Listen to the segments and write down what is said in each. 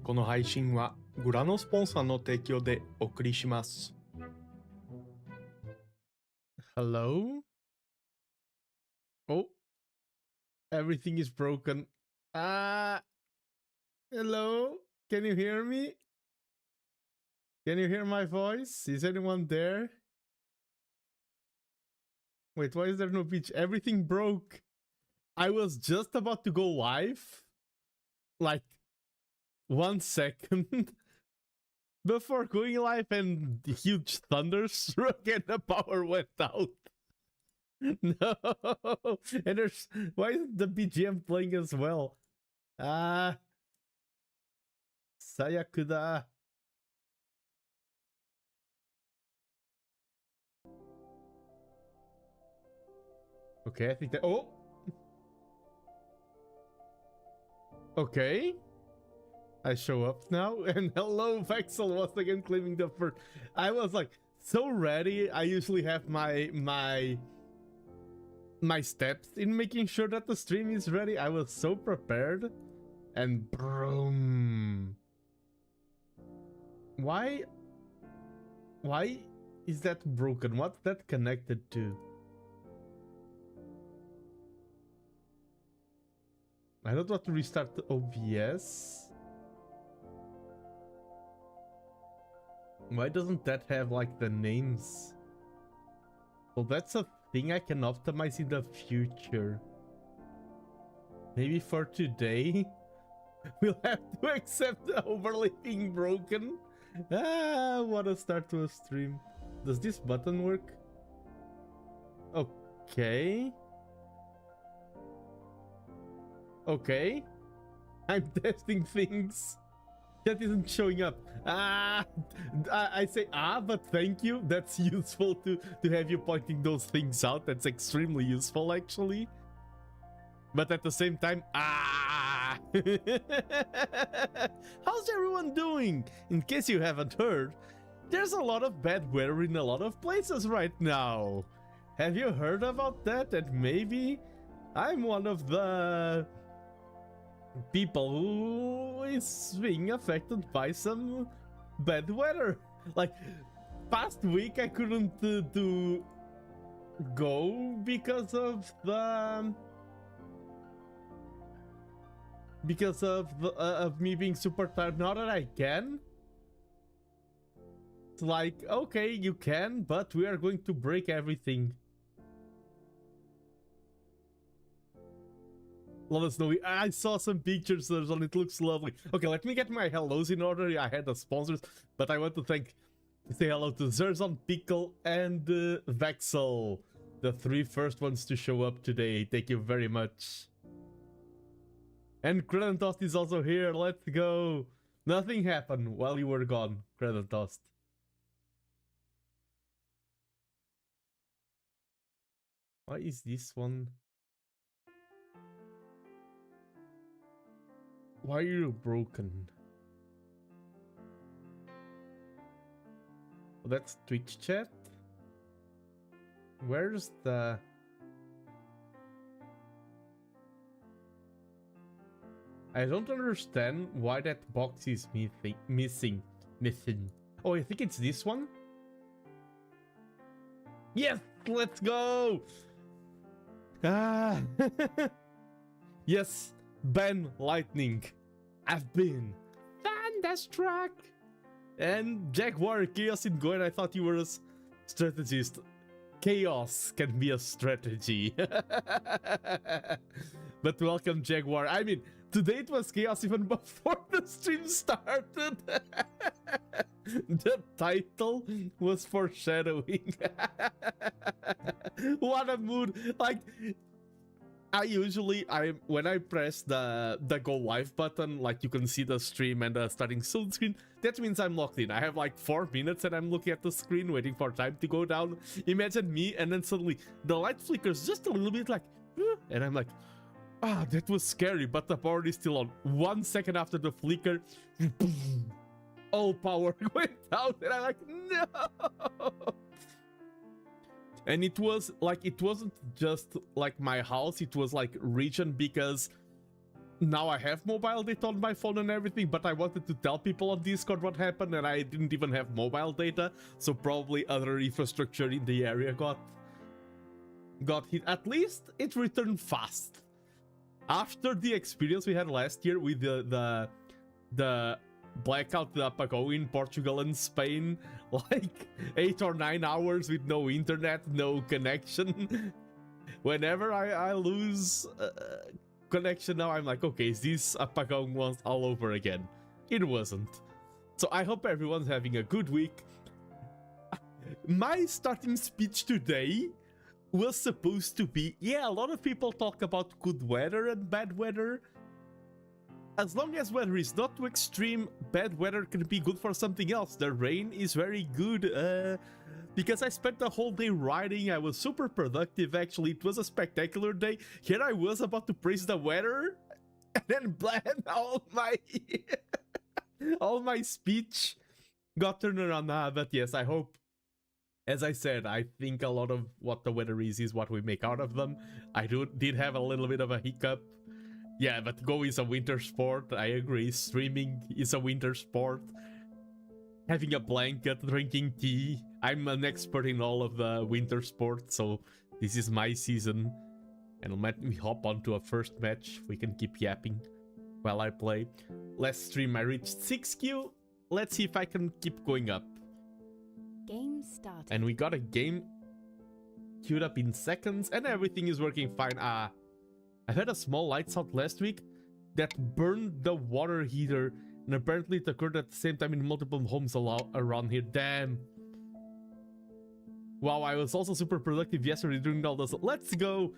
この配信はグラのスポンサーの提供でお送りします。Hello? Oh, everything is broken. Hello? Can you hear me? Can you hear my voice? Is anyone there? Wait, why is there no pitch? Everything broke. I was just about to go live. Like 1 second before going live and the huge thunderstruck and the power went out. No, and there's why isn't the BGM playing as well? Sayakuda. Okay, I think that. Oh, okay. I show up now, and hello, Vexel once again claiming the first. I was like so ready. I usually have my steps in making sure that the stream is ready. I was so prepared, and boom. Why is that broken? What's that connected to? I don't want to restart the OBS. Why doesn't that have like the names? Well, that's a thing I can optimize in the future. Maybe for today, we'll have to accept the overlay being broken. Ah, what a start to a stream. Does this button work? Okay. Okay. I'm testing things. That isn't showing up. Ah, I say but thank you. That's useful to have you pointing those things out. That's extremely useful, actually. But at the same time, how's everyone doing? In case you haven't heard, there's a lot of bad weather in a lot of places right now. Have you heard about that? And maybe I'm one of the people who is being affected by some bad weather. Like, past week I couldn't go because of me being super tired. Now that I can, it's like, okay, you can, but we are going to break everything. Let us know. I saw some pictures and it looks lovely. Okay, let me get my hellos in order. I had the sponsors, but I want to say hello to Zerzon, Pickle, and Vexel, the 3 first ones to show up today. Thank you very much. And Credentost is also here. Let's go. Nothing happened while you were gone, Credentost. Why is this one? Why are you broken? Oh, that's Twitch chat? Where's the... I don't understand why that box is missing. Oh, I think it's this one? Yes! Let's go! Ah! Yes! Ban lightning. I've been thunderstruck. And Jaguar Chaos in Go, and I thought you were a strategist. Chaos can be a strategy. But welcome, Jaguar. I mean, today it was chaos even before the stream started. The title was foreshadowing. What a mood. Like, when I press the go live button, like you can see the stream and the starting soon screen, that means I'm locked in. I have like 4 minutes and I'm looking at the screen waiting for time to go down. Imagine me, and then suddenly the light flickers just a little bit, like, and I'm like, that was scary, but the power is still on. 1 second after the flicker, all power went out, and I'm like, no! And it was like, it wasn't just like my house, it was like region, because now I have mobile data on my phone and everything, but I wanted to tell people on Discord what happened, and I didn't even have mobile data, so probably other infrastructure in the area got hit. At least it returned fast. After the experience we had last year with the blackout ago in Portugal and Spain, like 8 or 9 hours with no internet, no connection. Whenever I lose connection now, I'm like, okay, is this apagão once all over again? It wasn't. So I hope everyone's having a good week. My starting speech today was supposed to be, yeah, a lot of people talk about good weather and bad weather. As long as weather is not too extreme, bad weather can be good for something else. The rain is very good, because I spent the whole day riding. I was super productive, actually. It was a spectacular day. Here I was about to praise the weather, and then blah, all my speech got turned around. But yes, I hope, as I said, I think a lot of what the weather is what we make out of them. I did have a little bit of a hiccup. Yeah, but Go is a winter sport, I agree. Streaming is a winter sport. having a blanket, drinking tea. I'm an expert in all of the winter sports, so this is my season. And let me hop onto a first match. We can keep yapping while I play. Last stream I reached 6Q. Let's see if I can keep going up. Game started. And we got a game queued up in seconds, and everything is working fine. I had a small lights out last week that burned the water heater, and apparently it occurred at the same time in multiple homes around here. Damn. Wow, I was also super productive yesterday doing all this. Let's go.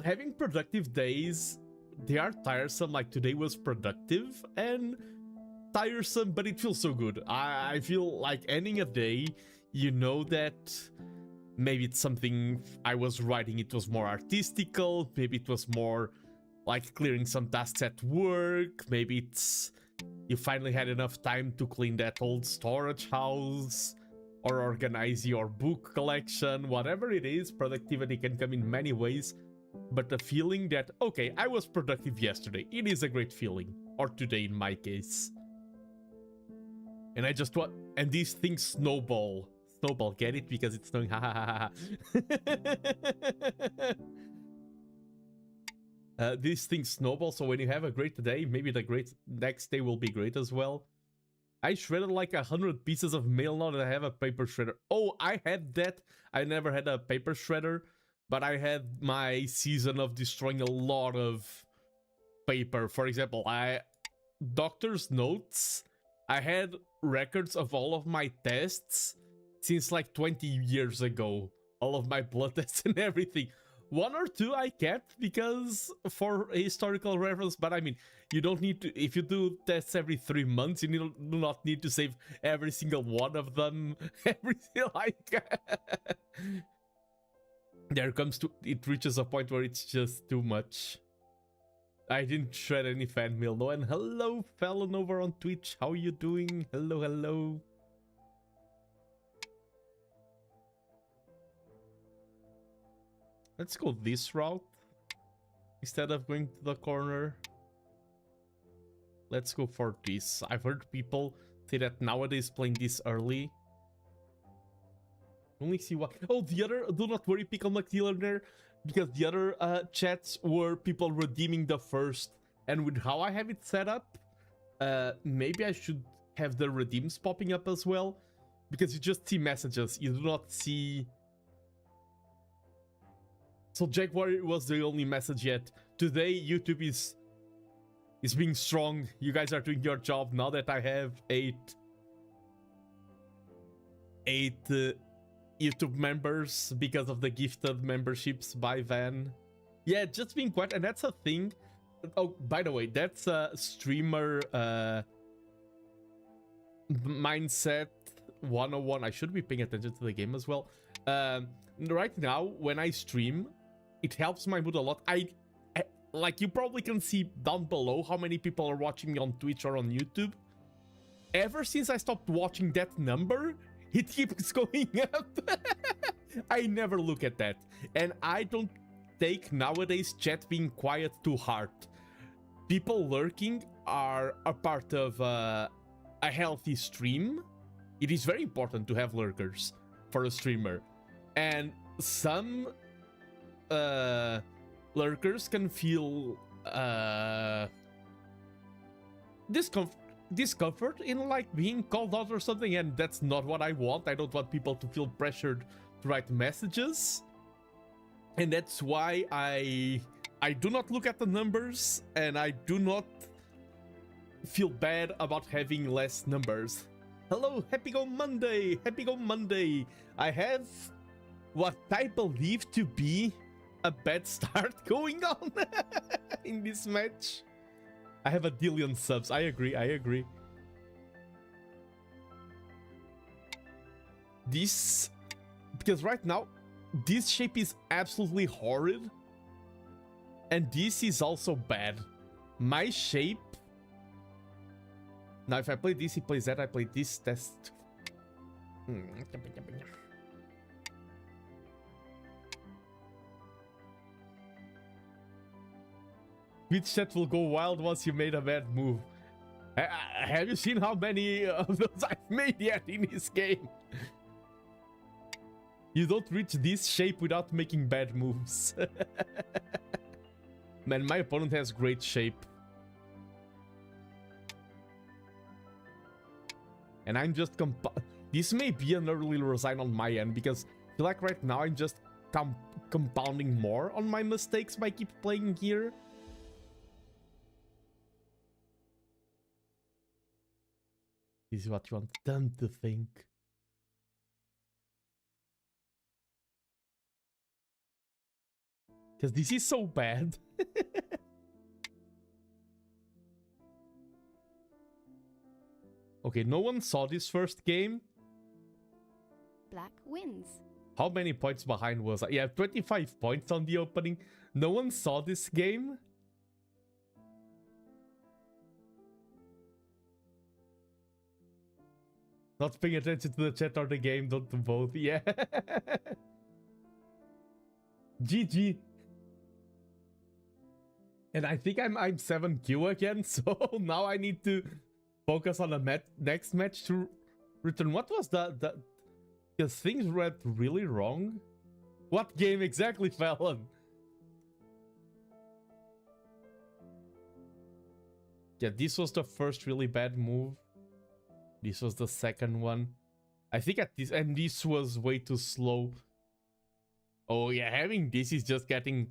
Having productive days, they are tiresome. Like today was productive and tiresome, but it feels so good. I feel like ending a day, you know that maybe it's something I was writing, it was more artistical, maybe it was more like clearing some tasks at work, maybe it's you finally had enough time to clean that old storage house or organize your book collection. Whatever it is, productivity can come in many ways, but the feeling that, okay, I was productive yesterday, it is a great feeling, or today in my case. And I just want, and these things snowball. Snowball, get it? Because it's snowing, ha ha ha ha. These things snowball, so when you have a great day, maybe the great next day will be great as well. I shredded like 100 pieces of mail now that I have a paper shredder. Oh, I had that. I never had a paper shredder, but I had my season of destroying a lot of paper. For example, doctor's notes. I had records of all of my tests since like 20 years ago. All of my blood tests and everything. One or two I kept because for historical reference, but I mean, you don't need to, if you do tests every 3 months, you do not need to save every single one of them. Everything like there comes to, it reaches a point where it's just too much. I didn't shred any fan mail though. And hello, Fallon over on Twitch. How are you doing? Hello, hello. Let's go this route instead of going to the corner. Let's go for this. I've heard people say that nowadays playing this early. Only see what. Oh, the other. Do not worry, Pickle McDealer, because the other chats were people redeeming the first. And with how I have it set up, maybe I should have the redeems popping up as well, because you just see messages. You do not see. So Jaguar was the only message yet. Today, YouTube is being strong. You guys are doing your job. Now that I have eight YouTube members because of the gifted memberships by Van. Yeah, just being quiet, and that's a thing. Oh, by the way, that's a streamer mindset 101. I should be paying attention to the game as well. Right now, when I stream, it helps my mood a lot. Like, you probably can see down below how many people are watching me on Twitch or on YouTube. Ever since I stopped watching that number, it keeps going up. I never look at that. And I don't take nowadays chat being quiet to heart. People lurking are a part of a healthy stream. It is very important to have lurkers for a streamer. And some lurkers can feel discomfort in like being called out or something, and that's not what I want. I don't want people to feel pressured to write messages, and that's why I do not look at the numbers, and I do not feel bad about having less numbers. Hello, Happy Go Monday! Happy Go Monday! I have what I believe to be a bad start going on in this match. I have a billion subs. I agree. This, because right now, this shape is absolutely horrid. And this is also bad. My shape. Now, if I play this, he plays that. I play this test. Twitch chat will go wild once you made a bad move. Have you seen how many of those I've made yet in this game? You don't reach this shape without making bad moves. Man, my opponent has great shape. And I'm just this may be an early resign on my end, because I feel like right now I'm just compounding more on my mistakes by keep playing here. This is what you want them to think. Because this is so bad. Okay, no one saw this first game. Black wins. How many points behind was I? Yeah, 25 points on the opening. No one saw this game. Not paying attention to the chat or the game, don't do both. Yeah. GG. And I think I'm 7Q again, so now I need to focus on the next match to return. What was that? Because things went really wrong. What game exactly, Fallon? Yeah, this was the first really bad move. This was the second one. I think at this, and this was way too slow. Oh yeah, having this is just getting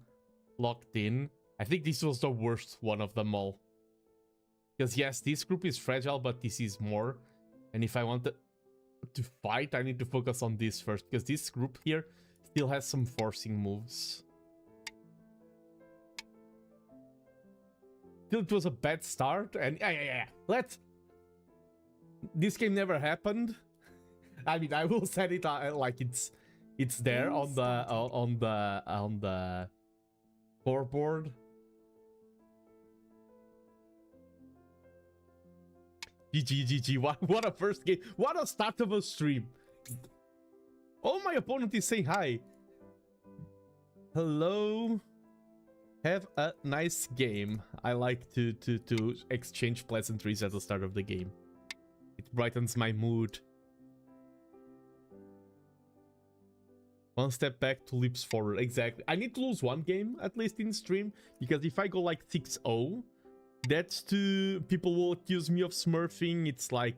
locked in. I think this was the worst one of them all. Because yes, this group is fragile, but this is more. And if I want to fight, I need to focus on this first, because this group here still has some forcing moves. Still, it was a bad start, and yeah. This game never happened. I mean, I will set it like it's there on the scoreboard. GG. What a first game. What a start of a stream. Oh, my opponent is saying hi. Hello. Have a nice game. I like to exchange pleasantries at the start of the game. It brightens my mood. One step back, two leaps forward. Exactly. I need to lose one game, at least in stream, because if I go like 6-0, that's people will accuse me of smurfing. It's like,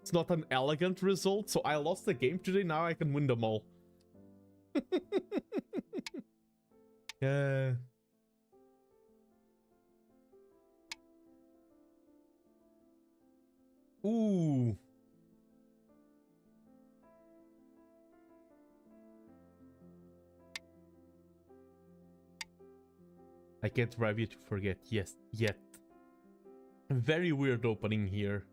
it's not an elegant result. So I lost the game today, now I can win them all. Yeah. Ooh. I can't drive you to forget. Yes, yet. Very weird opening here.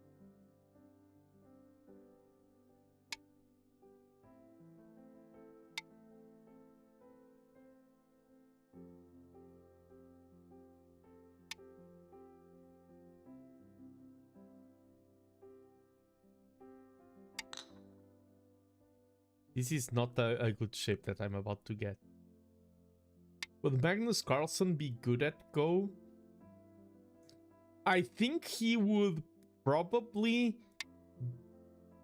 This is not a good shape that I'm about to get. Would Magnus Carlsen be good at Go? I think he would probably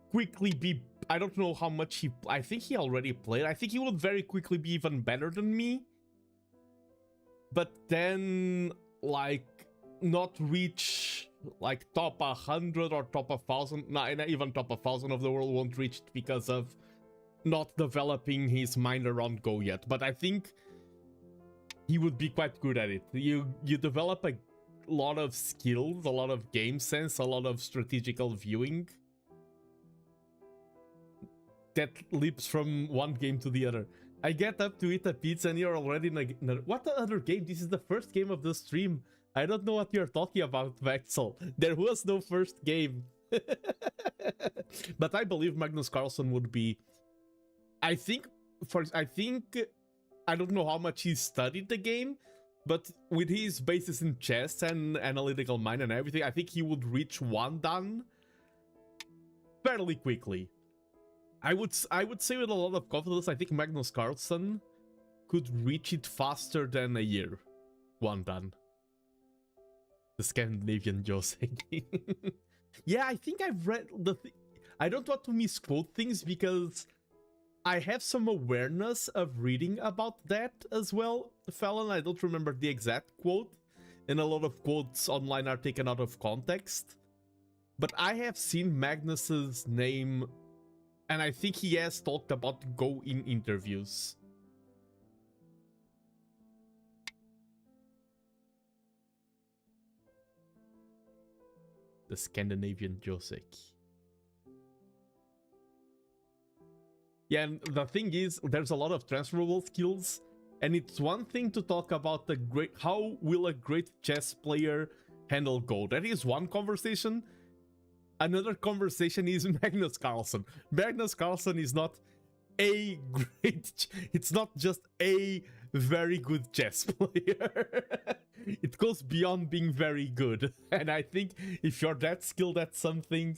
quickly be... I don't know how much he... I think he already played. I think he would very quickly be even better than me. But then, like, not reach, like, top 100 or top 1,000. Not even top 1,000 of the world won't reach it because of not developing his mind around Go yet. But I think he would be quite good at it. You develop a lot of skills, a lot of game sense, a lot of strategical viewing that leaps from one game to the other. I get up to eat a pizza and you're already in a... What other game? This is the first game of the stream. I don't know what you're talking about, Vexel. There was no first game. But I believe Magnus Carlsen would be... I don't know how much he studied the game, but with his basis in chess and analytical mind and everything, I think he would reach one dan fairly quickly. I would say with a lot of confidence, I think Magnus Carlsen could reach it faster than a year. One dan. The Scandinavian Joseki. Yeah, I think I've read the... I don't want to misquote things because I have some awareness of reading about that as well, Fallon. I don't remember the exact quote, and a lot of quotes online are taken out of context. But I have seen Magnus's name, and I think he has talked about Go in interviews. The Scandinavian Joseki. Yeah, and the thing is, there's a lot of transferable skills, and it's one thing to talk about the great how will a great chess player handle Go. That is one conversation. Another conversation is Magnus Carlsen. Magnus Carlsen is not a great... It's not just a very good chess player. It goes beyond being very good. And I think if you're that skilled at something,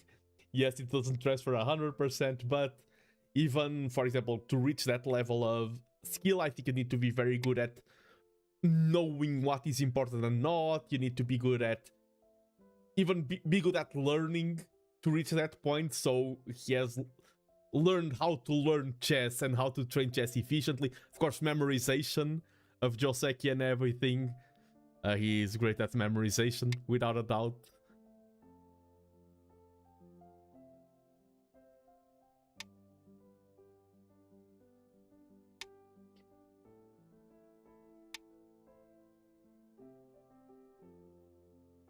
yes, it doesn't transfer 100%, but even, for example, to reach that level of skill, I think you need to be very good at knowing what is important and not. You need to be good at... Even be good at learning to reach that point. So he has learned how to learn chess and how to train chess efficiently. Of course, memorization of Joseki and everything. He is great at memorization, without a doubt.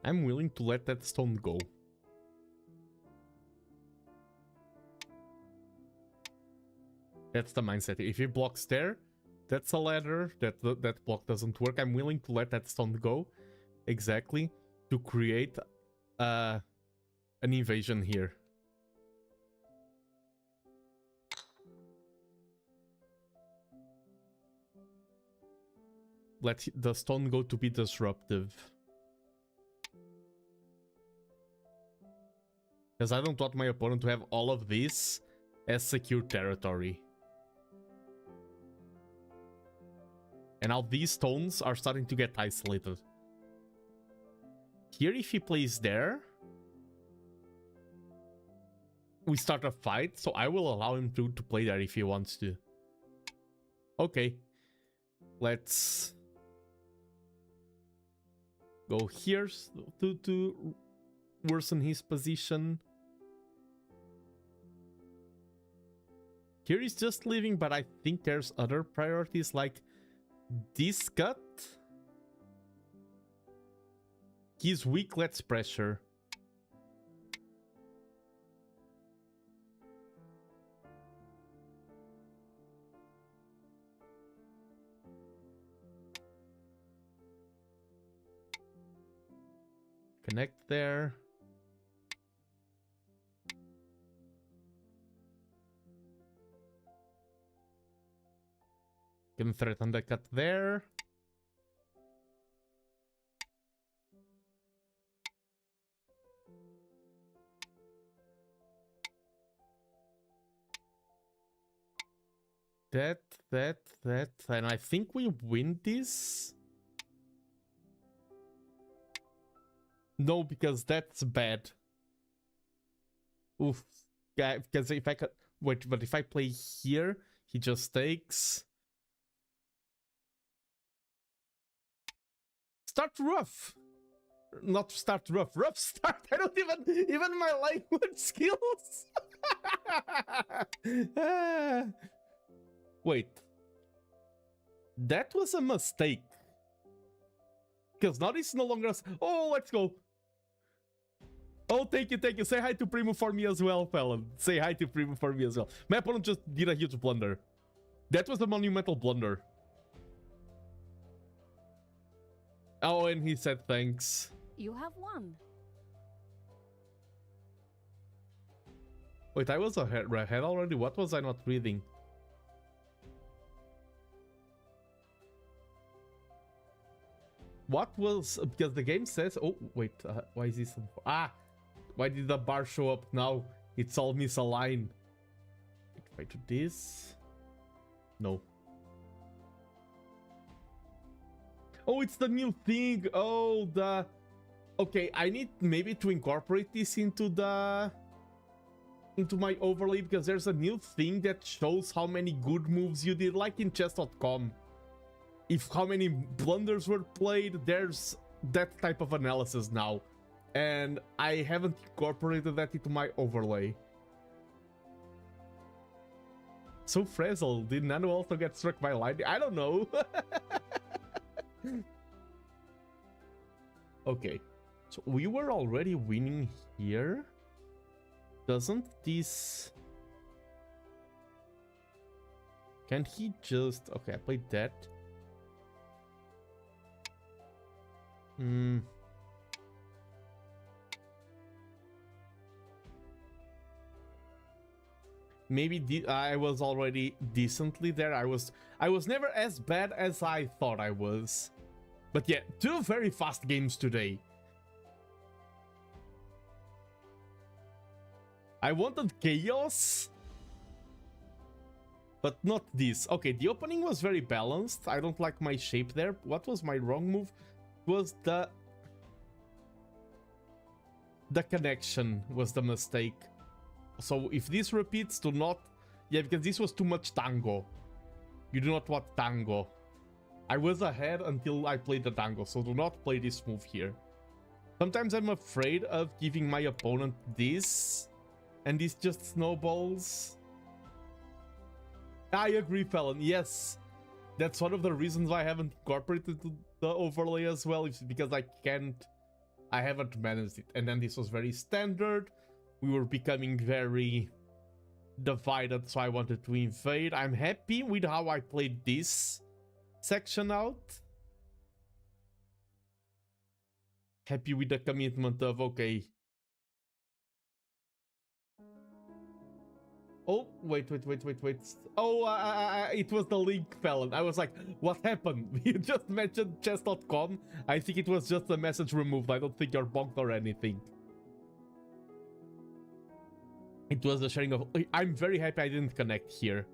I'm willing to let that stone go. That's the mindset. If he blocks there, that's a ladder. That block doesn't work. I'm willing to let that stone go. Exactly. To create an invasion here. Let the stone go to be disruptive. Because I don't want my opponent to have all of this as secure territory. And now these stones are starting to get isolated. Here, if he plays there, we start a fight, so I will allow him to play there if he wants to. Okay. Let's go here to worsen his position. Here he's just leaving, but I think there's other priorities like this cut. He's weak, let's pressure. Connect there. Can threaten the cut there. That, and I think we win this. No, because that's bad. Oof. Yeah, because if I could... Wait, but if I play here, he just takes... Start rough! Not start rough, rough start! I don't even my language skills! Wait. That was a mistake. Because now this is no longer... Oh, let's go! Oh, thank you, thank you. Say hi to Primo for me as well, Fallon. Say hi to Primo for me as well. My opponent just did a huge blunder. That was a monumental blunder. Oh, and he said thanks. You have won. Wait, I was ahead already? What was I not reading? What was... Because the game says... Oh, wait. Why is this... Ah! Why did the bar show up now? It's all misaligned. If I do this... No. Oh, it's the new thing! Oh, the... Okay, I need maybe to incorporate this into my overlay, because there's a new thing that shows how many good moves you did, like in chess.com. If how many blunders were played, there's that type of analysis now. And I haven't incorporated that into my overlay. So Frazzle, did Nano also get struck by lightning? I don't know. Okay, so we were already winning here. Doesn't this... Can he just... Okay, I played that. Maybe I was already decently there. I was never as bad as I thought I was. But yeah, 2 very fast games today. I wanted chaos, but not this. Okay, the opening was very balanced. I don't like my shape there. What was my wrong move? Was the connection was the mistake. So if this repeats, do not... Yeah, because this was too much tango. You do not want tango. I was ahead until I played the tango, so do not play this move here. Sometimes I'm afraid of giving my opponent this, and this just snowballs. I agree, Felon. Yes, that's one of the reasons why I haven't incorporated the overlay as well, is because I haven't managed it. And then this was very standard. We were becoming very divided, so I wanted to invade. I'm happy with how I played this section out. Happy with the commitment of, okay. Oh, wait. Oh, it was the link, Felon. I was like, what happened? You just mentioned chess.com. I think it was just a message removed. I don't think you're bonked or anything. It was the sharing of... I'm very happy I didn't connect here.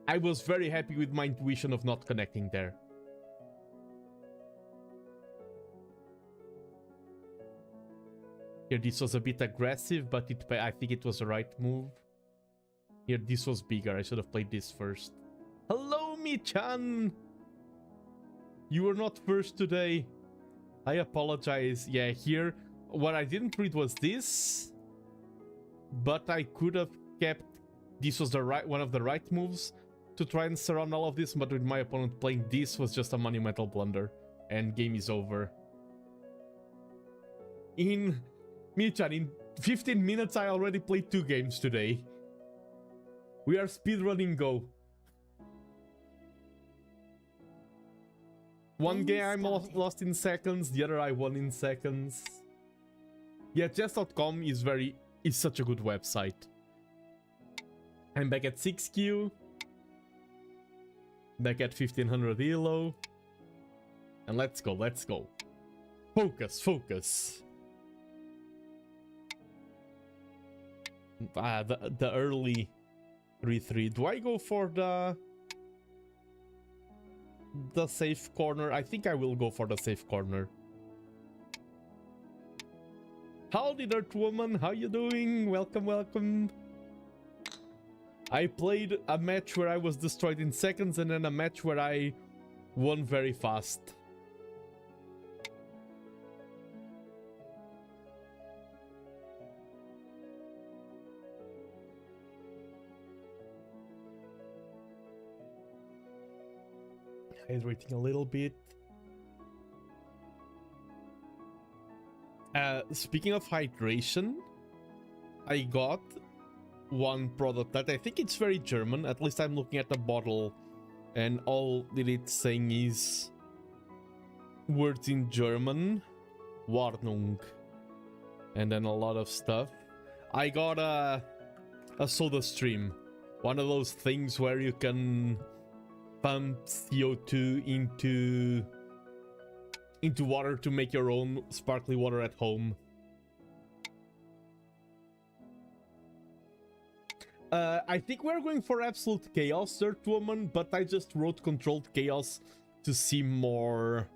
I was very happy with my intuition of not connecting there. Here, this was a bit aggressive, but I think it was the right move. Here, this was bigger. I should have played this first. Hello, Mi-chan! You were not first today. I apologize. Yeah, here, what I didn't read was this. But I could have kept... This was the one of the right moves to try and surround all of this, but with my opponent playing this was just a monumental blunder. And game is over. Mi-chan, in 15 minutes I already played 2 games today. We are speedrunning Go. One game I lost in seconds, the other I won in seconds. Yeah, chess.com is such a good website. I'm back at 6Q. Back at 1500 elo. And let's go. Focus. The early 3-3. Do I go for the safe corner? I think I will go for the safe corner. Howdy, Dirt Woman. How you doing? Welcome. I played a match where I was destroyed in seconds, and then a match where I won very fast. Hydrating a little bit. Speaking of hydration, I got one product that I think it's very German. At least I'm looking at the bottle, and all that it's saying is words in German. Warnung. And then a lot of stuff. I got a soda stream. One of those things where you can pump CO2 into water to make your own sparkly water at home. I think we're going for absolute chaos, Dirt Woman, but I just wrote controlled chaos to seem more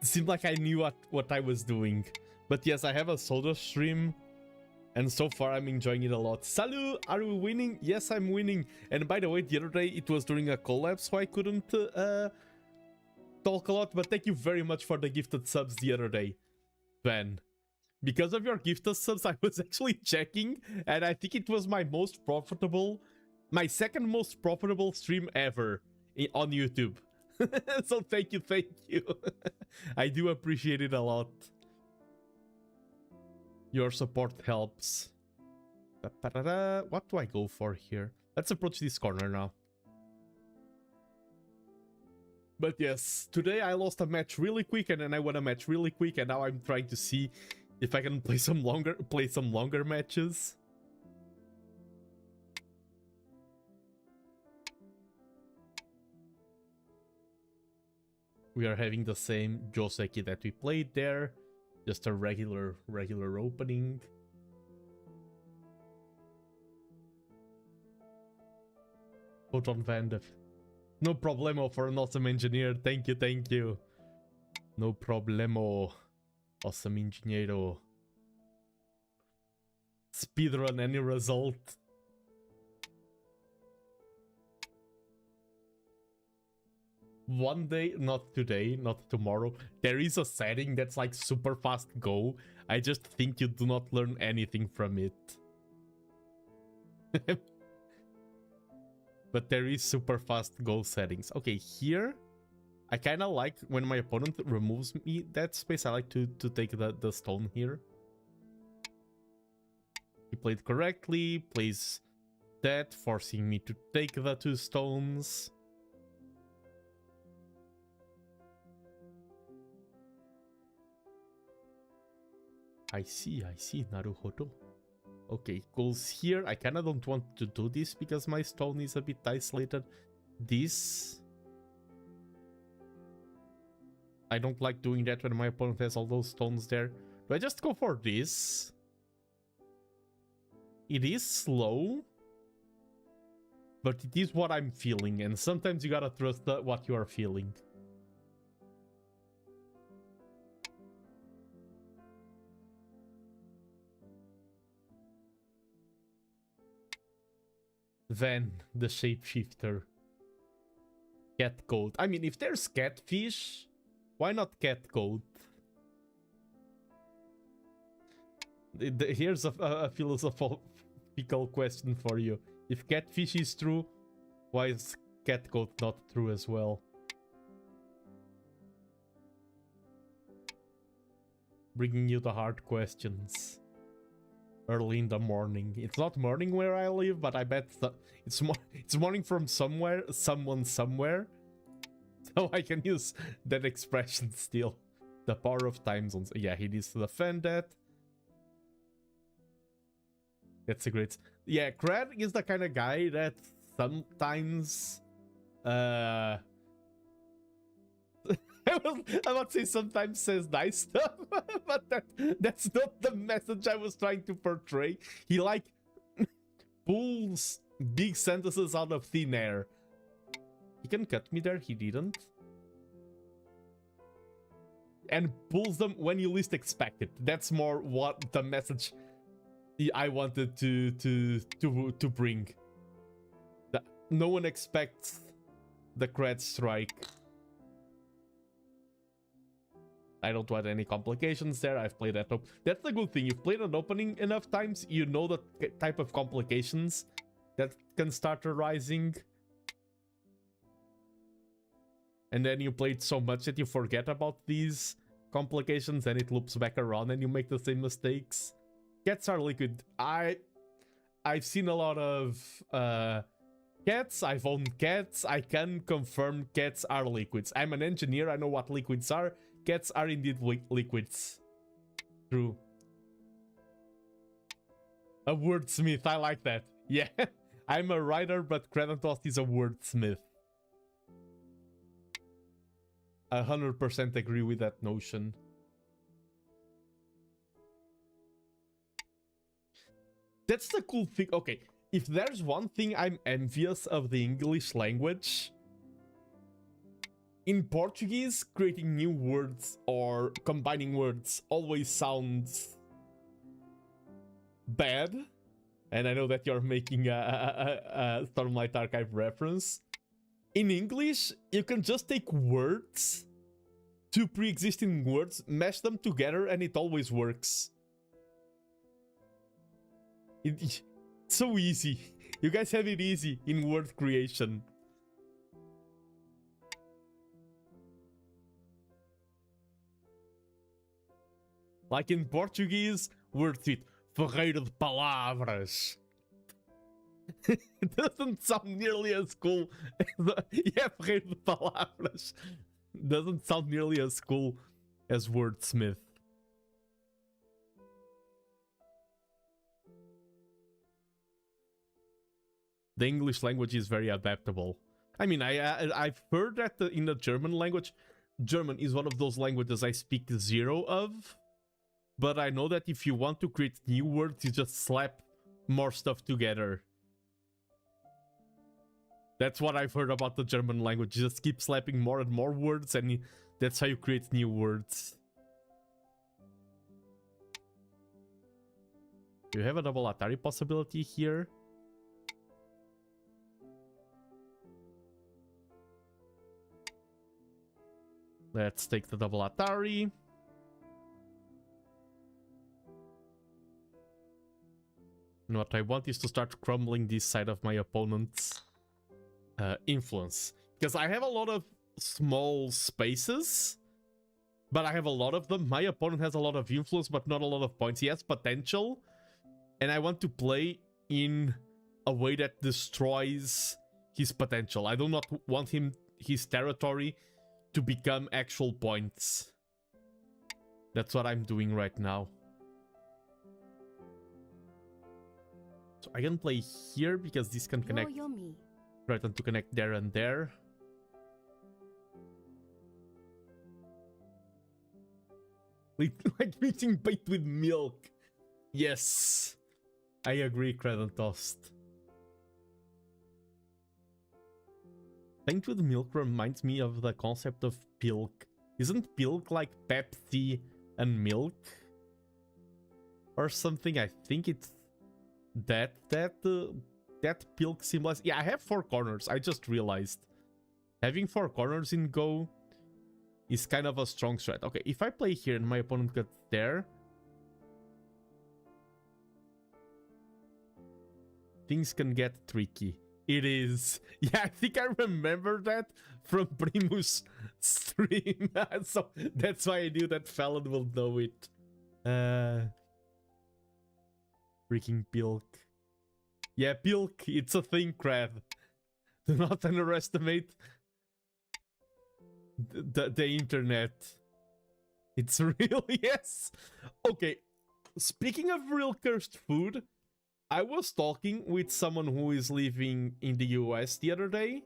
seemed like I knew what I was doing. But yes, I have a solo stream, and so far I'm enjoying it a lot. Salut, are we winning? Yes, I'm winning. And by the way, the other day it was during a collab, so I couldn't talk a lot. But thank you very much for the gifted subs the other day, Ben. Because of your gifted subs, I was actually checking, and I think it was my second most profitable stream ever on YouTube. So thank you. I do appreciate it a lot. Your support helps. What do I go for here? Let's approach this corner now. But yes, today I lost a match really quick, and then I won a match really quick, and now I'm trying to see if I can play some longer matches. We are having the same Joseki that we played there. Just a regular opening. Photon Vandev. No problemo for an awesome engineer. Thank you. No problemo. Awesome ingeniero. Speedrun any result. One day, not today, not tomorrow, there is a setting that's like super fast go. I just think you do not learn anything from it. But there is super fast go settings. Okay, here, I kind of like when my opponent removes me that space. I like to take the stone here. He played correctly, plays that, forcing me to take the 2 stones. I see, Naruhodo. Okay, goes here. I kind of don't want to do this because my stone is a bit isolated. This... I don't like doing that when my opponent has all those stones there. Do I just go for this? It is slow, but it is what I'm feeling, and sometimes you gotta trust what you are feeling. Then the shapeshifter. Cat code. I mean, if there's catfish, why not cat code? Here's a philosophical question for you. If catfish is true, why is cat code not true as well? Bringing you the hard questions. Early in the morning. It's not morning where I live, but I bet it's morning from someone somewhere. So I can use that expression still. The power of time zones. Yeah, he needs to defend that. That's a great... Yeah, Krad is the kind of guy that sometimes... I would say sometimes says nice stuff, but that's not the message I was trying to portray. He like pulls big sentences out of thin air. He can cut me there, he didn't. And pulls them when you least expect it. That's more what the message I wanted to bring. That no one expects the Krad strike. I don't want any complications there. I've played that. That's the good thing. You've played an opening enough times, you know the type of complications that can start arising. And then you played so much that you forget about these complications and it loops back around and you make the same mistakes. Cats are liquid. I've seen a lot of cats. I've owned cats. I can confirm cats are liquids. I'm an engineer. I know what liquids are. Cats are indeed liquids. True. A wordsmith. I like that. Yeah. I'm a writer, but Kratos is a wordsmith. 100% agree with that notion. That's the cool thing. Okay, if there's one thing I'm envious of the English language, In Portuguese, creating new words or combining words always sounds bad. And I know that you're making a Stormlight Archive reference. In English, you can just take words, two pre-existing words, mash them together, and it always works. It's so easy. You guys have it easy in word creation. Like in Portuguese, words with Ferreiro de Palavras. It doesn't sound nearly as cool as yeah, Ferreiro de Palavras. Doesn't sound nearly as cool as Wordsmith. The English language is very adaptable. I mean, I've heard that in the German language, German is one of those languages I speak zero of. But I know that if you want to create new words, you just slap more stuff together. That's what I've heard about the German language. You just keep slapping more and more words, and that's how you create new words. Do you have a double Atari possibility here? Let's take the double Atari. And what I want is to start crumbling this side of my opponent's influence. Because I have a lot of small spaces, but I have a lot of them. My opponent has a lot of influence, but not a lot of points. He has potential, and I want to play in a way that destroys his potential. I do not want his territory to become actual points. That's what I'm doing right now. So I can play here because this can connect. Threaten to connect there and there. Like mixing bait with milk. Yes. I agree, Credit Toast. Paint with milk reminds me of the concept of pilk. Isn't pilk like Pepsi and milk? Or something? I think it's that pilk symbolizes. Yeah, I have 4 corners. I just realized having 4 corners in Go is kind of a strong strat. Okay, if I play here and my opponent gets there, things can get tricky. It is. Yeah, I think I remember that from Primus stream. So that's why I knew that Fallon will know it. Freaking pilk. Yeah, pilk, it's a thing, Crab. Do not underestimate the internet. It's real, yes. Okay, speaking of real cursed food, I was talking with someone who is living in the US the other day,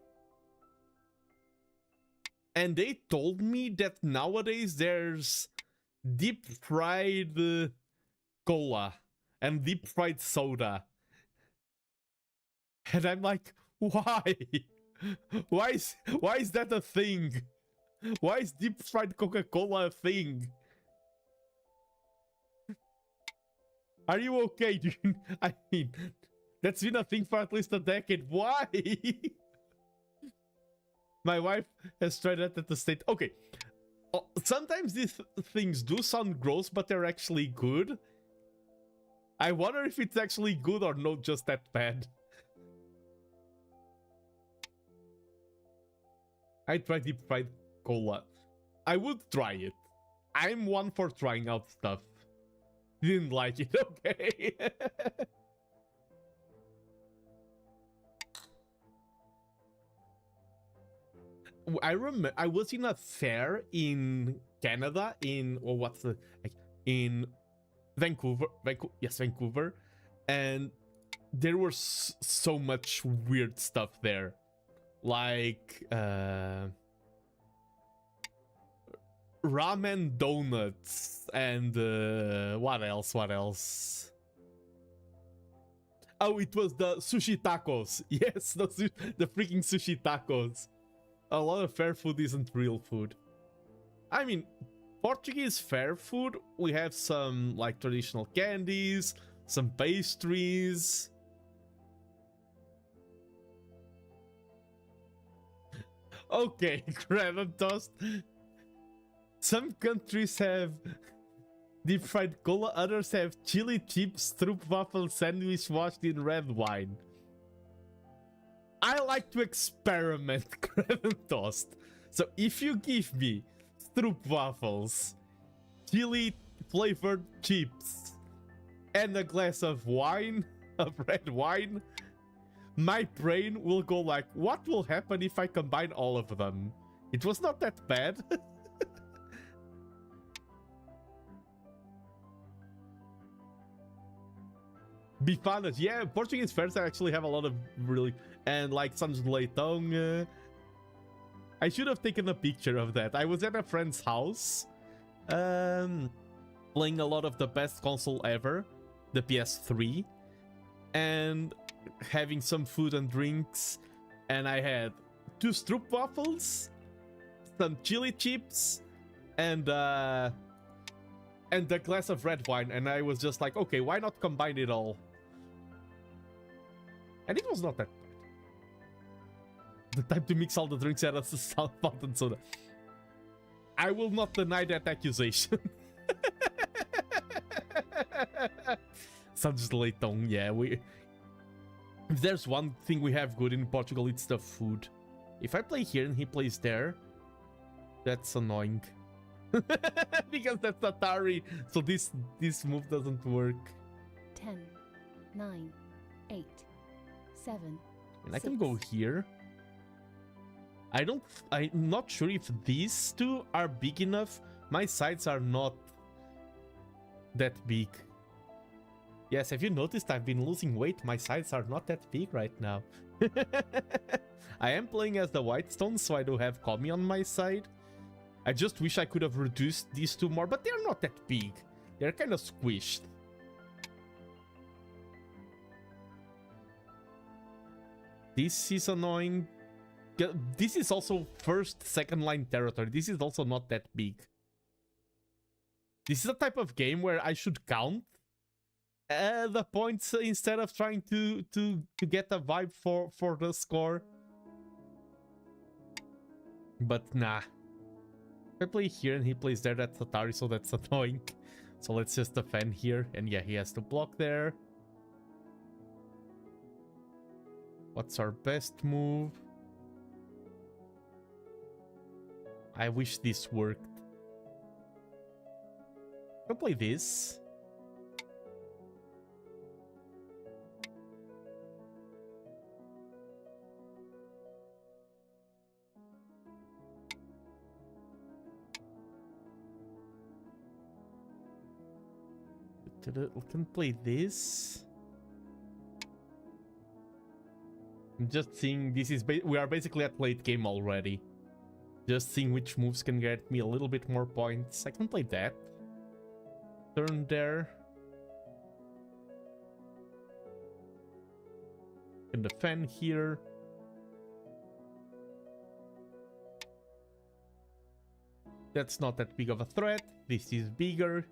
and they told me that nowadays there's deep fried cola and deep fried soda. And I'm like, why? Why is that a thing? Why is deep fried Coca-Cola a thing? Are you okay, dude? I mean, that's been a thing for at least a decade. Why? My wife has tried that at the state. Okay. Sometimes these things do sound gross, but they're actually good. I wonder if it's actually good or not just that bad. I tried deep fried cola. I would try it. I'm one for trying out stuff. Didn't like it, okay. I remember I was in a fair in Canada in in Vancouver, yes, Vancouver, and there was so much weird stuff there. Like ramen donuts and what else? Oh, it was the sushi tacos. Yes, the freaking sushi tacos. a lot of fair food isn't real food. I mean, Portuguese fair food, we have some like traditional candies, some pastries. Okay, crab and toast. Some countries have deep fried cola, others have chili chips, stroopwafel sandwich washed in red wine. I like to experiment crab and toast. So if you give me stroopwafels, chili flavored chips, and a glass of wine, of red wine, my brain will go like, what will happen if I combine all of them? It was not that bad. Bifanas, yeah, Portuguese fairs actually have a lot of really, and like Santos de Leitão. I should have taken a picture of that. I was at a friend's house, playing a lot of the best console ever, the PS3, and having some food and drinks, and I had 2 stroopwafels, some chili chips, and a glass of red wine, and I was just like, okay, why not combine it all? And it was not that bad. The time to mix all the drinks era fountain soda. I will not deny that accusation. Santos de Leitão, yeah, if there's one thing we have good in Portugal, it's the food. If I play here and he plays there, that's annoying. Because that's Atari, so this move doesn't work. 10, 9, 8, 7. And I can go here. I'm not sure if these two are big enough. My sides are not that big. Yes, have you noticed I've been losing weight? My sides are not that big right now. I am playing as the White Stones, so I do have Kami on my side. I just wish I could have reduced these two more, but they're not that big. They're kind of squished. This is annoying. This is also first, second line territory. This is also not that big. This is a type of game where I should count the points instead of trying to get a vibe for the score. But nah. If I play here and he plays there, that's Atari, so that's annoying. So let's just defend here. And yeah, he has to block there. What's our best move? I wish this worked. I'll play this. We can play this. I'm just seeing this is we are basically at late game already. Just seeing which moves can get me a little bit more points. I can play that. Turn there. Can defend here. That's not that big of a threat. This is bigger.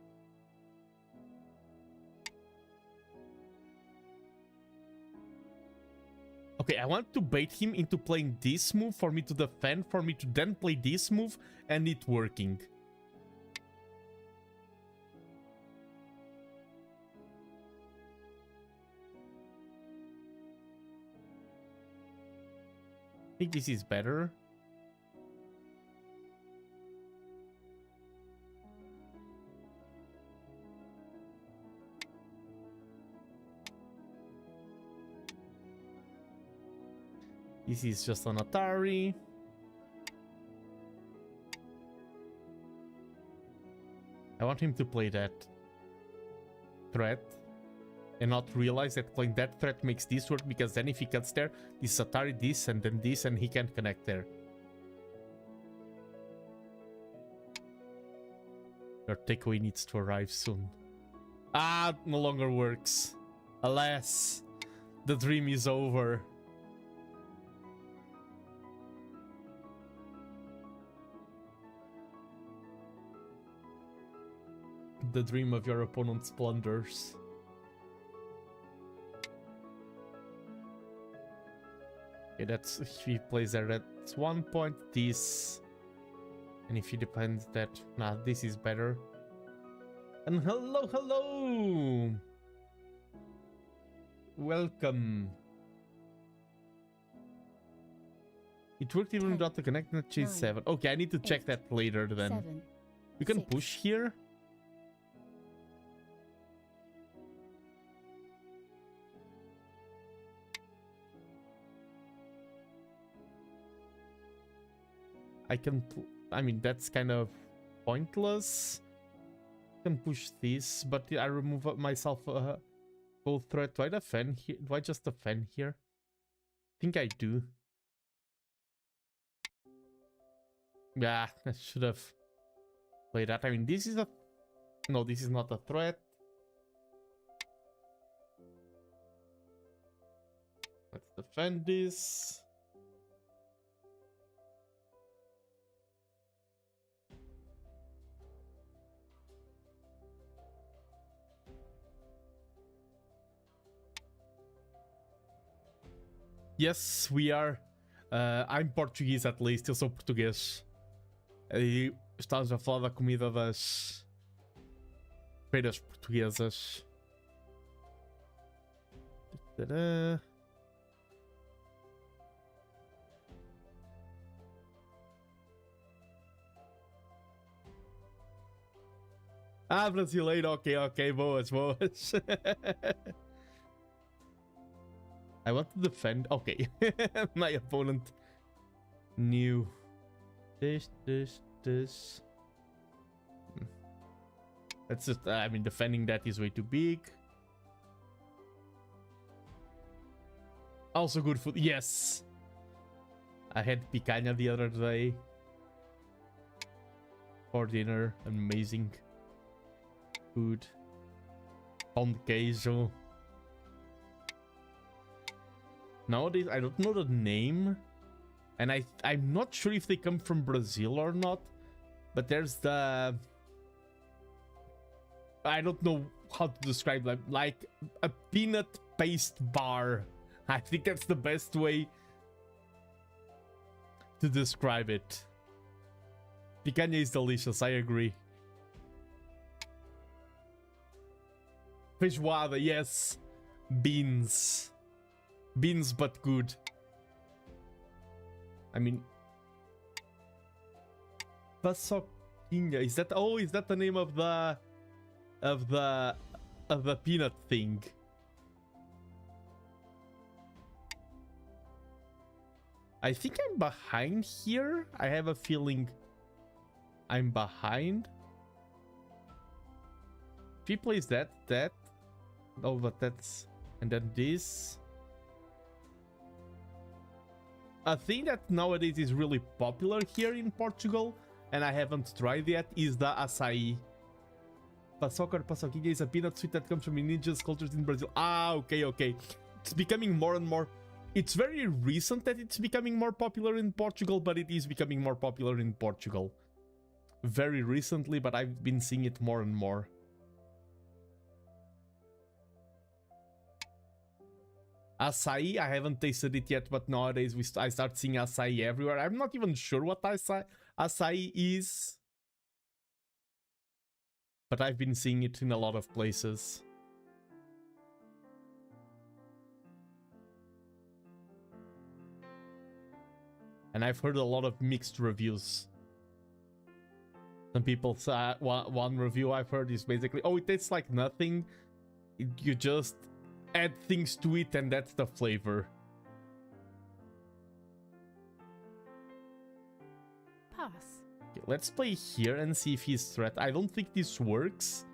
Okay, I want to bait him into playing this move for me to defend, for me to then play this move and it working. I think this is better. This is just an Atari. I want him to play that threat and not realize that playing that threat makes this work, because then if he cuts there, this Atari, this, and then this, and he can't connect there. Your takeaway needs to arrive soon. Ah, no longer works. Alas, the dream is over. The dream of your opponent's blunders. Okay, that's if he plays there, that's 1 point. This, and if he depends that, nah, this is better. And hello, hello, welcome. It worked even 10, without the connecting at chase 9, 7. Okay, I need to check 8, that later then. 7, We can 6. push here. I mean, that's kind of pointless. I can push this, but I remove myself a full threat. Do I defend here? Do I just defend here? I think I do. Yeah, I should have played that. I mean, this is a... No, this is not a threat. Let's defend this. Yes, we are. I'm Portuguese at least, eu sou português. E estás a falar da comida das feiras portuguesas. Tadã. Ah, brasileiro, ok, boas. I want to defend. Okay. My opponent knew this. That's just, I mean, defending that is way too big. Also good food. Yes. I had picanha the other day for dinner. Amazing food. Pão de queijo. Nowadays, I don't know the name, and I'm not sure if they come from Brazil or not, but there's the... I don't know how to describe them, like a peanut paste bar. I think that's the best way to describe it. Picanha is delicious, I agree. Feijoada, yes. Beans. Beans, but good. I mean, paçoquinha. Is that? Oh, is that the name of the peanut thing? I think I'm behind here. I have a feeling I'm behind. If he plays that. Oh, but that's, and then this. A thing that nowadays is really popular here in Portugal, and I haven't tried yet, is the açaí. Paçoca or paçoquinha is a peanut sweet that comes from indigenous cultures in Brazil. Ah, okay. It's becoming more and more... It's very recent that it's becoming more popular in Portugal, but it is becoming more popular in Portugal. Very recently, but I've been seeing it more and more. Açaí, I haven't tasted it yet, but nowadays I start seeing açaí everywhere. I'm not even sure what açaí is, but I've been seeing it in a lot of places. And I've heard a lot of mixed reviews. Some people say, one review I've heard is basically, oh, it tastes like nothing. You just add things to it and that's the flavor. Pass. Okay, let's play here and see if he's threat. I don't think this works.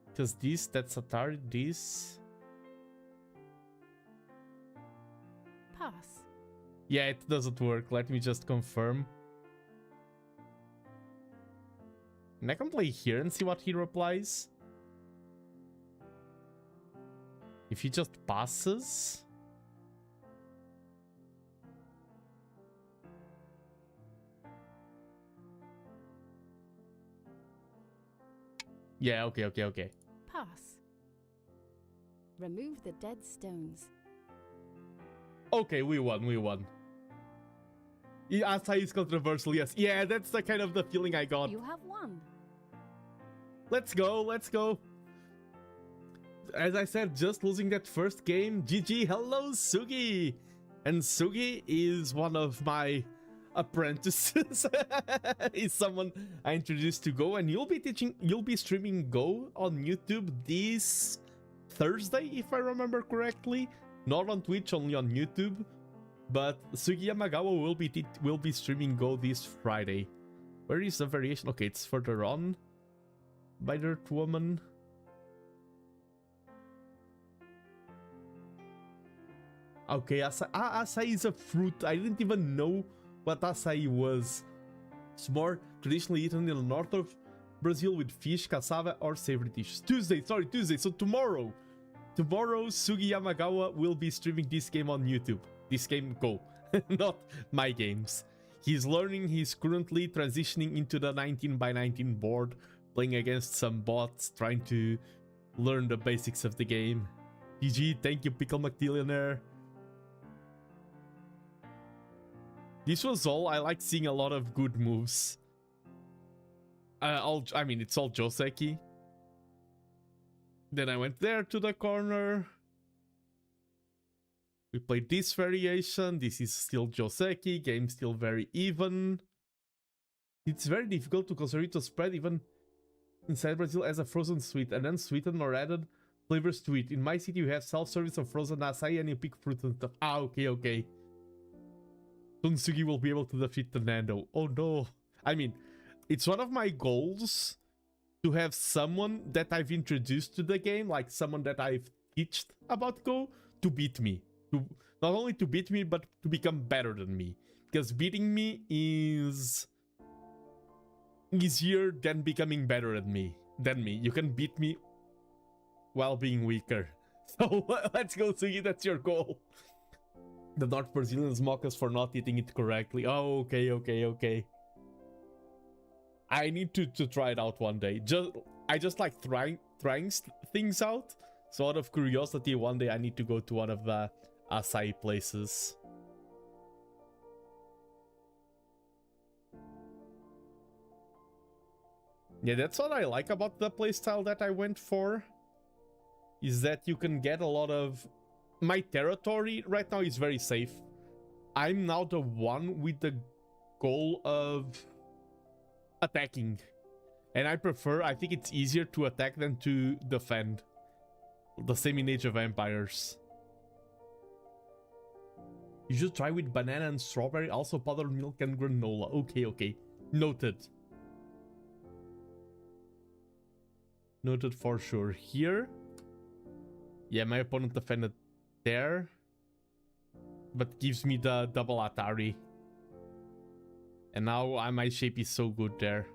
Because this, that's Atari, this. Pass. Yeah, it doesn't work. Let me just confirm. And I can play here and see what he replies. If he just passes... Yeah, okay. Pass. Remove the dead stones. Okay, we won. Asai is controversial, yes. Yeah, that's the kind of the feeling I got. You have won. Let's go. As I said, just losing that first game. GG, hello Sugi! And Sugi is one of my apprentices. He's someone I introduced to Go, and you'll be streaming Go on YouTube this Thursday, if I remember correctly. Not on Twitch, only on YouTube. But Sugi Yamagawa will be streaming Go this Friday. Where is the variation? Okay, it's further on by that woman. Okay, acai is a fruit. I didn't even know what acai was. It's more traditionally eaten in the north of Brazil with fish, cassava, or savory dishes. Tuesday. So tomorrow, Sugi Yamagawa will be streaming this game on YouTube. This game Go, not my games. He's learning. He's currently transitioning into the 19x19 board, playing against some bots, trying to learn the basics of the game. GG, thank you, Pickle McTillionaire. This was all. I like seeing a lot of good moves. I mean, it's all Joseki. Then I went there to the corner. We played this variation. This is still Joseki. Game still very even. It's very difficult to consider it a spread even inside Brazil as a frozen sweet and then sweetened or added flavors to it. In my city, you have self-service of frozen acai and you pick fruit and stuff. Ah, okay. Sunsugi will be able to defeat TheNando. Oh no. I mean, it's one of my goals to have someone that I've introduced to the game, like someone that I've teached about Go, to beat me. Not only to beat me, but to become better than me. Because beating me is easier than becoming better than me. You can beat me while being weaker. So let's go, Sugi, that's your goal. The North Brazilians mock us for not eating it correctly. Oh, okay. I need to try it out one day. I just like trying things out. So out of curiosity, one day I need to go to one of the acai places. Yeah, that's what I like about the playstyle that I went for. Is that you can get a lot of... My territory right now is very safe. I'm now the one with the goal of attacking. And I think it's easier to attack than to defend. The same in Age of Empires. You should try with banana and strawberry, also powdered milk and granola. Okay. Noted. Noted for sure. Here. Yeah, my opponent defended there, but gives me the double Atari. And now my shape is so good there.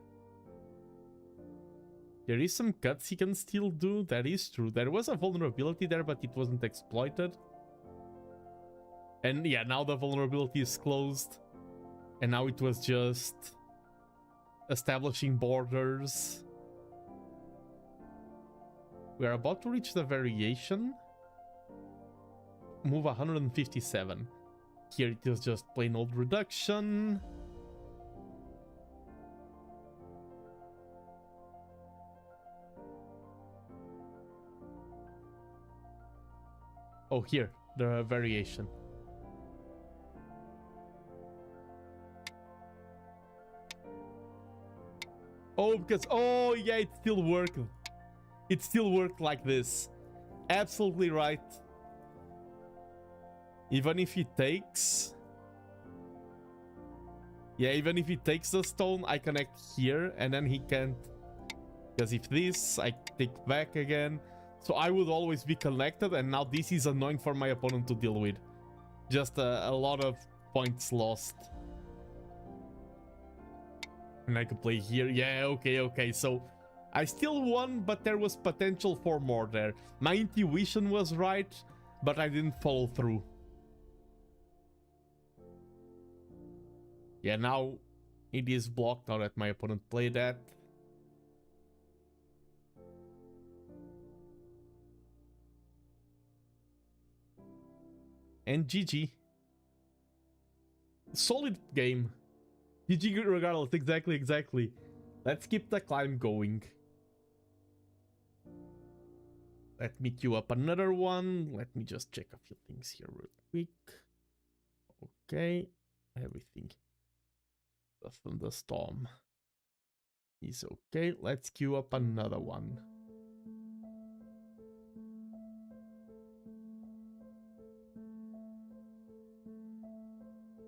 There is some cuts he can still do. That is true. There was a vulnerability there, but it wasn't exploited. And yeah, now the vulnerability is closed. And now it was just establishing borders. We are about to reach the variation. Move 157. Here it is just plain old reduction. Oh, here, the variation. Oh, because, oh yeah, it still worked. It still worked like this. Absolutely right. Even if he takes... Yeah, even if he takes the stone, I connect here, and then he can't. Because if this, I take back again. So I would always be connected, and now this is annoying for my opponent to deal with. Just a lot of points lost. And I could play here. Yeah, okay. So I still won, but there was potential for more there. My intuition was right, but I didn't follow through. Yeah, now it is blocked now that my opponent played that. And GG. Solid game. GG regardless, exactly. Let's keep the climb going. Let me queue up another one. Let me just check a few things here real quick. Okay, everything. The thunderstorm is okay. Let's queue up another one.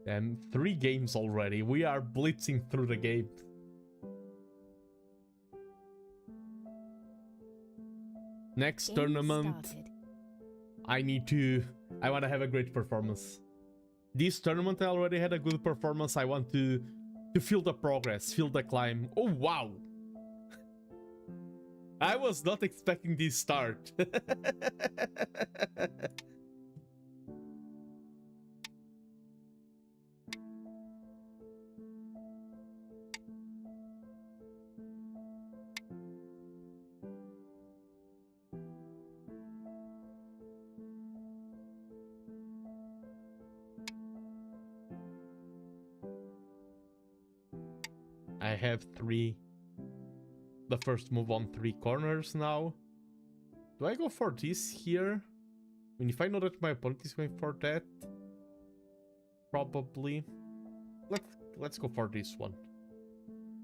And 3 games already. We are blitzing through the game. Next Game tournament, started. I want to have a great performance. This tournament I already had a good performance. I want to feel the progress, feel the climb. Oh wow! I was not expecting this start. I have the first move on 3 corners now. Do I go for this here? I mean, if I know that my opponent is going for that, probably. Let's go for this one.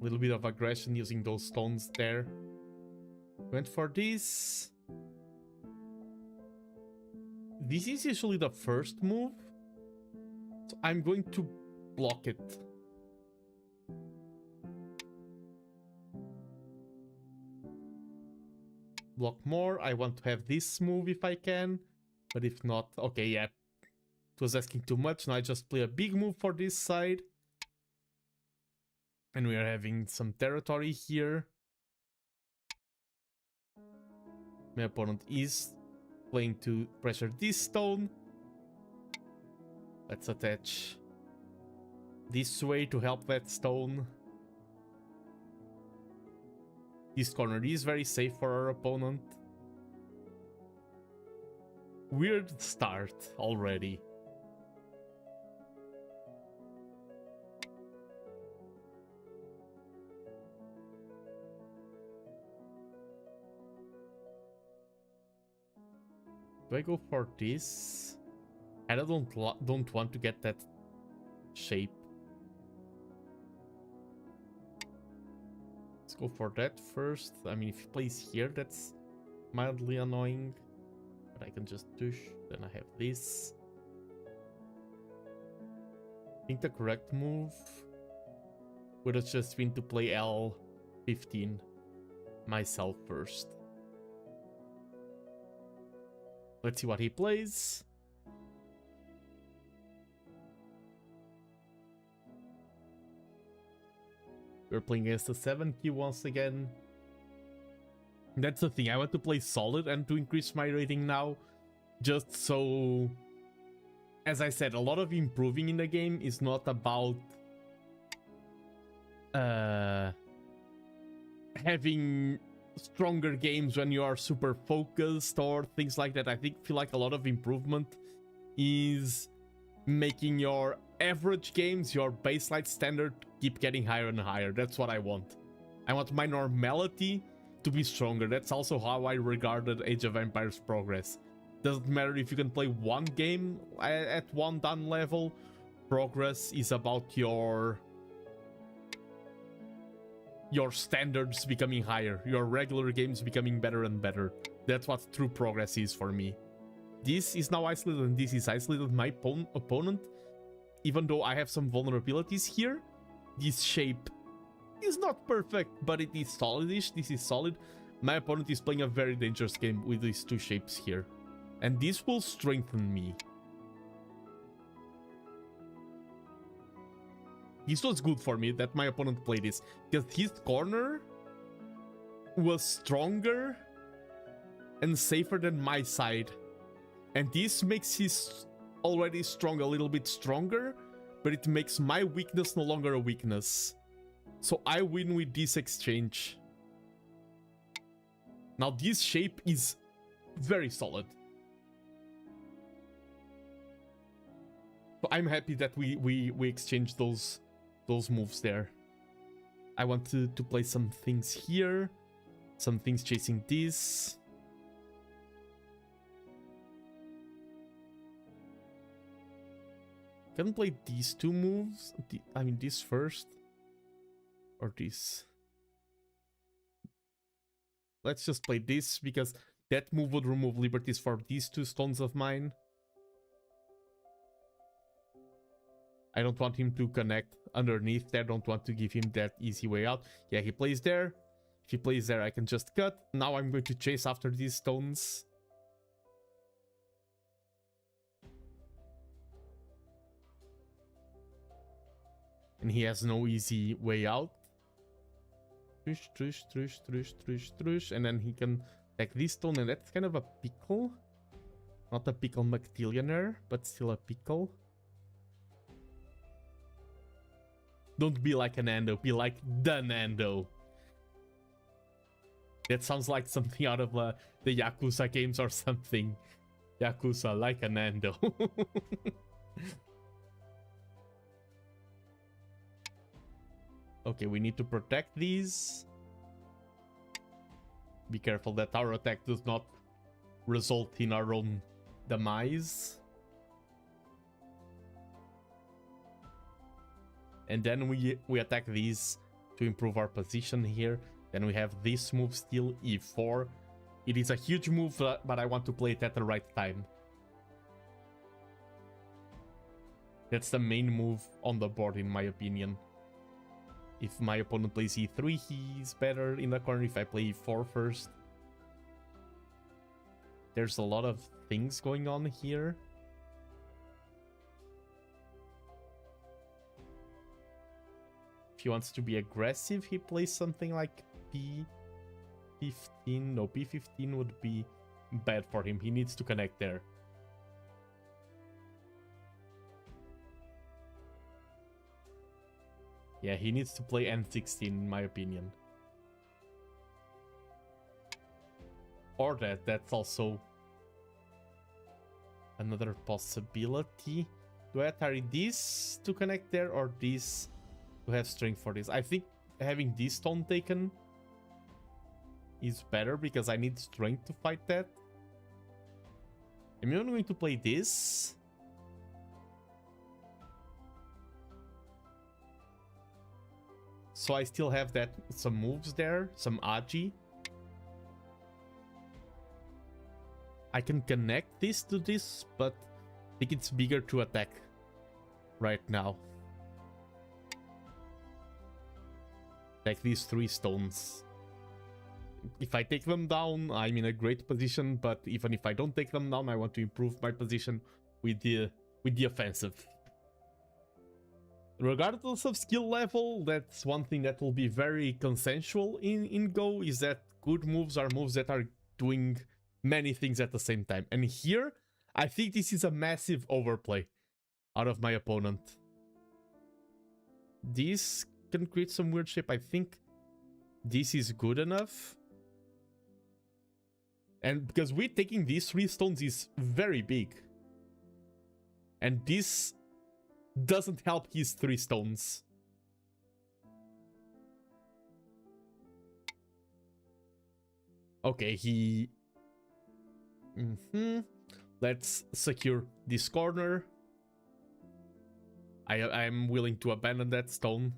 A little bit of aggression using those stones there. Went for this. This is usually the first move, so I'm going to block it. Block more. I want to have this move if I can, but if not, okay, yeah. It was asking too much. Now I just play a big move for this side. And we are having some territory here. My opponent is playing to pressure this stone. Let's attach this way to help that stone. This corner is very safe for our opponent. Weird start already. Do I go for this? I don't want to get that shape. Let's go for that first. I mean, if he plays here, that's mildly annoying. But I can just push. Then I have this. I think the correct move would have just been to play L15 myself first. Let's see what he plays. We're playing against a 7 key once again. That's the thing, I want to play solid and to increase my rating now. Just so, as I said, a lot of improving in the game is not about having stronger games when you are super focused or things like that. I feel like a lot of improvement is making your average games, your baseline standard, keep getting higher and higher. That's what I want. I want my normality to be stronger. That's also how I regarded Age of Empires progress. Doesn't matter if you can play one game at one done level. Progress is about your standards becoming higher, your regular games becoming better and better. That's what true progress is for me. This is now isolated and this is isolated. My opponent, even though I have some vulnerabilities here, this shape is not perfect, but it is solidish. This is solid. My opponent is playing a very dangerous game with these 2 shapes here. And this will strengthen me. This was good for me that my opponent played this, because his corner was stronger and safer than my side. And this makes his already strong a little bit stronger, but it makes my weakness no longer a weakness. So I win with this exchange. Now this shape is very solid. So I'm happy that we exchanged those moves there. I want to play some things here. Some things chasing this. Can play these two moves. I mean, this first. Or this. Let's just play this, because that move would remove liberties for these two stones of mine. I don't want him to connect underneath there. Don't want to give him that easy way out. Yeah, he plays there. If he plays there, I can just cut. Now I'm going to chase after these stones. And he has no easy way out. Trush, trush, trush, trush, trush, trush. And then he can attack this stone, and that's kind of a pickle. Not a pickle McTillionaire, but still a pickle. Don't be like a Nando, be like TheNando. That sounds like something out of the Yakuza games or something. Yakuza like a Nando. Okay, we need to protect these. Be careful that our attack does not result in our own demise. And then we attack these to improve our position here. Then we have this move still, E4. It is a huge move, but I want to play it at the right time. That's the main move on the board, in my opinion. If my opponent plays E3, he's better in the corner. If I play E4 first. There's a lot of things going on here. If he wants to be aggressive, he plays something like P15. No, P15 would be bad for him. He needs to connect there. Yeah, he needs to play N16, in my opinion. Or that's also another possibility. Do I carry this to connect there, or this to have strength for this? I think having this stone taken is better, because I need strength to fight that. I'm even going to play this. So I still have some moves there, some Agi. I can connect this to this, but I think it's bigger to attack right now. Like these 3 stones. If I take them down, I'm in a great position, but even if I don't take them down, I want to improve my position with the offensive. Regardless of skill level, that's one thing that will be very consensual in Go, is that good moves are moves that are doing many things at the same time. And here, I think this is a massive overplay out of my opponent. This can create some weird shape. I think this is good enough. And because we're taking these 3 stones is very big. And this doesn't help his 3 stones. Okay, he... Let's secure this corner. I'm willing to abandon that stone.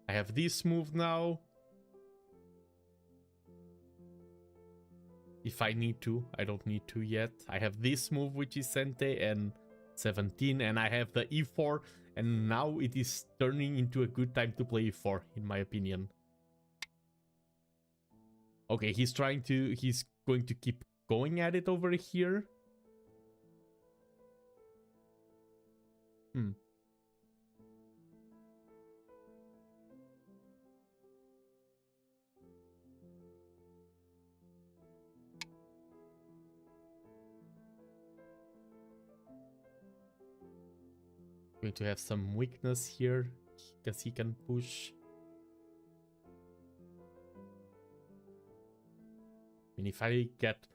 I have this move now. If I need to, I don't need to yet. I have this move, which is Sente and 17, and I have the E4, and now it is turning into a good time to play E4, in my opinion. Okay, he's going to keep going at it over here. Going to have some weakness here, because he can push. I mean, if I get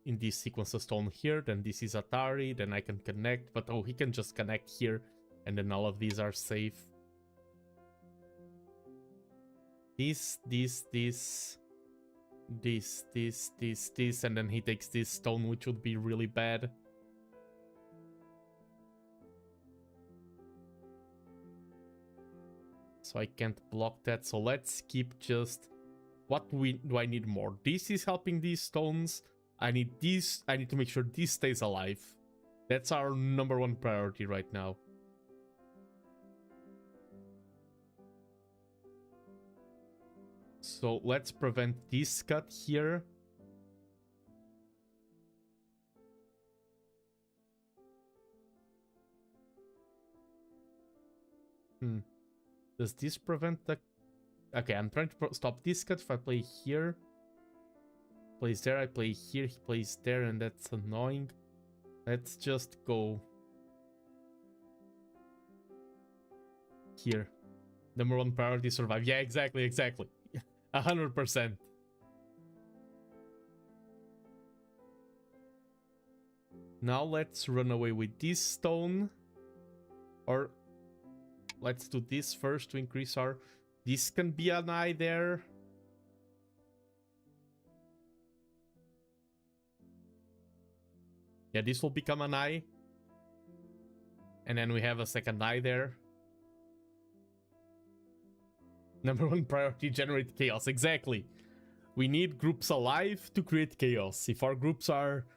in this sequence a stone here, then this is Atari, then I can connect, but oh, he can just connect here, and then all of these are safe. This, and then he takes this stone, which would be really bad. So I can't block that, so let's keep just... What do I need more? This is helping these stones. I need these. I need to make sure this stays alive. That's our #1 priority right now. So let's prevent this cut here. Does this prevent the... Okay, I'm trying to stop this cut. If I play here, plays there, I play here, he plays there, and that's annoying. Let's just go here. #1 priority, survive. Yeah, exactly. 100%. Now let's run away with this stone. Or let's do this first to increase our... This can be an eye there. Yeah, this will become an eye. And then we have a second eye there. #1 priority, generate chaos. Exactly. We need groups alive to create chaos. If our groups are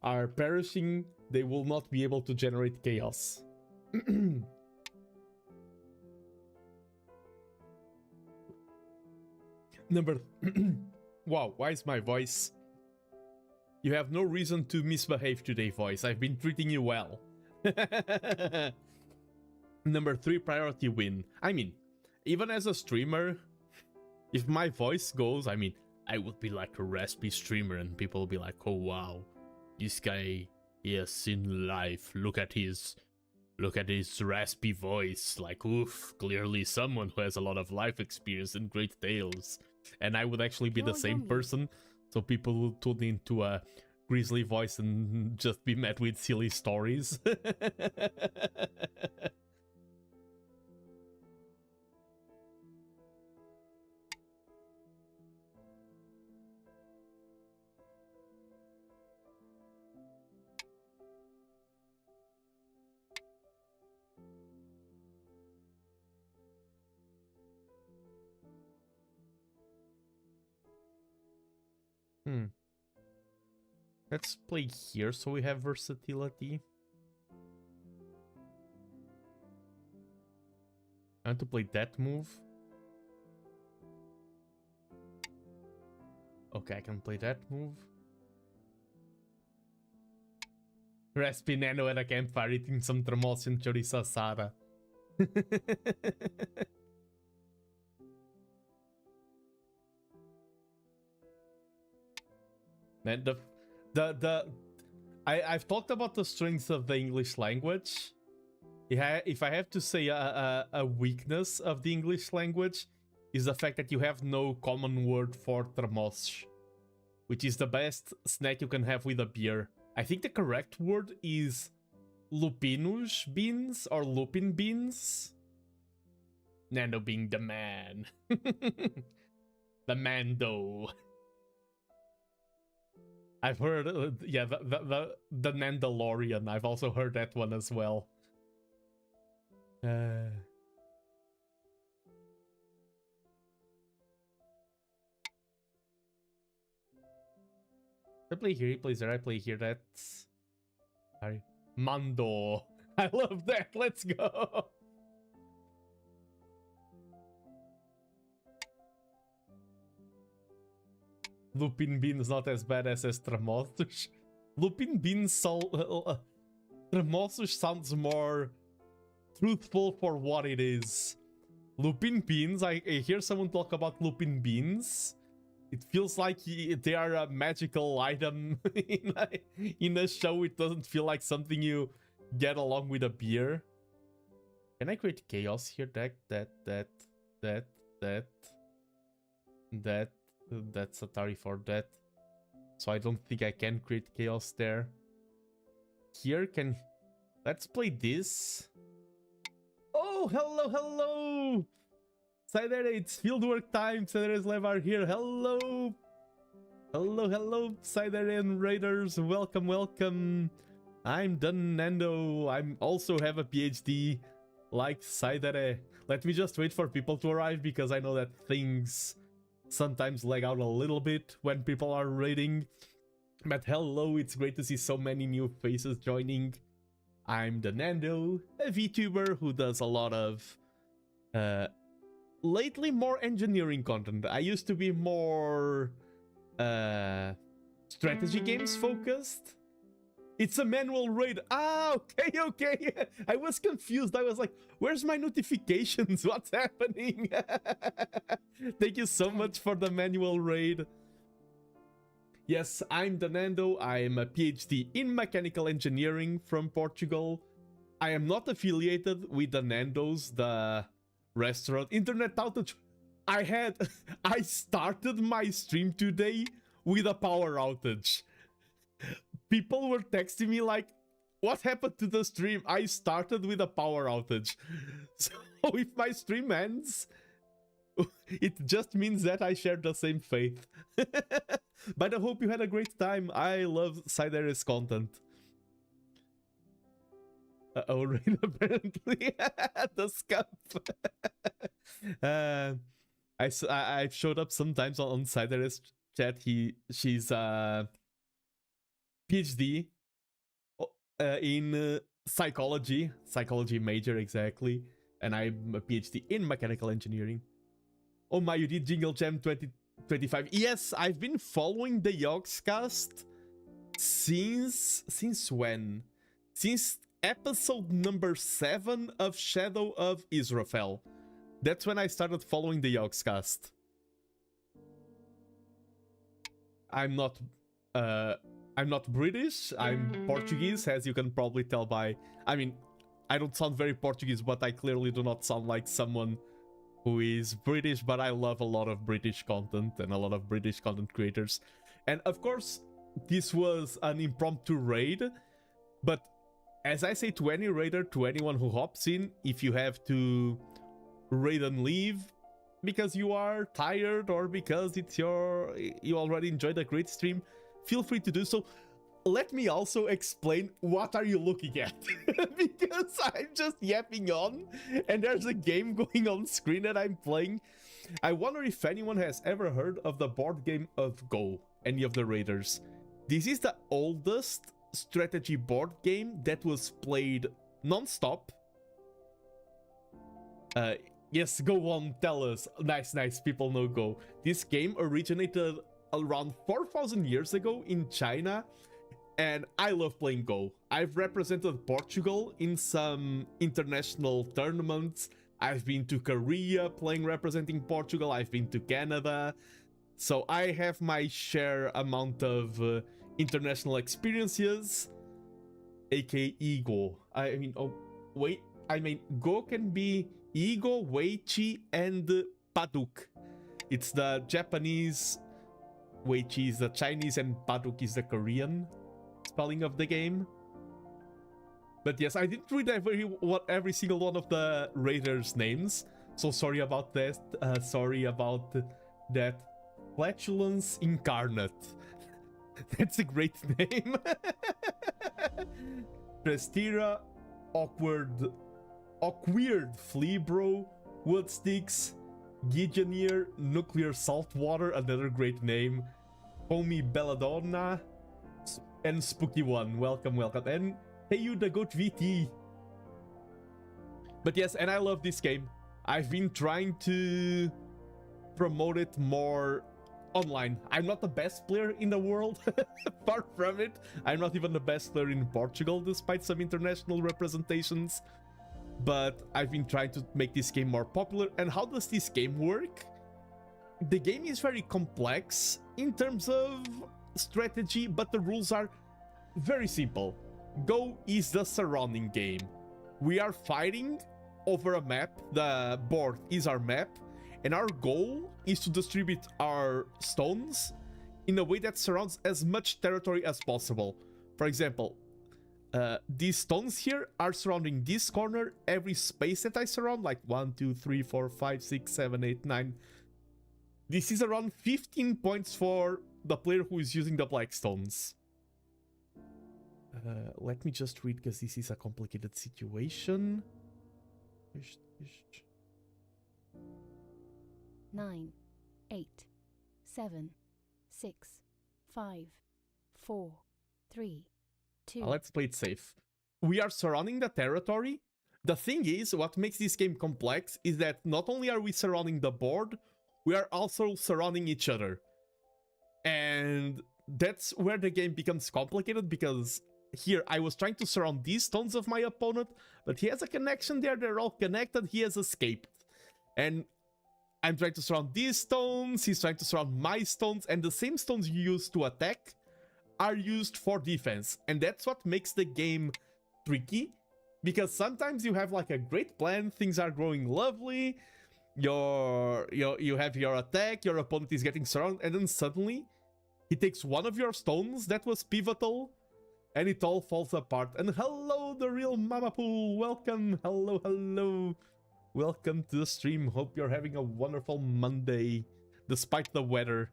perishing, they will not be able to generate chaos. Wow, why is my voice? You have no reason to misbehave today, voice. I've been treating you well. #3 priority, win. I mean, even as a streamer, if my voice goes, I mean, I would be like a raspy streamer and people will be like, oh wow, this guy, he has seen life. Look at his raspy voice. Like, oof, clearly someone who has a lot of life experience and great tales. And I would actually be the same person, so people will tune into a grizzly voice and just be met with silly stories. Let's play here so we have versatility. I want to play that move. Okay, I can play that move. Raspy Nano at a campfire eating some tramos and chorizo asada. Man, I've talked about the strengths of the English language. If I have to say a weakness of the English language, is the fact that you have no common word for tramos, which is the best snack you can have with a beer. I think the correct word is lupinus beans or lupin beans. Nando being the man. The Mando. I've heard, yeah, the Nandalorian. I've also heard that one as well. I play here, he plays there, I play here. That's... Sorry. Mando. I love that. Let's go. Lupin Beans not as badass as Tremossus. Lupin Beans Tremossus sounds more truthful for what it is. Lupin Beans, I hear someone talk about Lupin Beans. It feels like they are a magical item in a show. It doesn't feel like something you get along with a beer. Can I create chaos here? That's Atari for that. so I don't think I can create chaos there. Here, let's play this. Oh, hello! Sidere, it's fieldwork time. Sidere's live are here. Hello, Sidere and Raiders. Welcome. I'm TheNando. I also have a PhD like Sidere. Let me just wait for people to arrive because I know that things sometimes lag out a little bit when people are raiding. But hello, it's great to see so many new faces joining. I'm TheNando, a VTuber who does a lot of lately more engineering content. I used to be more strategy games focused. It's a manual raid. Ah, okay. I was confused. I was like, where's my notifications? What's happening? Thank you so much for the manual raid. Yes, I'm TheNando. I am a PhD in mechanical engineering from Portugal. I am not affiliated with the Nando's, the restaurant. Internet outage. I started my stream today with a power outage. People were texting me like, what happened to the stream? I started with a power outage. So if my stream ends, it just means that I share the same fate. But I hope you had a great time. I love Sidere's content. Oh, right, apparently. The scuff. I've showed up sometimes on Sidere's chat. She's PhD in psychology major, exactly, and I'm a PhD in mechanical engineering. Oh my, you did Jingle Jam 2025. Yes, I've been following the Yogscast since when? Since episode number 7 of Shadow of Israfel. That's when I started following the Yogscast. I'm not British, I'm Portuguese, as you can probably tell by... I mean, I don't sound very Portuguese, but I clearly do not sound like someone who is British, but I love a lot of British content and a lot of British content creators. And of course, this was an impromptu raid, but as I say to any raider, to anyone who hops in, if you have to raid and leave because you are tired or because you already enjoyed a great stream, feel free to do so. Let me also explain what are you looking at, because I'm just yapping on and there's a game going on screen that I'm playing. I wonder if anyone has ever heard of the board game of Go, any of the raiders. This is the oldest strategy board game that was played non-stop. Yes, go on, tell us. Nice, people know Go. This game originated around 4,000 years ago in China, and I love playing Go. I've represented Portugal in some international tournaments. I've been to Korea representing Portugal. I've been to Canada. So I have my share amount of international experiences, aka Go. I mean, oh, wait. I mean, Go can be Igo, Weichi, and Baduk. It's the Japanese, Weichi is the Chinese, and Baduk is the Korean spelling of the game. But yes, I didn't read every single one of the raiders' names, so sorry about that. Sorry about that. Flatulence Incarnate. That's a great name. Prestira, Awkward Fleabro, Woodsticks, Gideonir, Nuclear Saltwater, another great name, Homie Belladonna, and Spooky One. Welcome. And hey, you the Goat VT. But yes, and I love this game. I've been trying to promote it more online. I'm not the best player in the world. Far from it. I'm not even the best player in Portugal, despite some international representations. But I've been trying to make this game more popular. And how does this game work? The game is very complex in terms of strategy, but the rules are very simple. Go is the surrounding game. We are fighting over a map. The board is our map, and our goal is to distribute our stones in a way that surrounds as much territory as possible. For example, these stones here are surrounding this corner. Every space that I surround, like 1, 2, 3, 4, 5, 6, 7, 8, 9. This is around 15 points for the player who is using the black stones. Let me just read, because this is a complicated situation. 9, 8, 7, 6, 5, 4, 3, 2. Let's play it safe. We are surrounding the territory. The thing is, what makes this game complex is that not only are we surrounding the board, we are also surrounding each other. And that's where the game becomes complicated, because here I was trying to surround these stones of my opponent, but he has a connection there, they're all connected, he has escaped. And I'm trying to surround these stones, he's trying to surround my stones, and the same stones you use to attack are used for defense. And that's what makes the game tricky, because sometimes you have like a great plan, things are growing lovely, you have your attack, your opponent is getting surrounded, and then suddenly he takes one of your stones that was pivotal, and it all falls apart. And hello, the real Mama Pool, welcome, hello, hello. Welcome to the stream, hope you're having a wonderful Monday, despite the weather.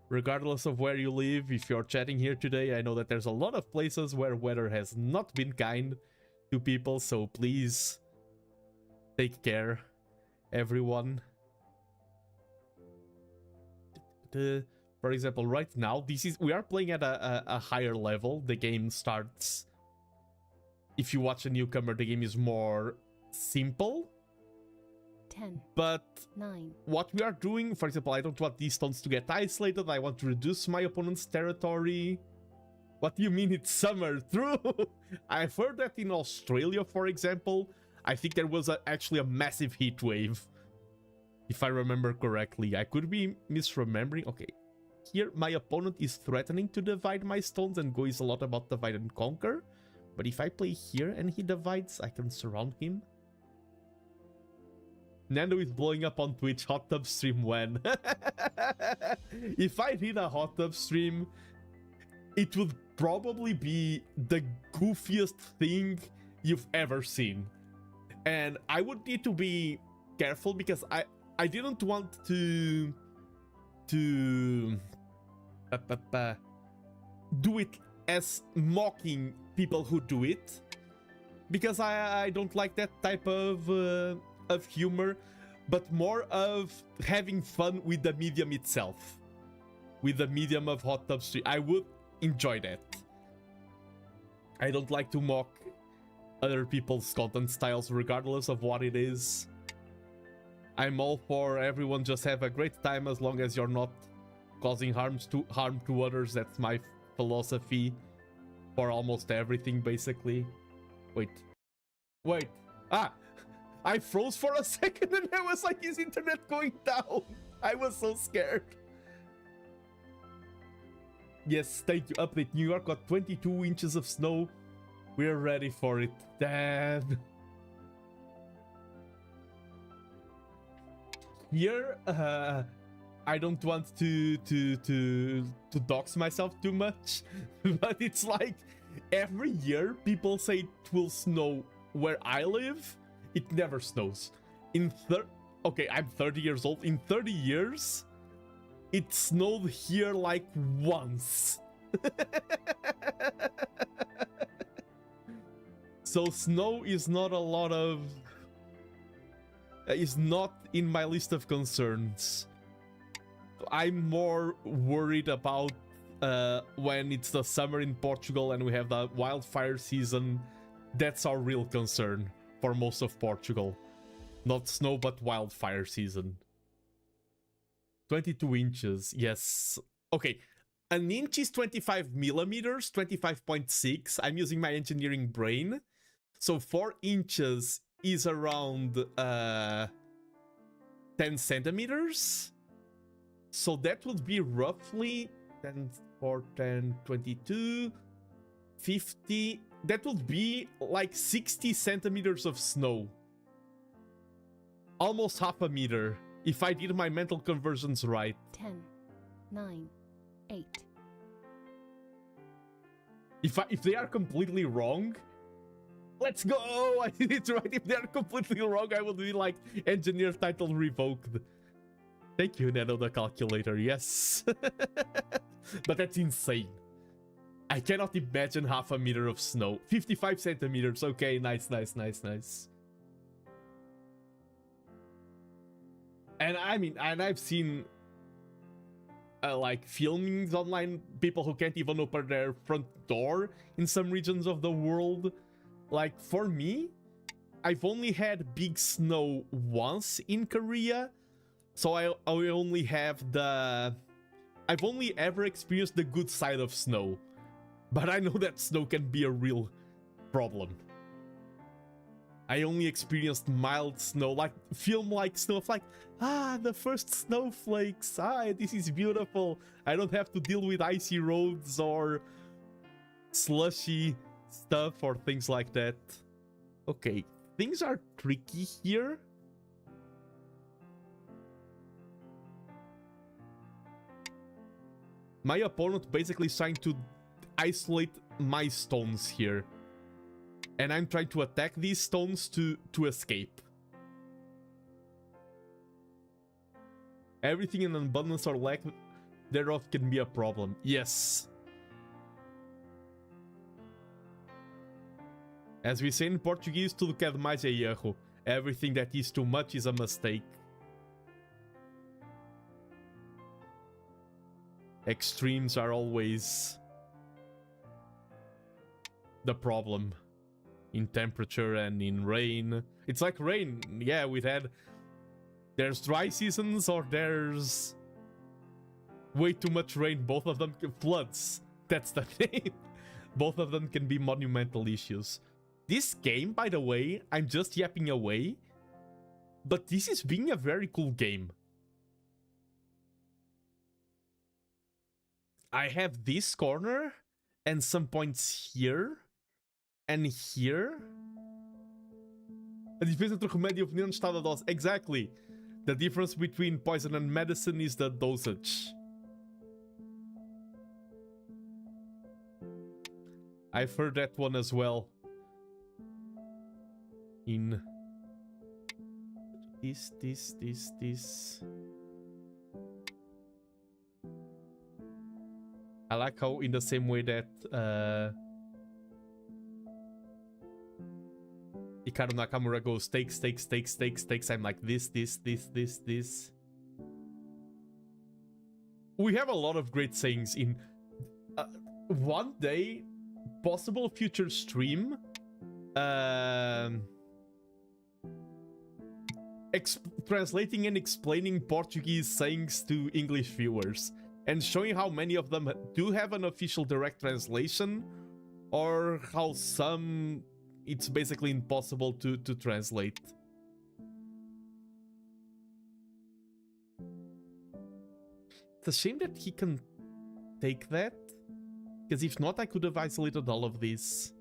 Regardless of where you live, if you're chatting here today, I know that there's a lot of places where weather has not been kind to people, so please take care, everyone. For example, right now, we are playing at a higher level. The game starts... If you watch a newcomer, the game is more simple. 10, but 9. What we are doing, for example, I don't want these stones to get isolated. I want to reduce my opponent's territory. What do you mean it's summer? True! I've heard that in Australia, for example, I think there was actually a massive heat wave. If I remember correctly. I could be misremembering. Okay. Here, my opponent is threatening to divide my stones, and Go is a lot about divide and conquer. But if I play here and he divides, I can surround him. Nando is blowing up on Twitch. Hot tub stream when? If I did a hot tub stream, it would probably be the goofiest thing you've ever seen. And I would need to be careful, because I didn't want to do it as mocking people who do it, because I don't like that type of humor, but more of having fun with the medium itself, with the medium of hot tub stream. I would enjoy that. I don't like to mock other people's content styles regardless of what it is. I'm all for everyone just have a great time as long as you're not causing harm to others. That's my philosophy for almost everything, basically. Wait. Ah! I froze for a second and I was like, is internet going down? I was so scared. Yes, thank you. Update. New York got 22 inches of snow. We're ready for it. Damn. Here, I don't want to dox myself too much, but it's like every year people say it will snow where I live. It never snows. Okay, I'm 30 years old. In 30 years, it snowed here like once. So snow is not a lot of... is not in my list of concerns. I'm more worried about when it's the summer in Portugal and we have the wildfire season. That's our real concern for most of Portugal. Not snow, but wildfire season. 22 inches, yes. Okay, an inch is 25 millimeters, 25.6. I'm using my engineering brain. So 4 inches is around 10 centimeters. So that would be roughly 10, 4, 10, 22, 50. That would be like 60 centimeters of snow. Almost half a meter, if I did my mental conversions right. 10, 9, 8, If they are completely wrong, let's go! I did it right. If they are completely wrong, I will be like, engineer title revoked. Thank you, Nano the calculator, yes. But that's insane. I cannot imagine half a meter of snow. 55 centimeters, okay, nice, nice, nice, nice. And I mean, and I've seen like filmings online, people who can't even open their front door in some regions of the world. Like, for me, I've only had big snow once in Korea, so I only have the... I've only ever experienced the good side of snow, but I know that snow can be a real problem. I only experienced mild snow, like film-like snow, like, the first snowflakes, this is beautiful. I don't have to deal with icy roads or slushy stuff or things like that. Okay, things are tricky here. My opponent basically is trying to isolate my stones here. And I'm trying to attack these stones to escape. Everything in abundance or lack thereof can be a problem. Yes. As we say in Portuguese, tudo que é demais é erro. Everything that is too much is a mistake. Extremes are always the problem. In temperature and in rain. It's like rain. Yeah, there's dry seasons or there's way too much rain. Both of them floods. That's the thing. Both of them can be monumental issues. This game, by the way, I'm just yapping away, but this is being a very cool game. I have this corner and some points here. And here? A diferença entre o remédio e o veneno está na dose. Exactly. The difference between poison and medicine is the dosage. I've heard that one as well. In this. I like how in the same way that Hikaru Nakamura goes steaks. I'm like this. We have a lot of great sayings in one day, possible future stream. Translating and explaining Portuguese sayings to English viewers and showing how many of them do have an official direct translation or how some it's basically impossible to translate. It's a shame that he can take that, because if not, I could have isolated all of these.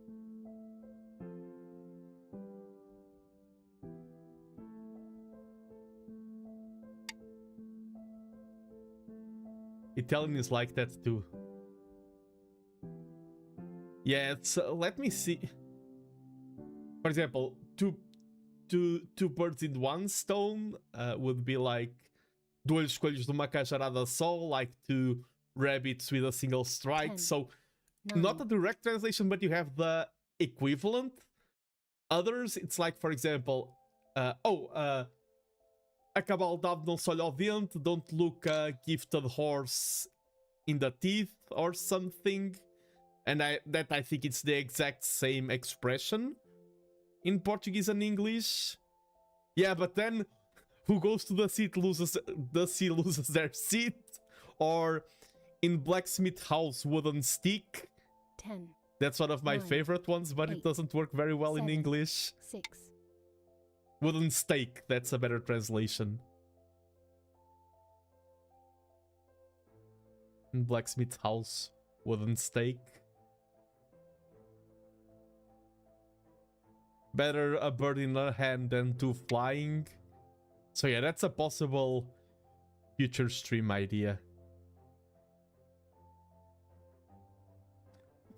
Italian is like that too. Yeah, it's let me see. For example, two birds in one stone would be like dois coelhos numa cajarada só, like two rabbits with a single strike. 10, So 9, not a direct translation, but you have the equivalent. Others, it's like, for example, a cabaldade não se olha ao dente, don't look a gifted horse in the teeth or something. And I think it's the exact same expression in Portuguese and English. Yeah, but then who goes to the sea loses their seat. Or in blacksmith house, wooden stick. 10, That's one of my 9, favorite ones, but 8, it doesn't work very well in 7, English. 6, Wooden stake, that's a better translation. In blacksmith house, wooden stake. Better a bird in a hand than two flying. So yeah, that's a possible future stream idea.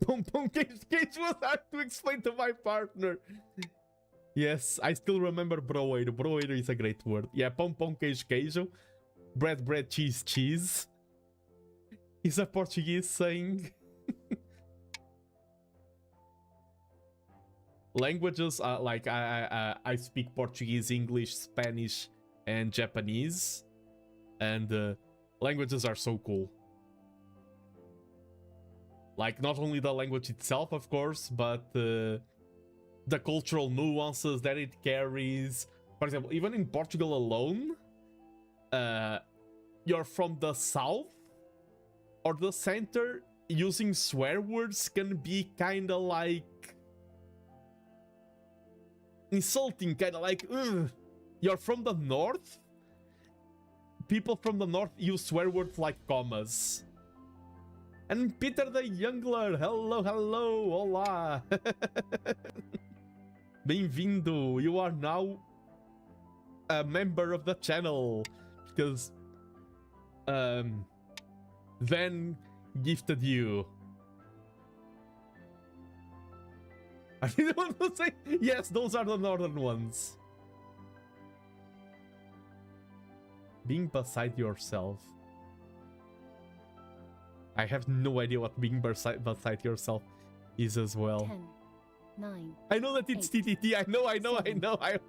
Pom pom cage was hard to explain to my partner. Yes, I still remember broeiro. Broeiro is a great word. Yeah, pom pom queijo. Bread, cheese. Is a Portuguese saying. Languages are like I speak Portuguese, English, Spanish, and Japanese, and languages are so cool. Like not only the language itself, of course, but the cultural nuances that it carries. For example, even in Portugal alone, you're from the south or the center, using swear words can be kind of like insulting, kind of like, ugh. You're from the north, people from the north use swear words like commas. And Peter the Youngler, hello, hola. Bem-vindo, you are now a member of the channel, because then gifted you. I didn't want to say, yes, those are the northern ones. Being beside yourself. I have no idea what being beside yourself is as well. 10, 9. I know that it's 8, TTT. I know.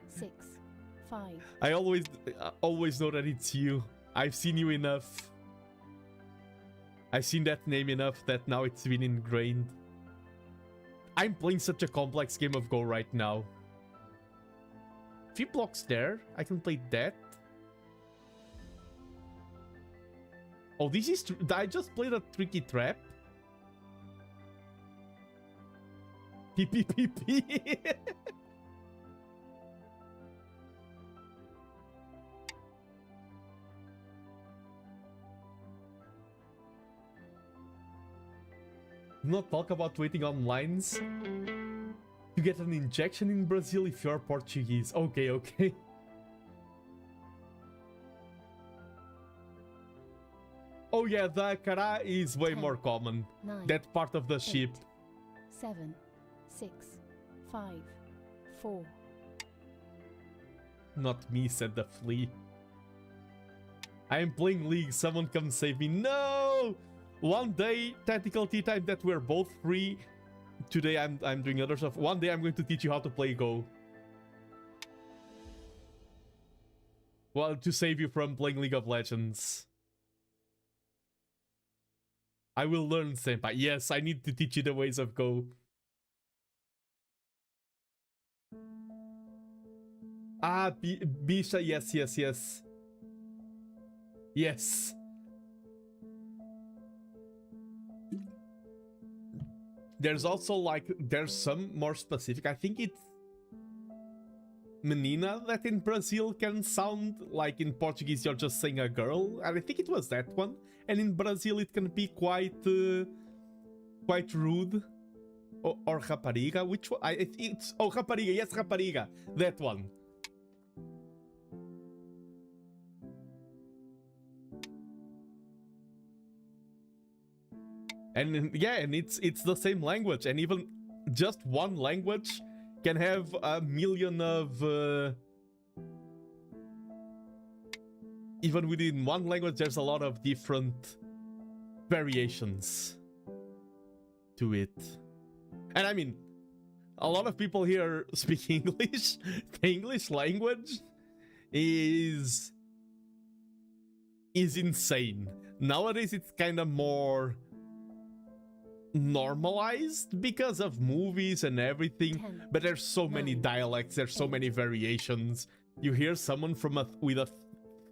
6, 5. I always know that it's you. I've seen you enough. I've seen that name enough that now it's been ingrained. I'm playing such a complex game of Go right now. 3 blocks there. I can play that. Oh, this is... I just played a tricky trap. PPPP. Not talk about waiting on lines to get an injection in Brazil if you're Portuguese. Okay. Oh yeah, the cara is way 10, more common. 9, that part of the 8, ship. 7, 6, 5, 4. Not me, said the flea. I am playing League, someone come save me. No! One day, tactical tea time that we're both free. Today I'm doing other stuff. One day I'm going to teach you how to play Go. Well, to save you from playing League of Legends. I will learn, senpai. Yes, I need to teach you the ways of Go. Ah, Bisha, yes. Yes. There's also like, there's some more specific. I think it's menina that in Brazil can sound like in Portuguese you're just saying a girl. And I think it was that one. And in Brazil it can be quite rude. Or rapariga. Which one? It's rapariga. Yes, rapariga. That one. And yeah, and it's the same language, and even just one language can have a million of even within one language there's a lot of different variations to it. And I mean, a lot of people here speak English. The English language is insane. Nowadays it's kind of more normalized because of movies and everything, 10, but there's so many 9, dialects, there's so 8. many variations. You hear someone with a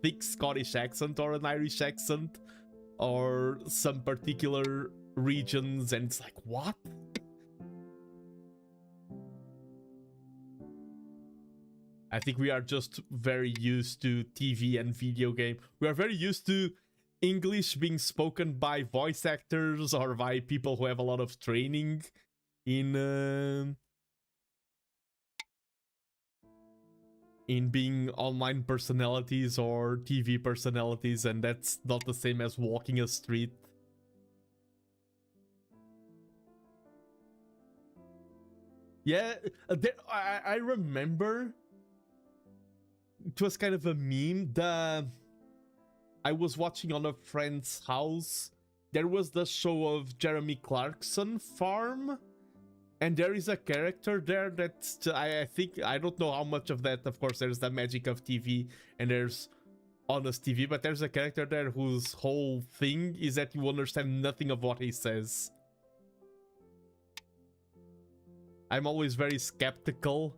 thick Scottish accent or an Irish accent or some particular regions, and it's like, what? I think we are just very used to TV and video game. We are very used to English being spoken by voice actors or by people who have a lot of training in being online personalities or TV personalities, and that's not the same as walking a street. Yeah, I remember it was kind of a meme. I was watching on a friend's house. There was the show of Jeremy Clarkson Farm, and there is a character there that I think, I don't know how much of that, of course, there's the magic of TV and there's honest TV, but there's a character there whose whole thing is that you understand nothing of what he says. I'm always very skeptical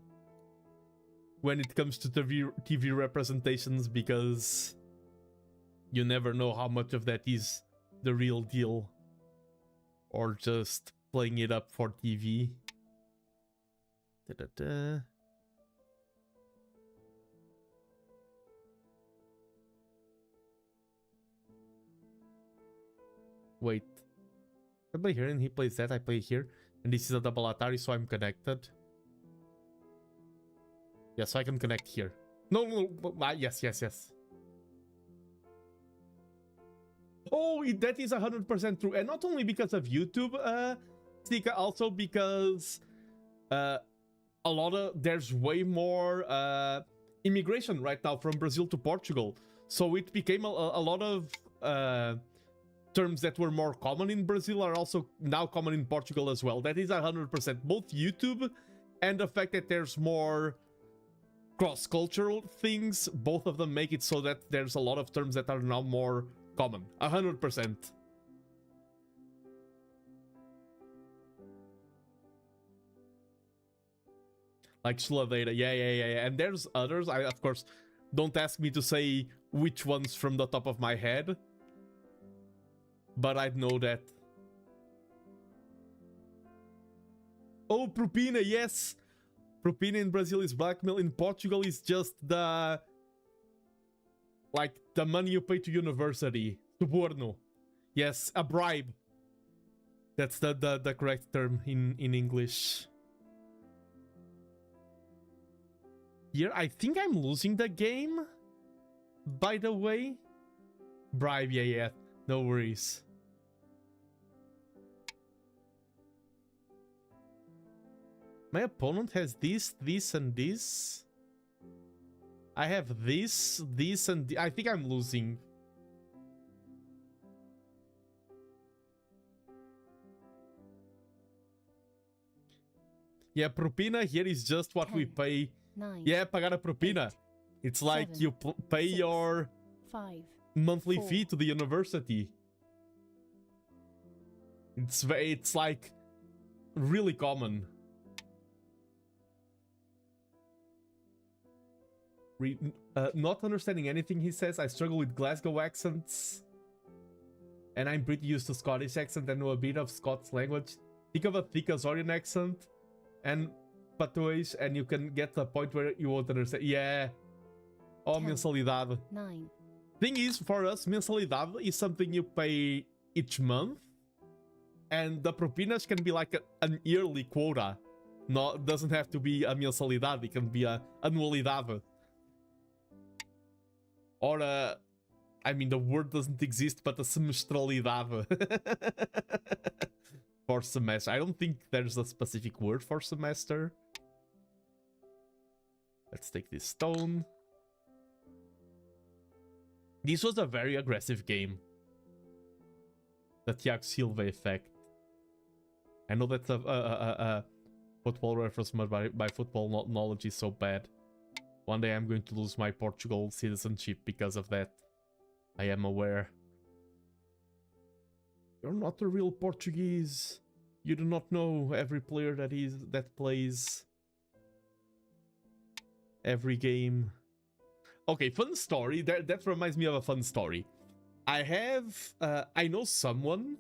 when it comes to TV representations because you never know how much of that is the real deal or just playing it up for TV. Da-da-da. Wait. I play here and he plays that, I play here. And this is a double Atari, so I'm connected. Yeah, so I can connect here. No, yes. Oh, that is 100% true. And not only because of YouTube, Stika, also because there's way more immigration right now from Brazil to Portugal. So it became a lot of terms that were more common in Brazil are also now common in Portugal as well. That is 100%. Both YouTube and the fact that there's more cross-cultural things, both of them make it so that there's a lot of terms that are now more common. 100%. Like Shlaveda, yeah. And there's others. I, of course, don't ask me to say which ones from the top of my head. But I'd know that. Oh, propina, yes. Propina in Brazil is blackmail. In Portugal is just the... like, the money you pay to university. Suborno. Yes, a bribe. That's the correct term in English. Here, I think I'm losing the game. By the way. Bribe, yeah. No worries. My opponent has this, and this. I have this, and I think I'm losing. Yeah, propina here is just what 10, we pay. 9, yeah, pagar a propina. 8, it's like 7, you pay 6, your 5, monthly 4. fee to the university. It's like really common. Not understanding anything he says. I struggle with Glasgow accents. And I'm pretty used to Scottish accent and know a bit of Scots language. Think of a thick Azorian accent and patois and you can get to a point where you won't understand. Yeah. Oh, 10, mensalidade. 9. Thing is, for us, mensalidade is something you pay each month. And the propinas can be like an yearly quota. No, it doesn't have to be a mensalidade. It can be a anualidade. Or a... I mean, the word doesn't exist, but a semestralidade. For semester. I don't think there's a specific word for semester. Let's take this stone. This was a very aggressive game. The Thiago Silva effect. I know that's a football reference, but my football knowledge is so bad. One day I'm going to lose my Portugal citizenship because of that. I am aware. You're not a real Portuguese. You do not know every player that plays every game. Okay, fun story. That reminds me of a fun story. I know someone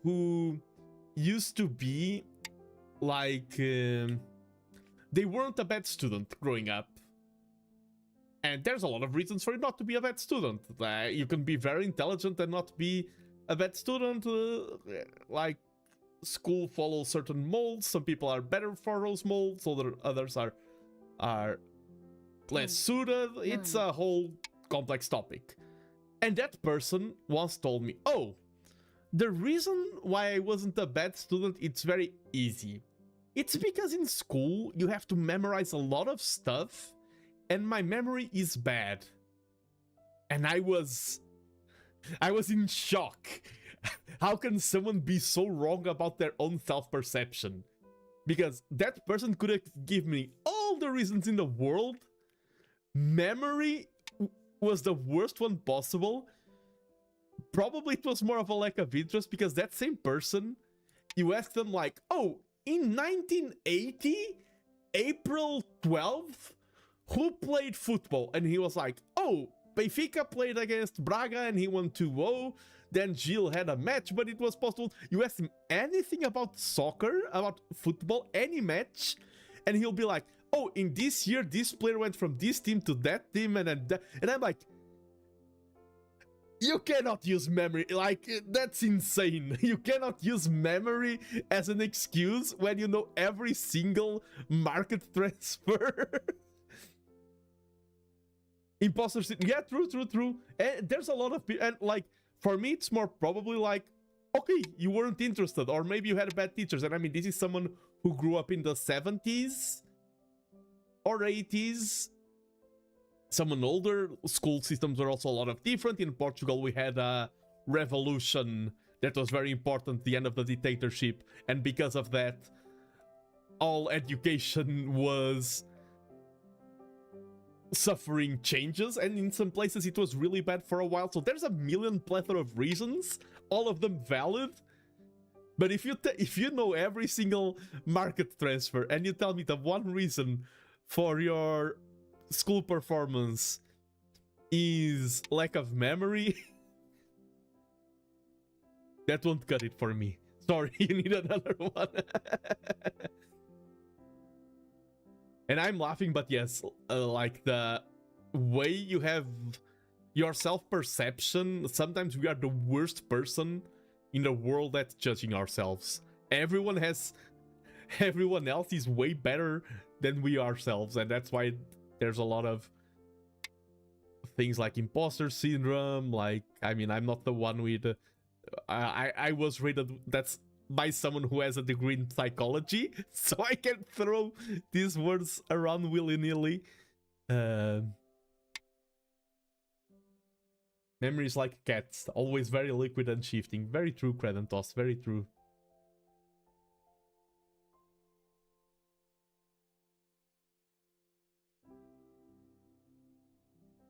who used to be like... they weren't a bad student growing up. And there's a lot of reasons for it not to be a bad student. You can be very intelligent and not be a bad student. Like, school follows certain molds. Some people are better for those molds. Others are less suited. It's a whole complex topic. And that person once told me, oh, the reason why I wasn't a bad student, it's very easy. It's because in school you have to memorize a lot of stuff, and my memory is bad. And I was in shock. How can someone be so wrong about their own self-perception? Because that person could have given me all the reasons in the world. Memory was the worst one possible. Probably it was more of a lack of interest, because that same person, you ask them like, oh, in 1980, April 12th, who played football? And he was like, oh, Benfica played against Braga and he won 2-0. Then Gil had a match, but it was possible. You ask him anything about soccer, about football, any match, and he'll be like, oh, in this year, this player went from this team to that team, and then that. And I'm like, you cannot use memory. Like, that's insane. You cannot use memory as an excuse when you know every single market transfer. Imposter syndrome. Yeah, true. And there's a lot of people, and like, for me, it's more probably like, okay, you weren't interested, or maybe you had bad teachers. And I mean, this is someone who grew up in the 70s or 80s. Someone older. School systems were also a lot of different. In Portugal, we had a revolution that was very important, the end of the dictatorship. And because of that, all education was suffering changes, and in some places it was really bad for a while. So there's a million plethora of reasons, all of them valid. But if you know every single market transfer and you tell me the one reason for your school performance is lack of memory, that won't cut it for me. Sorry, you need another one. And I'm laughing, but yes, like the way you have your self-perception, sometimes we are the worst person in the world at judging ourselves. Everyone else is way better than we ourselves, and that's why there's a lot of things like imposter syndrome. Like, I mean, I'm not the one with I was rated that's by someone who has a degree in psychology, so I can throw these words around willy-nilly. Memories like cats, always very liquid and shifting. Very true, Credentos, very true.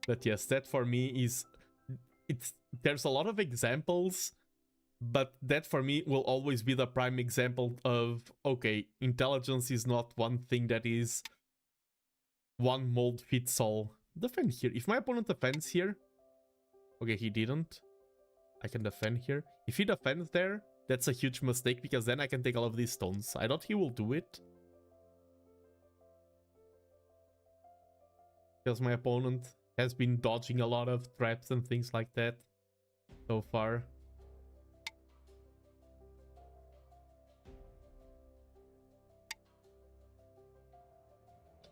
But yes, that for me is... there's a lot of examples, but that for me will always be the prime example of, okay, intelligence is not one thing that is one mold fits all. Defend here. If my opponent defends here... Okay, he didn't. I can defend here. If he defends there, that's a huge mistake, because then I can take all of these stones. I thought he will do it, because my opponent has been dodging a lot of traps and things like that so far.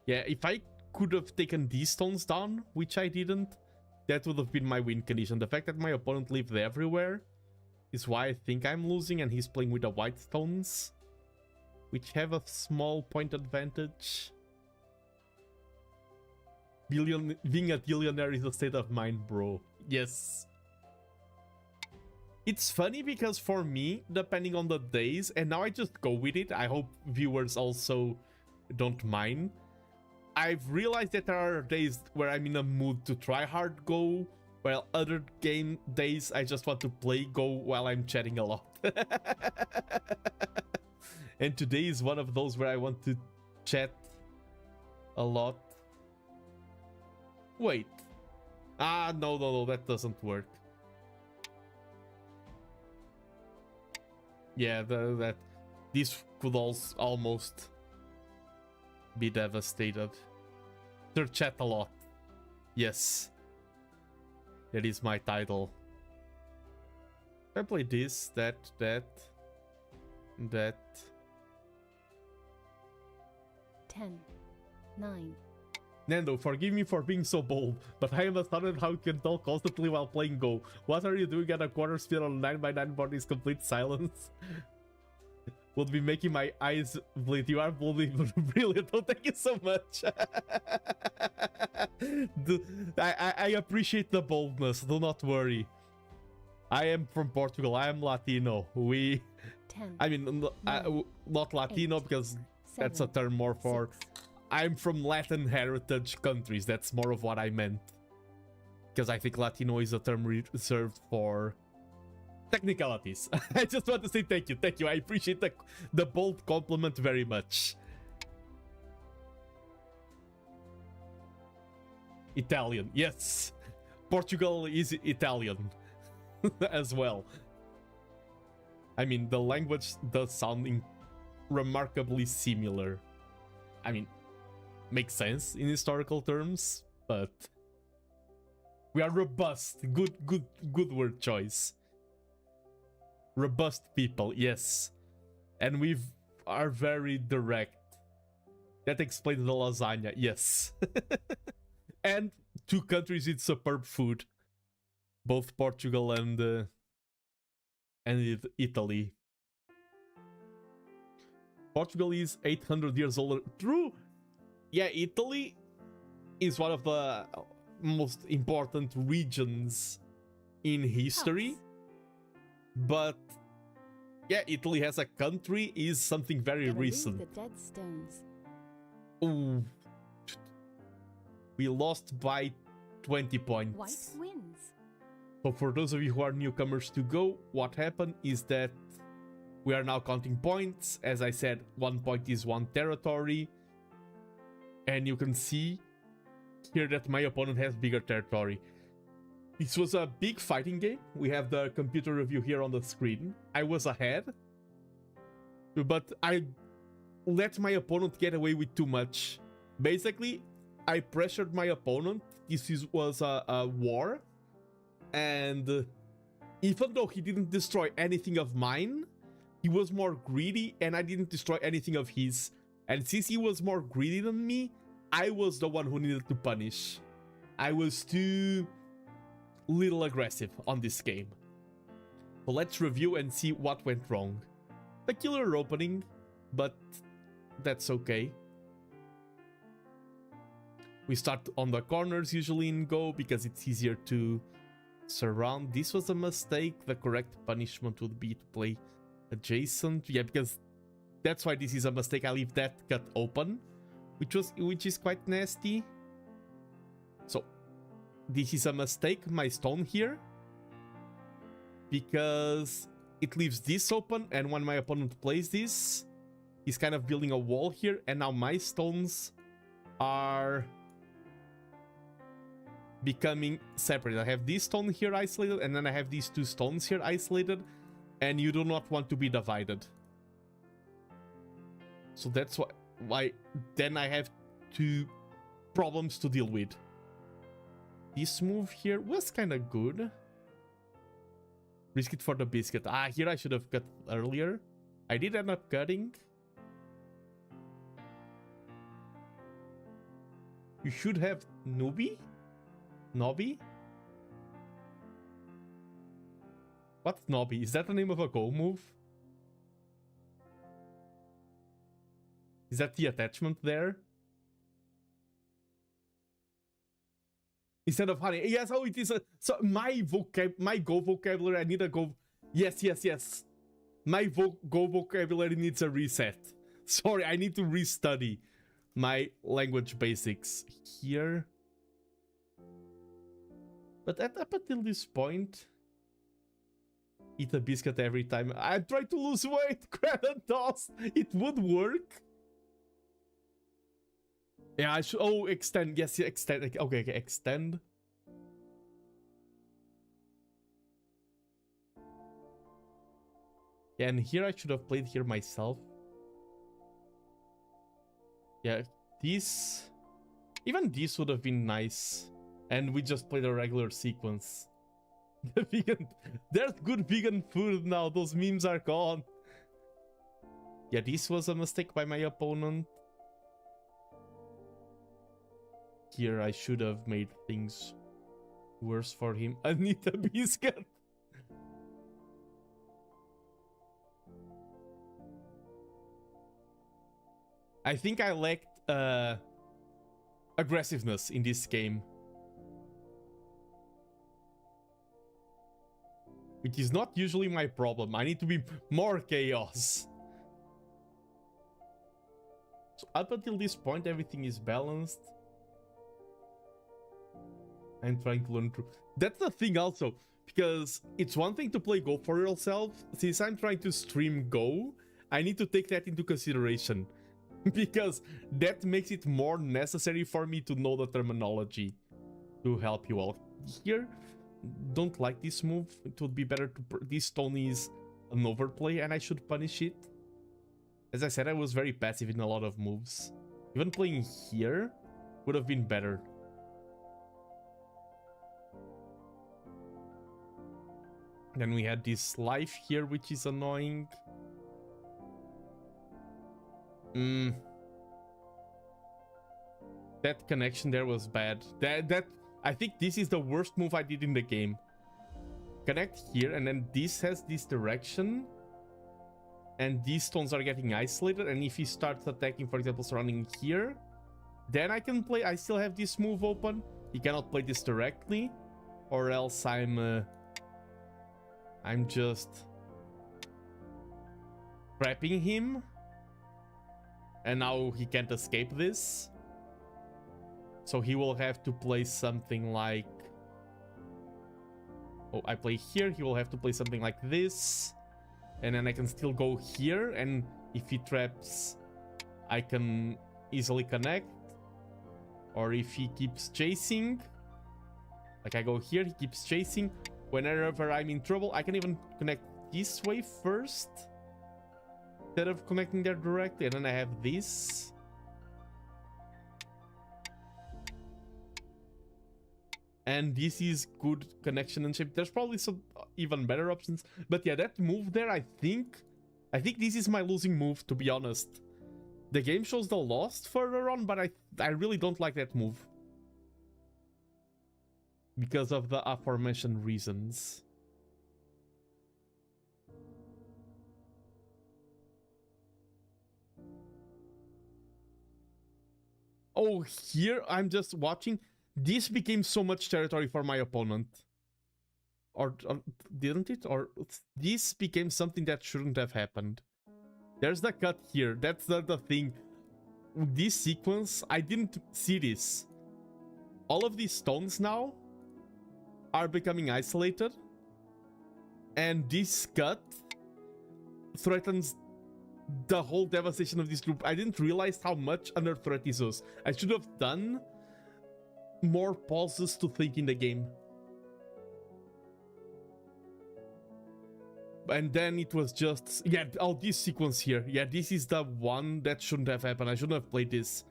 Yeah, if I could have taken these stones down, which I didn't, that would have been my win condition. The fact that my opponent lived everywhere is why I think I'm losing, and he's playing with the white stones, which have a small point advantage. Being a billionaire is a state of mind, bro. Yes. It's funny because for me, depending on the days, and now I just go with it, I hope viewers also don't mind. I've realized that there are days where I'm in a mood to try hard Go, while other game days I just want to play Go while I'm chatting a lot. And today is one of those where I want to chat a lot. Wait. No, that doesn't work. Yeah, this could also almost be devastated. Sir, chat a lot. Yes. That is my title. I play this, that. 10, 9. Nando, forgive me for being so bold, but I am astounded how you can talk constantly while playing Go. What are you doing at a quarter speed on 9x9 board is complete silence? would be making my eyes bleed. You are brilliant. Oh, thank you so much. I appreciate the boldness. Do not worry. I am from Portugal. I am Latino. 10. I mean, not Latino 8, because that's a 7, term more for... 6. I'm from Latin heritage countries. That's more of what I meant. Because I think Latino is a term reserved for technicalities. I just want to say thank you. Thank you. I appreciate the bold compliment very much. Italian. Yes. Portugal is Italian as well. I mean, the language does sound remarkably similar. I mean, makes sense in historical terms, but we are robust. Good word choice. Robust people, yes. And we are very direct. That explains the lasagna, yes. And 2 countries with superb food. Both Portugal and Italy. Portugal is 800 years older. True! Yeah, Italy is one of the most important regions in history. House. But yeah, Italy as a country is something very recent. The dead stones. Ooh. We lost by 20 points. White wins. So for those of you who are newcomers to Go, what happened is that we are now counting points. As I said, 1 point is 1 territory. And you can see here that my opponent has bigger territory. This was a big fighting game. We have the computer review here on the screen. I was ahead, but I let my opponent get away with too much. Basically, I pressured my opponent. This was a war. And even though he didn't destroy anything of mine, he was more greedy and I didn't destroy anything of his. And since he was more greedy than me, I was the one who needed to punish. I was too little aggressive on this game. So let's review and see what went wrong. A killer opening, but that's okay. We start on the corners usually in Go because it's easier to surround. This was a mistake. The correct punishment would be to play adjacent. Yeah, because that's why this is a mistake. I leave that cut open, which is quite nasty. So this is a mistake, my stone here, because it leaves this open, and when my opponent plays this, he's kind of building a wall here, and now my stones are becoming separate. I have this stone here isolated, and then I have these 2 stones here isolated, and you do not want to be divided. So that's why then I have 2 problems to deal with. This move here was kind of good. Risk it for the biscuit. Ah, here I should have cut earlier. I did end up cutting. You should have Nobby? What's Nobby? Is that the name of a Go move? Is that the attachment there? Instead of honey. Yes, oh, it is a... So my Go vocabulary, I need a Go... Yes. My Go vocabulary needs a reset. Sorry, I need to restudy my language basics here. But up until this point... Eat a biscuit every time. I'm trying to lose weight, Kratos. It would work. Yeah, I should... Oh, extend. Yes, extend. Okay, extend. Yeah, and here I should have played here myself. Yeah, this... Even this would have been nice. And we just played a regular sequence. The vegan... There's good vegan food now. Those memes are gone. Yeah, this was a mistake by my opponent. Here I should have made things worse for him. I need a biscuit. I think I lacked aggressiveness in this game. Which is not usually my problem. I need to be more chaos. So up until this point, everything is balanced. I'm trying to learn through. That's the thing also, because it's one thing to play Go for yourself. Since I'm trying to stream Go, I need to take that into consideration. Because that makes it more necessary for me to know the terminology to help you all. Here, don't like this move. It would be better to... This stone is an overplay and I should punish it. As I said, I was very passive in a lot of moves. Even playing here would have been better. Then we had this life here, which is annoying. That connection there was bad. I think this is the worst move I did in the game. Connect here, and then this has this direction. And these stones are getting isolated. And if he starts attacking, for example, surrounding here, then I can play. I still have this move open. He cannot play this directly, or else I'm just trapping him. And now he can't escape this. So he will have to play something like... Oh, I play here. He will have to play something like this. And then I can still go here. And if he traps, I can easily connect. Or if he keeps chasing, like I go here, he keeps chasing. Whenever I'm in trouble, I can even connect this way first, instead of connecting there directly. And then I have this. And this is good connection and shape. There's probably some even better options. But yeah, that move there, I think this is my losing move, to be honest. The game shows the lost further on, but I really don't like that move. Because of the aforementioned reasons. Oh, here I'm just watching. This became so much territory for my opponent. Or didn't it? Or this became something that shouldn't have happened. There's the cut here. That's the thing. This sequence, I didn't see this. All of these stones now are becoming isolated. And this cut threatens the whole devastation of this group. I didn't realize how much under threat this was. I should have done more pauses to think in the game. And then it was just... Yeah, oh, this sequence here. Yeah, this is the one that shouldn't have happened. I shouldn't have played this.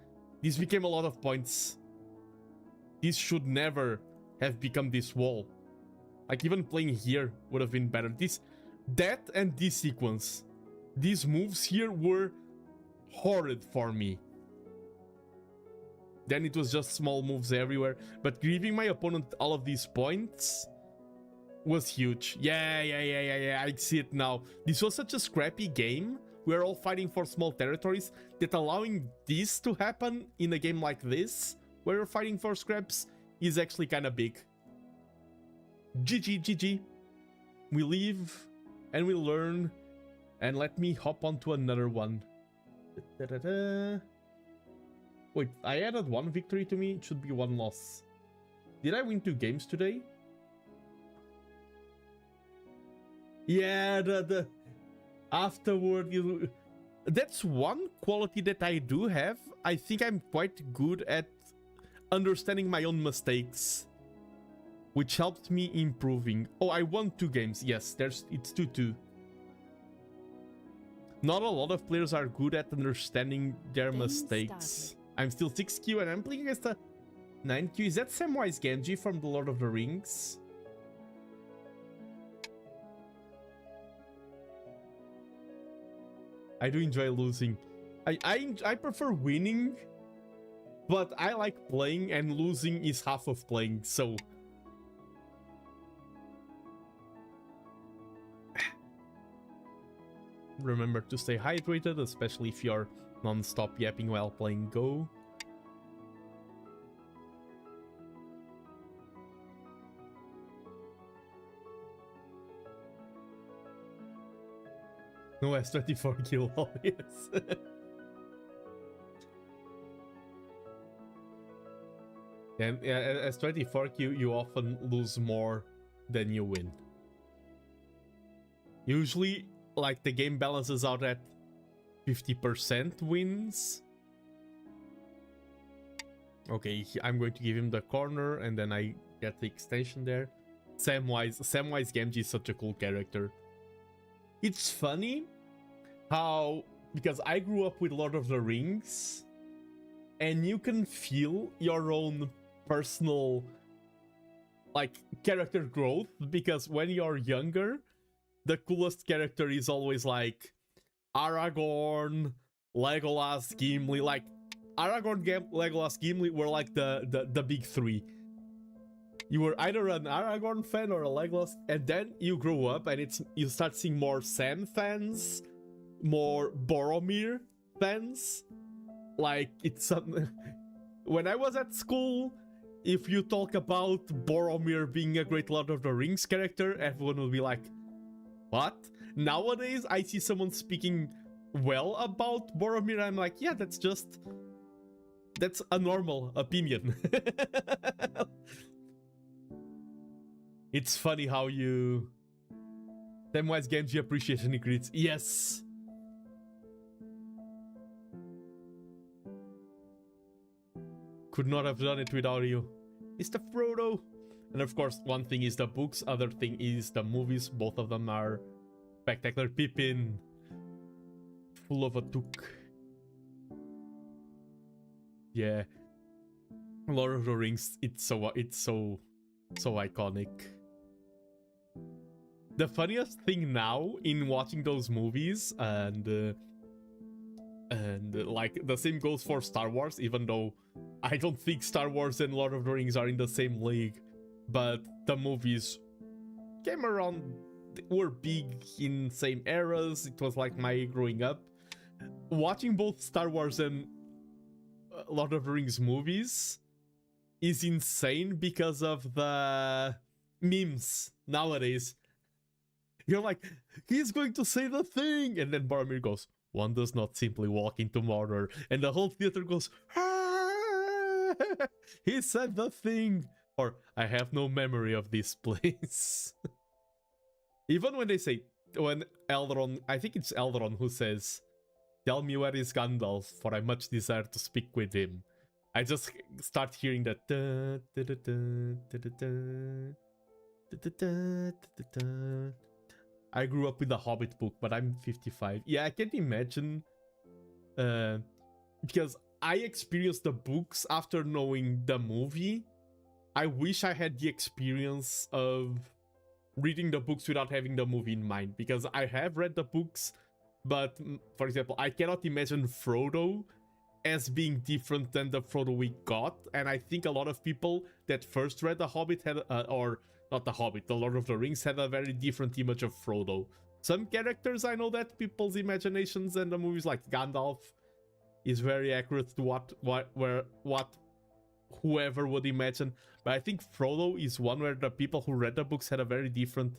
This became a lot of points. This should never have become this wall. Like, even playing here would have been better. That and this sequence. These moves here were horrid for me. Then it was just small moves everywhere. But giving my opponent all of these points was huge. Yeah, I see it now. This was such a scrappy game. We're all fighting for small territories, that allowing this to happen in a game like this, where we're fighting for scraps, is actually kind of big. GG. We live and we learn. And let me hop onto another one. Wait, I added one victory to me. It should be one loss. Did I win 2 games today? Yeah, the afterward, that's one quality that I do have. I think I'm quite good at understanding my own mistakes, which helped me improving. Oh, I won 2 games. Yes, it's 2-2. Not a lot of players are good at understanding their mistakes. I'm still 6Q and I'm playing against a 9Q. Is that Samwise Gamgee from The Lord of the Rings? I do enjoy losing. I prefer winning, but I like playing, and losing is half of playing, so... Remember to stay hydrated, especially if you're non-stop yapping while playing Go. No S24 kill all, yes. And as 24 you often lose more than you win. Usually, like, the game balances out at 50% wins. Okay, I'm going to give him the corner, and then I get the extension there. Samwise Gamgee is such a cool character. It's funny how, because I grew up with Lord of the Rings, and you can feel your own personal, like, character growth, because when you're younger, the coolest character is always like Aragorn, Legolas, Gimli. Like, Aragorn, Legolas, Gimli were like the big three. You were either an Aragorn fan or a Legolas, and then you grow up and you start seeing more Sam fans, more Boromir fans. Like, it's when I was at school, if you talk about Boromir being a great Lord of the Rings character, everyone will be like, what? Nowadays, I see someone speaking well about Boromir, I'm like, yeah, that's a normal opinion. It's funny how you... Samwise Gamgee appreciation increase. Yes! Could not have done it without you. Mr. Frodo! And of course, one thing is the books, other thing is the movies. Both of them are spectacular. Pippin, full of a took. Yeah. Lord of the Rings, it's so iconic. The funniest thing now in watching those movies, and like, the same goes for Star Wars, even though I don't think Star Wars and Lord of the Rings are in the same league, but the movies came around, were big in same eras. It was like my growing up. Watching both Star Wars and Lord of the Rings movies is insane because of the memes nowadays. You're like, he's going to say the thing, and then Boromir goes, one does not simply walk into Mordor, and the whole theater goes, ah! He said the thing, or I have no memory of this place. Even when they say, when Elrond, I think it's Elrond who says, tell me where is Gandalf, for I much desire to speak with him. I just start hearing that. I grew up with the Hobbit book, but I'm 55. Yeah, I can't imagine. Because I experienced the books after knowing the movie. I wish I had the experience of reading the books without having the movie in mind. Because I have read the books, but, for example, I cannot imagine Frodo as being different than the Frodo we got. And I think a lot of people that first read The Hobbit had, or not The Hobbit, The Lord of the Rings, had a very different image of Frodo. Some characters, I know that people's imaginations and the movies, like Gandalf, is very accurate to what whoever would imagine. But I think Frodo is one where the people who read the books had a very different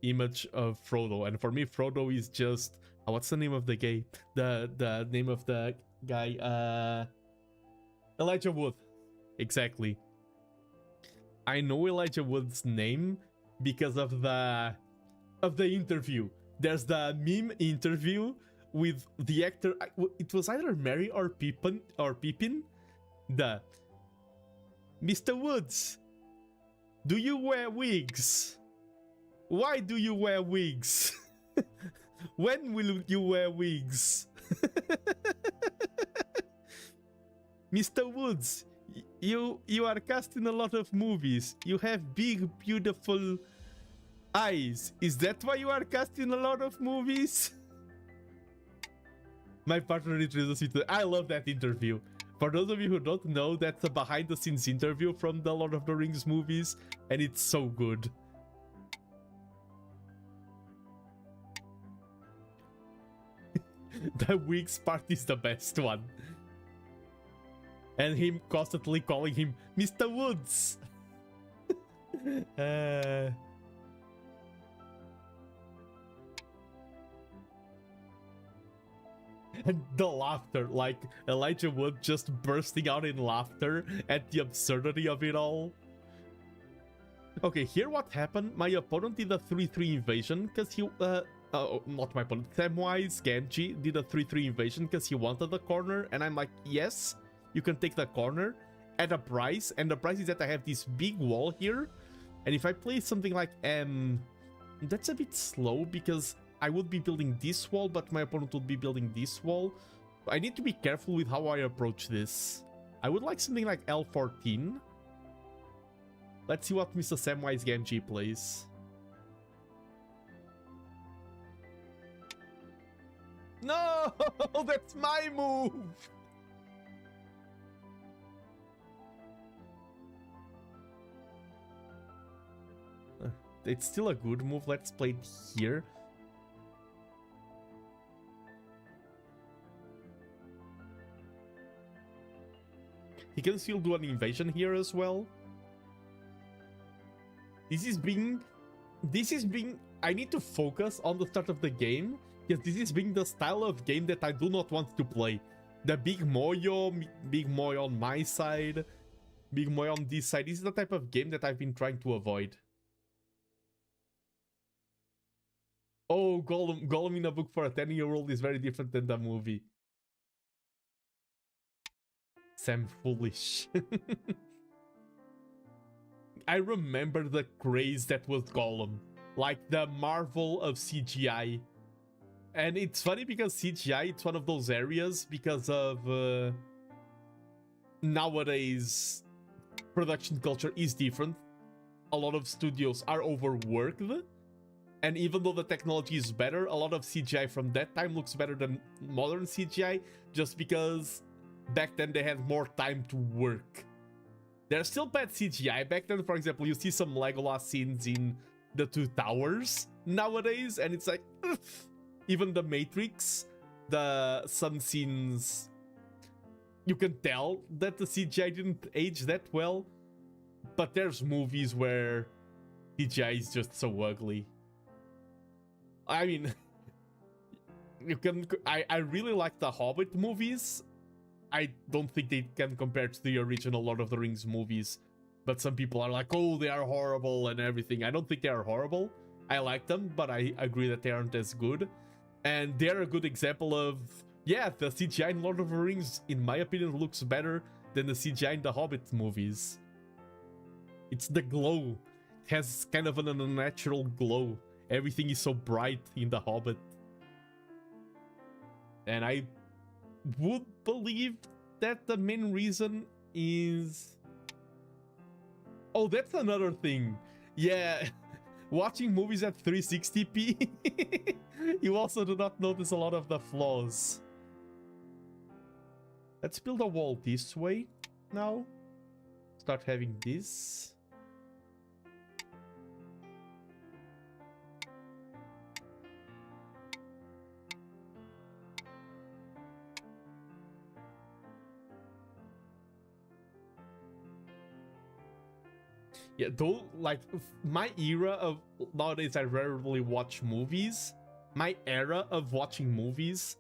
image of Frodo. And for me, Frodo is just, what's the name of the guy? The name of the guy, Elijah Wood. Exactly. I know Elijah Wood's name because of the interview. There's the meme interview with the actor. It was either Merry or Pippin. The Mr. Woods, do you wear wigs? Why do you wear wigs? When will you wear wigs? Mr. Woods, you are cast in a lot of movies. You have big, beautiful eyes. Is that why you are cast in a lot of movies? My partner introduced me to... I love that interview. For those of you who don't know, that's a behind-the-scenes interview from the Lord of the Rings movies, and it's so good. The Weeks part is the best one. And him constantly calling him Mr. Woods. And the laughter, like Elijah Wood just bursting out in laughter at the absurdity of it all. Okay, here what happened. My opponent did a 3-3 invasion because he... not my opponent. Samwise Gamgee did a 3-3 invasion because he wanted the corner. And I'm like, yes, you can take the corner at a price. And the price is that I have this big wall here. And if I play something like that's a bit slow because I would be building this wall, but my opponent would be building this wall. I need to be careful with how I approach this. I would like something like L14. Let's see what Mr. Samwise Gamgee plays. No! That's my move! It's still a good move. Let's play it here. He can still do an invasion here as well. This is being... I need to focus on the start of the game, because this is being the style of game that I do not want to play. The big moyo on my side, big moyo on this side. This is the type of game that I've been trying to avoid. Oh, Gollum in a book for a 10-year-old is very different than the movie. Sam Foolish. I remember the craze that was Gollum. Like the marvel of CGI. And it's funny because CGI, it's one of those areas because of nowadays production culture is different. A lot of studios are overworked. And even though the technology is better, a lot of CGI from that time looks better than modern CGI just because back then they had more time to work. There's still bad CGI back then. For example, you see some Legolas scenes in the Two Towers nowadays, and it's like, ugh. Even the Matrix, some scenes, you can tell that the CGI didn't age that well. But there's movies where CGI is just so ugly. I mean, you can. I really like the Hobbit movies. I don't think they can compare to the original Lord of the Rings movies. But some people are like, oh, they are horrible and everything. I don't think they are horrible. I like them, but I agree that they aren't as good. And they're a good example of, yeah, the CGI in Lord of the Rings, in my opinion, looks better than the CGI in the Hobbit movies. It's the glow. It has kind of an unnatural glow. Everything is so bright in the Hobbit. And I would believe that the main reason is... Oh, that's another thing. Yeah, watching movies at 360p, you also do not notice a lot of the flaws. Let's build a wall this way now. Start having this. Yeah, though, like, my era of... Nowadays, I rarely watch movies. My era of watching movies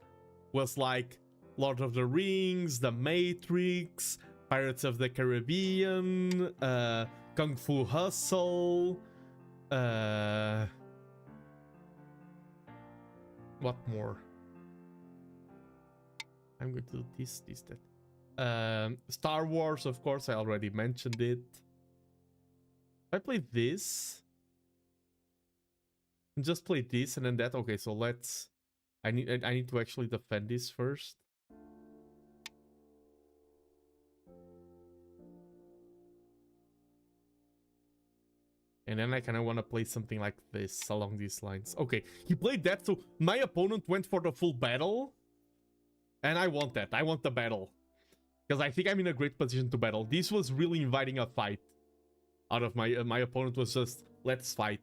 was, like, Lord of the Rings, The Matrix, Pirates of the Caribbean, Kung Fu Hustle, what more? I'm going to do this, that. Star Wars, of course, I already mentioned it. I play this, and just play this and then that. Okay, so let's... I need to actually defend this first. And then I kind of want to play something like this along these lines. Okay, he played that, so my opponent went for the full battle. And I want that. I want the battle. Because I think I'm in a great position to battle. This was really inviting a fight. Out of my opponent was just, let's fight.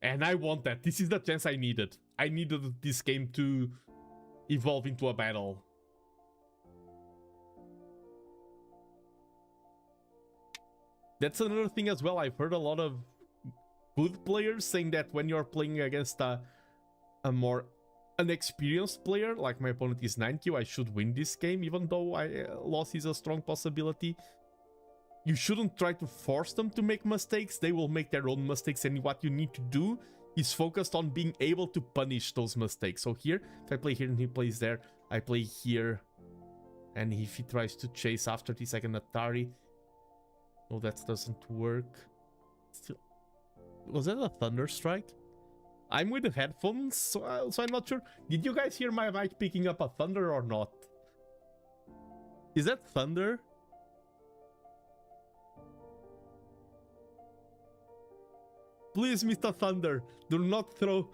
And I want that. This is the chance I needed. I needed this game to evolve into a battle. That's another thing as well. I've heard a lot of good players saying that when you're playing against a more inexperienced player, like my opponent is 9Q, I should win this game, even though loss is a strong possibility. You shouldn't try to force them to make mistakes. They will make their own mistakes, and what you need to do is focused on being able to punish those mistakes. So here, if I play here and he plays there, I play here, and if he tries to chase after this, I can Atari. No, that doesn't work. Still, was that a Thunder Strike? I'm with the headphones, so I'm not sure. Did you guys hear my mic picking up a Thunder or not? Is that Thunder? Please, Mr. Thunder, do not throw...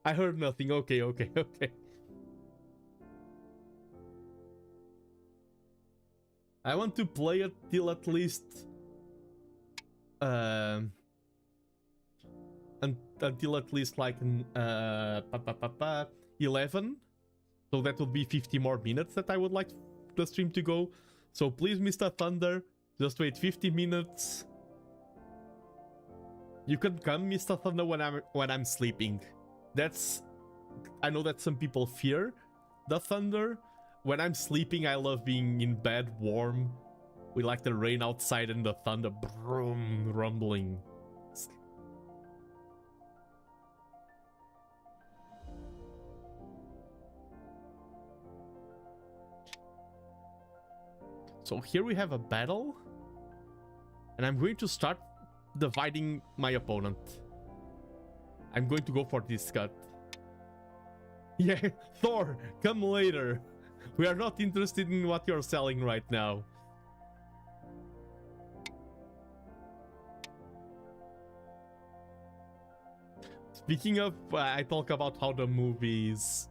I heard nothing. Okay. I want to play it till at least... until at least like 11. So that would be 50 more minutes that I would like the stream to go. So please, Mr. Thunder, just wait 50 minutes. You can come, Mr. Thunder, when I'm sleeping. That's... I know that some people fear the thunder. When I'm sleeping, I love being in bed, warm, with like the rain outside and the thunder broom, rumbling. So here we have a battle, and I'm going to start dividing my opponent. I'm going to go for this cut. Yeah, Thor, come later. We are not interested in what you're selling right now. Speaking of, I talk about how the movies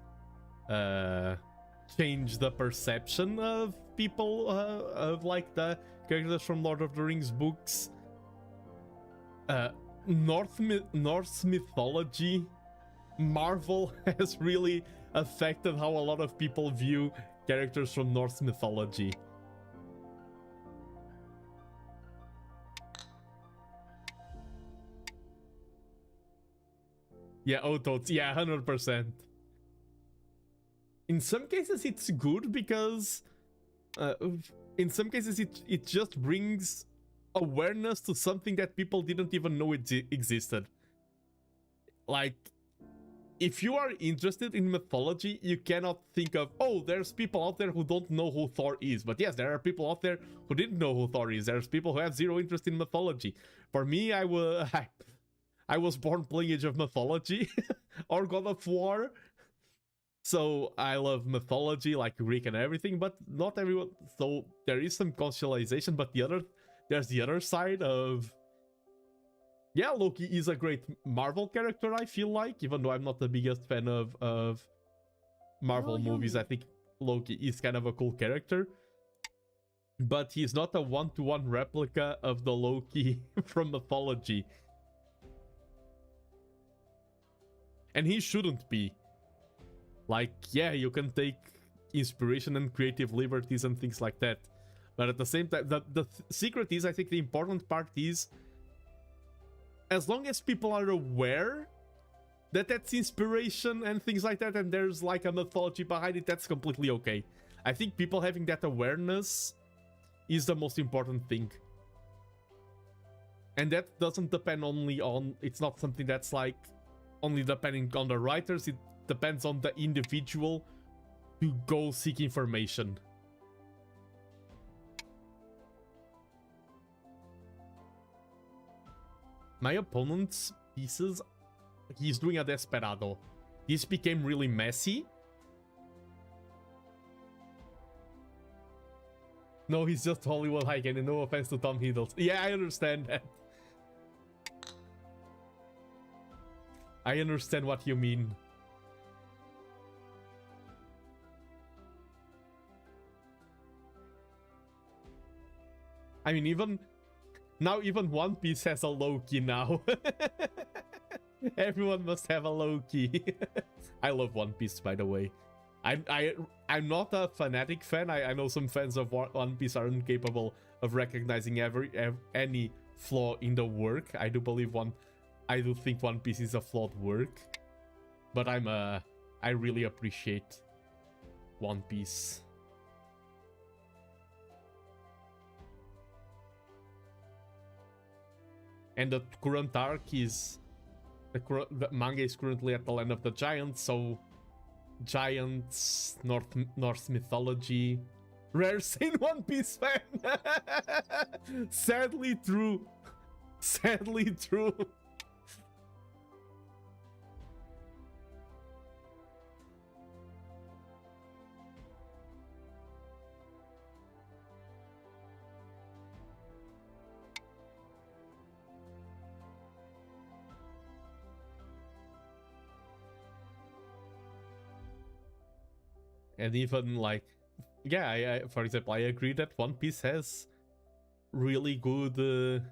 change the perception of people, of like the characters from Lord of the Rings books. Norse mythology, Marvel has really affected how a lot of people view characters from Norse mythology. Yeah, Ototes, yeah, 100%. In some cases it's good because in some cases it just brings awareness to something that people didn't even know it existed. Like, if you are interested in mythology, you cannot think of, oh, there's people out there who don't know who Thor is. But yes, there are people out there who didn't know who Thor is. There's people who have zero interest in mythology. For me, I was born playing Age of Mythology or God of War. So I love mythology, like Greek and everything, but not everyone. So there is some conceptualization, but there's the other side of... Yeah, Loki is a great Marvel character, I feel like, even though I'm not the biggest fan of Marvel movies. I think Loki is kind of a cool character. But he's not a one-to-one replica of the Loki from mythology. And he shouldn't be. Like, yeah, you can take inspiration and creative liberties and things like that. But at the same time, the secret is, I think the important part is, as long as people are aware that that's inspiration and things like that, and there's like a mythology behind it, that's completely okay. I think people having that awareness is the most important thing. And that doesn't depend only on... It's not something that's like only depending on the writers. It depends on the individual to go seek information. My opponent's pieces, he's doing a Desperado. This became really messy. No, he's just Hollywood high and no offense to Tom Hiddleston. Yeah, I understand that. I understand what you mean. I mean, even One Piece has a Loki now. Everyone must have a Loki. I love One Piece, by the way. I'm not a fanatic fan. I know some fans of One Piece are incapable of recognizing any flaw in the work. I do think One Piece is a flawed work, but I really appreciate One Piece. And the current arc is the manga is currently at the Land of the Giants, so giants, Norse mythology. Rare sane One Piece fan. Sadly true. Sadly true. And even like, yeah, for example, I agree that One Piece has really good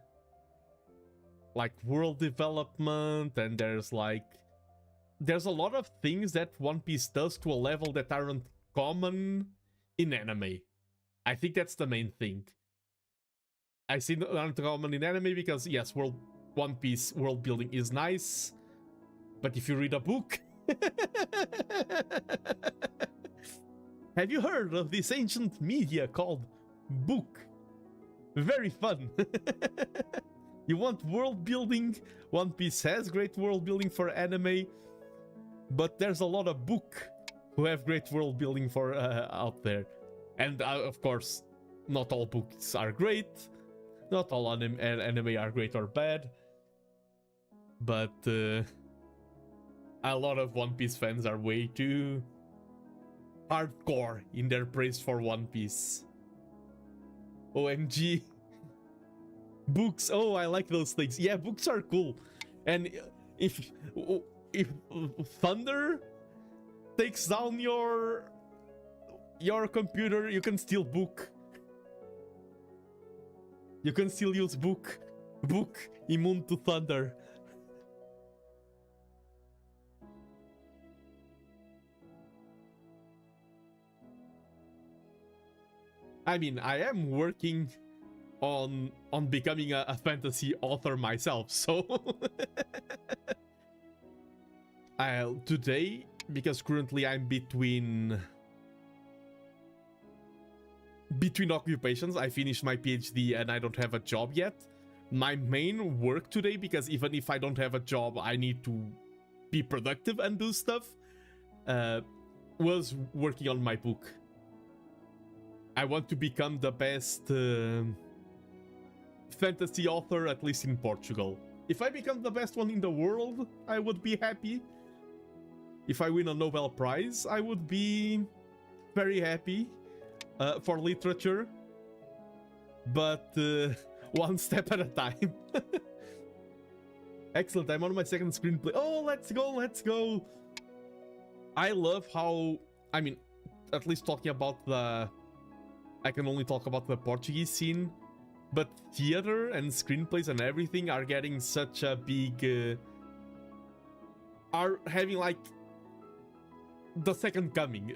like world development, and there's a lot of things that One Piece does to a level that aren't common in anime. I think that's the main thing. I see that aren't common in anime because yes, One Piece world building is nice, but if you read a book. Have you heard of this ancient media called book? Very fun. You want world building? One Piece has great world building for anime, but there's a lot of book who have great world building for out there. And of course, not all books are great. Not all anime are great or bad. But a lot of One Piece fans are way too hardcore in their praise for One Piece. OMG. Books, oh, I like those things. Yeah, books are cool. And if thunder takes down your computer, you can still book. You can still use book immune to thunder. I mean, I am working on becoming a fantasy author myself, so today, because currently I'm between occupations. I finished my PhD and I don't have a job yet. My main work today, because even if I don't have a job, I need to be productive and do stuff, was working on my book. I want to become the best fantasy author, at least in Portugal. If I become the best one in the world, I would be happy. If I win a Nobel Prize, I would be very happy for literature. But one step at a time. Excellent, I'm on my second screenplay. Oh, let's go, let's go. I love how, I mean, at least talking about I can only talk about the Portuguese scene, but theater and screenplays and everything are getting such a big... are having like the second coming.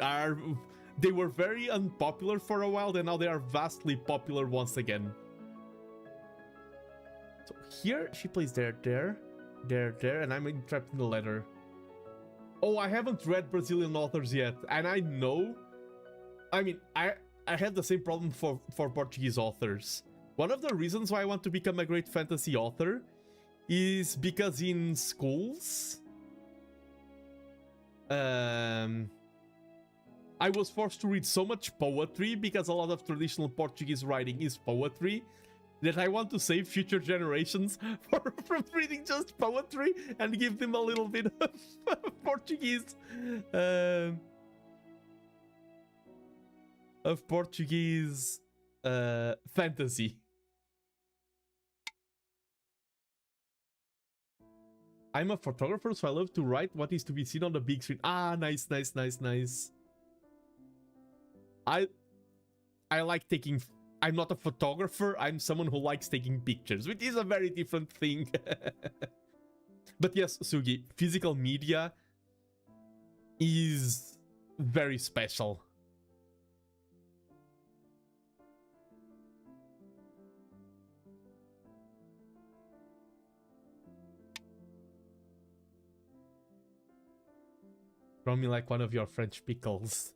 They were very unpopular for a while, and now they are vastly popular once again. So here she plays there, and I'm trapped in the letter. Oh, I haven't read Brazilian authors yet, and I know... I mean, I had the same problem for Portuguese authors. One of the reasons why I want to become a great fantasy author is because in schools, I was forced to read so much poetry, because a lot of traditional Portuguese writing is poetry, that I want to save future generations from reading just poetry and give them a little bit of Portuguese fantasy. I'm a photographer, so I love to write what is to be seen on the big screen. Ah, nice. I like taking... I'm not a photographer, I'm someone who likes taking pictures, which is a very different thing. But yes, Sugi, physical media is very special. Throw me like one of your French pickles.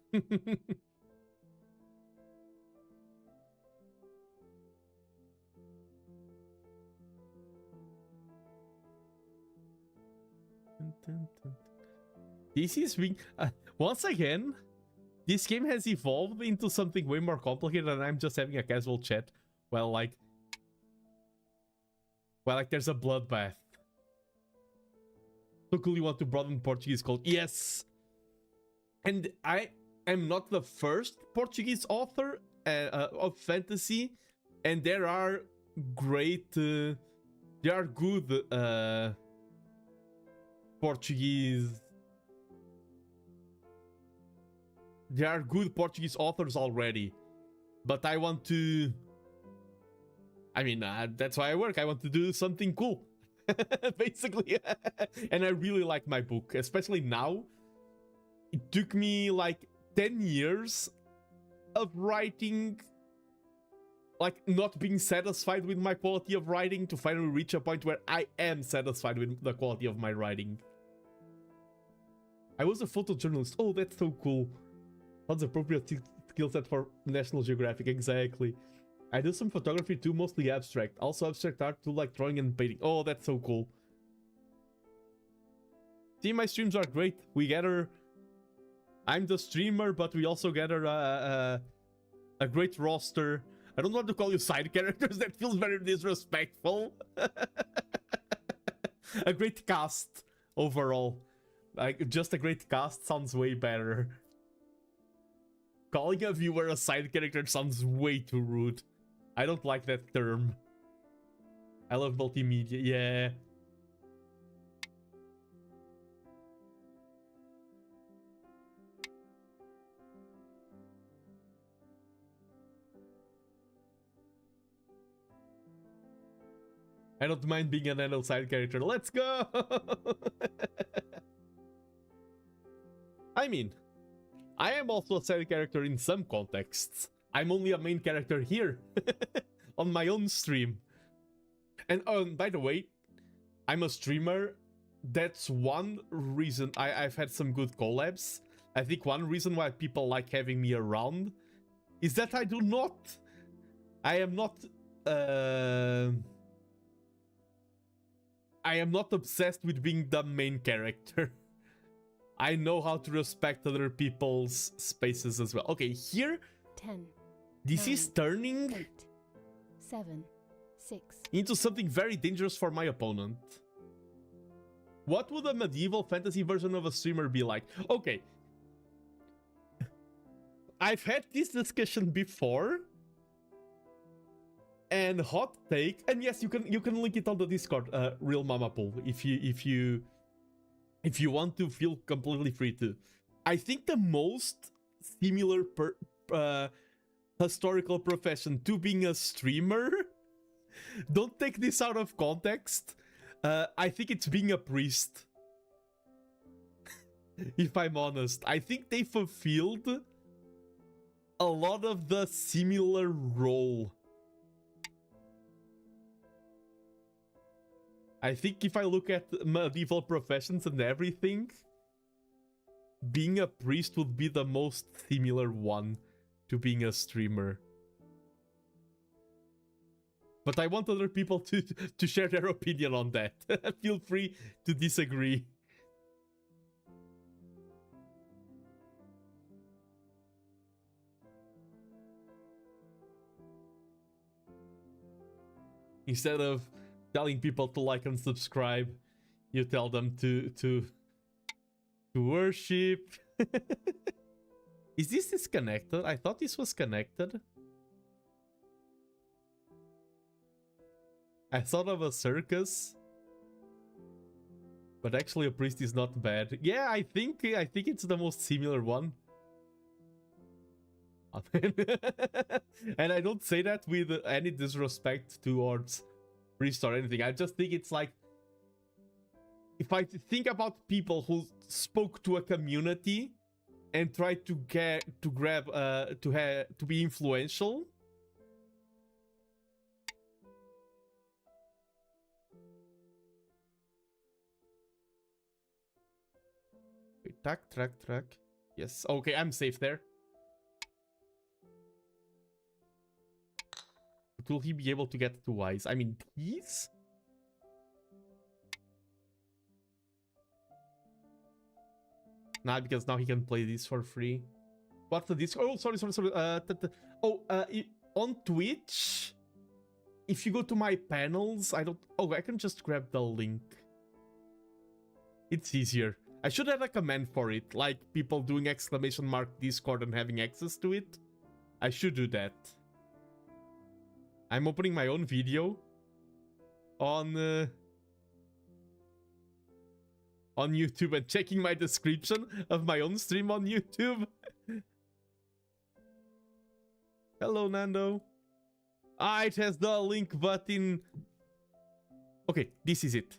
This is being... once again, this game has evolved into something way more complicated and I'm just having a casual chat while like there's a bloodbath. So cool, you want to broaden Portuguese code? Yes! And I am not the first Portuguese author of fantasy, and there are great... there are good Portuguese... There are good Portuguese authors already, but I want to... I mean, that's why I work. I want to do something cool, basically. And I really like my book, especially now. It took me like 10 years of writing, like not being satisfied with my quality of writing to finally reach a point where I am satisfied with the quality of my writing. I was a photojournalist. Oh, that's so cool. That's appropriate skill set for National Geographic, exactly. I do some photography too, mostly abstract. Also abstract art too, like drawing and painting. Oh, that's so cool. See, my streams are great. We gather... I'm the streamer, but we also gather a great roster. I don't want to call you side characters, that feels very disrespectful. A great cast, overall. Like, just a great cast sounds way better. Calling a viewer a side character sounds way too rude. I don't like that term. I love multimedia, yeah. I don't mind being an adult side character. Let's go! I mean, I am also a side character in some contexts. I'm only a main character here, on my own stream. And by the way, I'm a streamer. That's one reason I've had some good collabs. I think one reason why people like having me around is that I am not obsessed with being the main character. I know how to respect other people's spaces as well. Okay, here... 10. This 9, is turning... 8, 7, 6. Into something very dangerous for my opponent. What would a medieval fantasy version of a streamer be like? Okay. I've had this discussion before. And hot take, and yes, you can link it on the Discord, Real Mama Pool, if you want to, feel completely free to. I think the most similar historical profession to being a streamer, don't take this out of context, I think it's being a priest. If I'm honest, I think they fulfilled a lot of the similar role. I think if I look at medieval professions and everything, being a priest would be the most similar one to being a streamer. But I want other people to share their opinion on that. Feel free to disagree. Instead of telling people to like and subscribe, you tell them to worship. Is this disconnected? I thought this was connected. I thought of a circus, but actually a priest is not bad. Yeah, I think it's the most similar one. And I don't say that with any disrespect towards priest or anything. I just think it's like if I think about people who spoke to a community and tried to grab to be influential. Wait, track. Yes, okay, I'm safe there. But will he be able to get to Wise? I mean, Geese? Nah, because now he can play this for free. What's the disc? Oh, sorry. On Twitch, if you go to my panels, I can just grab the link. It's easier. I should have a command for it, like people doing ! Discord and having access to it. I should do that. I'm opening my own video on YouTube and checking my description of my own stream on YouTube. Hello, Nando. It has the link button. Okay, this is it.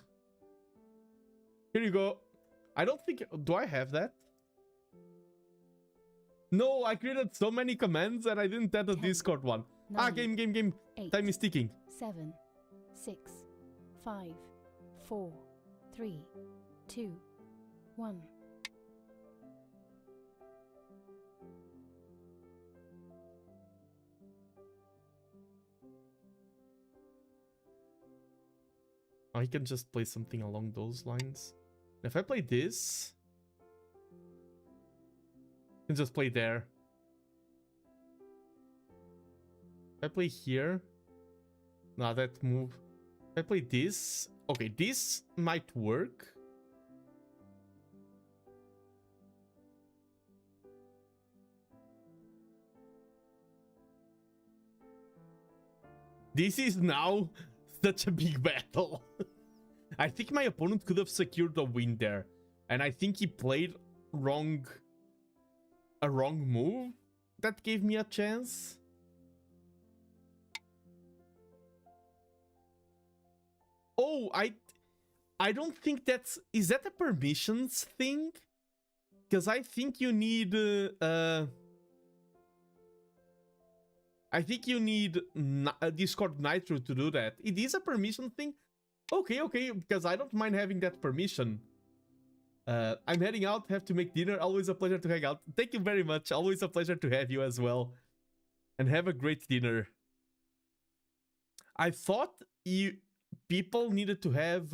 Here you go. I don't think... Do I have that? No, I created so many commands and I didn't add the Discord one. 9, Game. 8, Time is ticking. 7, 6, 5, 4, 3, 2, 1. Oh, he can just play something along those lines. If I play this, I can just play there. If I play here, nah, that move. If I play this, okay, this might work. This is now such a big battle. I think my opponent could have secured the win there. And I think he played a wrong move that gave me a chance. Oh, I don't think that's... Is that a permissions thing? Because I think you need... I think you need Discord Nitro to do that. It is a permission thing? Okay, because I don't mind having that permission. I'm heading out, have to make dinner. Always a pleasure to hang out. Thank you very much. Always a pleasure to have you as well. And have a great dinner. I thought people needed to have...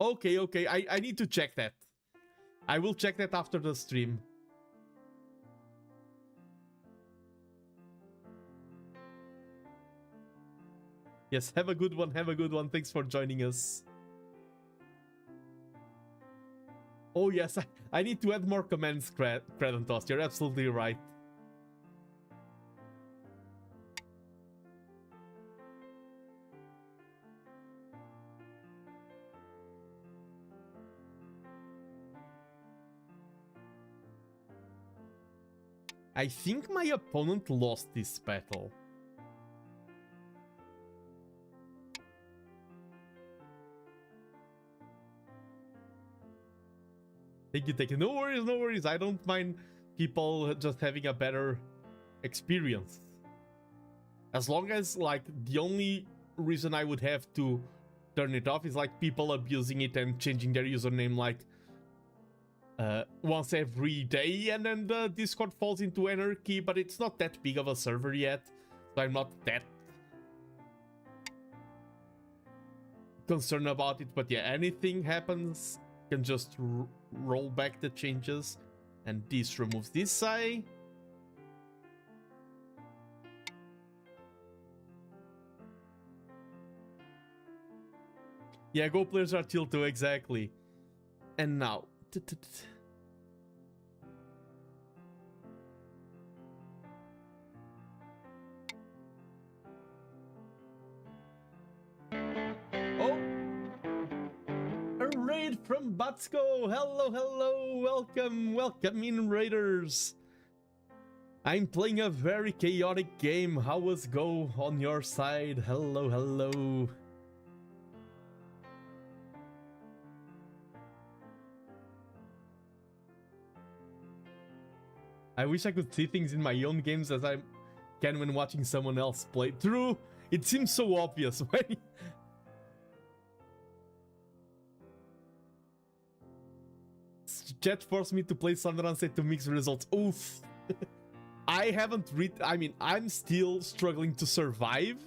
Okay, I need to check that. I will check that after the stream. Yes, have a good one, Thanks for joining us. Oh yes, I need to add more commands, Kradentos. You're absolutely right. I think my opponent lost this battle. Thank you. No worries. I don't mind people just having a better experience. As long as, like, the only reason I would have to turn it off is, like, people abusing it and changing their username, like, once every day, and then the Discord falls into anarchy, but it's not that big of a server yet, so I'm not that concerned about it. But yeah, anything happens, can just roll back the changes, and this removes this side. Yeah, Go players are chill too, exactly. And now... Oh! A raid from Batsko! Hello! Welcome in, raiders! I'm playing a very chaotic game. How was Go on your side? Hello. I wish I could see things in my own games as I can when watching someone else play. True, it seems so obvious when Chat forced me to play Sandransei to mix results. Oof. I haven't read. I mean, I'm still struggling to survive.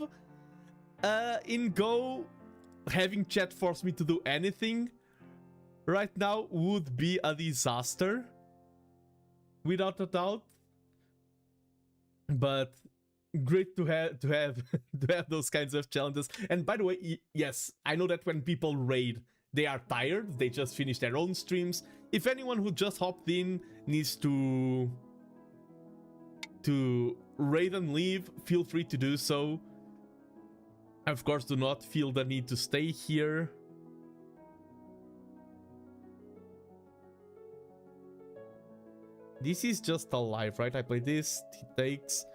In Go, having chat force me to do anything right now would be a disaster, without a doubt. But great to have to have those kinds of challenges. And by the way, yes, I know that when people raid, they are tired. They just finished their own streams. If anyone who just hopped in needs to raid and leave, feel free to do so. Of course, do not feel the need to stay here. This is just a live, right? I play this, he takes,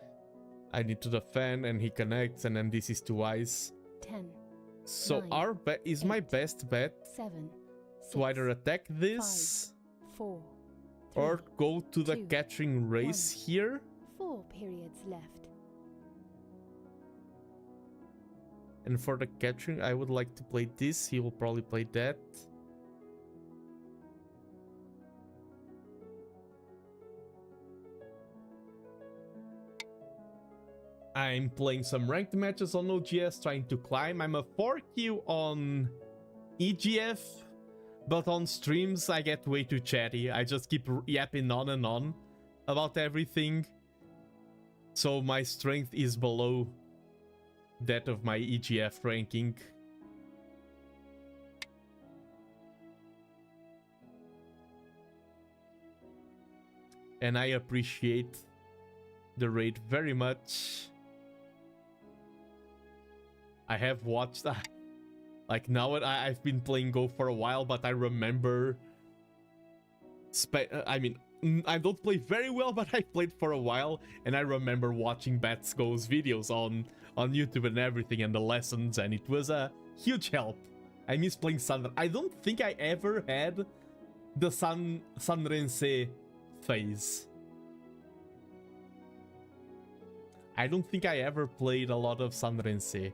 I need to defend, and he connects, and then this is 2 eyes. 10. So 9, our bet is 8, my best bet 7. to either attack this 5, 4, 3, or go to the 2, catching race 1. here. 4 periods left. And for the catching, I would like to play this. He will probably play that. I'm playing some ranked matches on OGS, trying to climb. I'm a 4Q on EGF, but on streams I get way too chatty. I just keep yapping on and on about everything. So my strength is below that of my EGF ranking. And I appreciate the raid very much. I have watched like now I've been playing Go for a while, but I remember I mean, I don't play very well, but I played for a while, and I remember watching Bats Go's videos on YouTube and everything, and the lessons, and it was a huge help. I miss playing Sun. I don't think I ever had the Sanrense phase. I don't think I ever played a lot of Sanrense.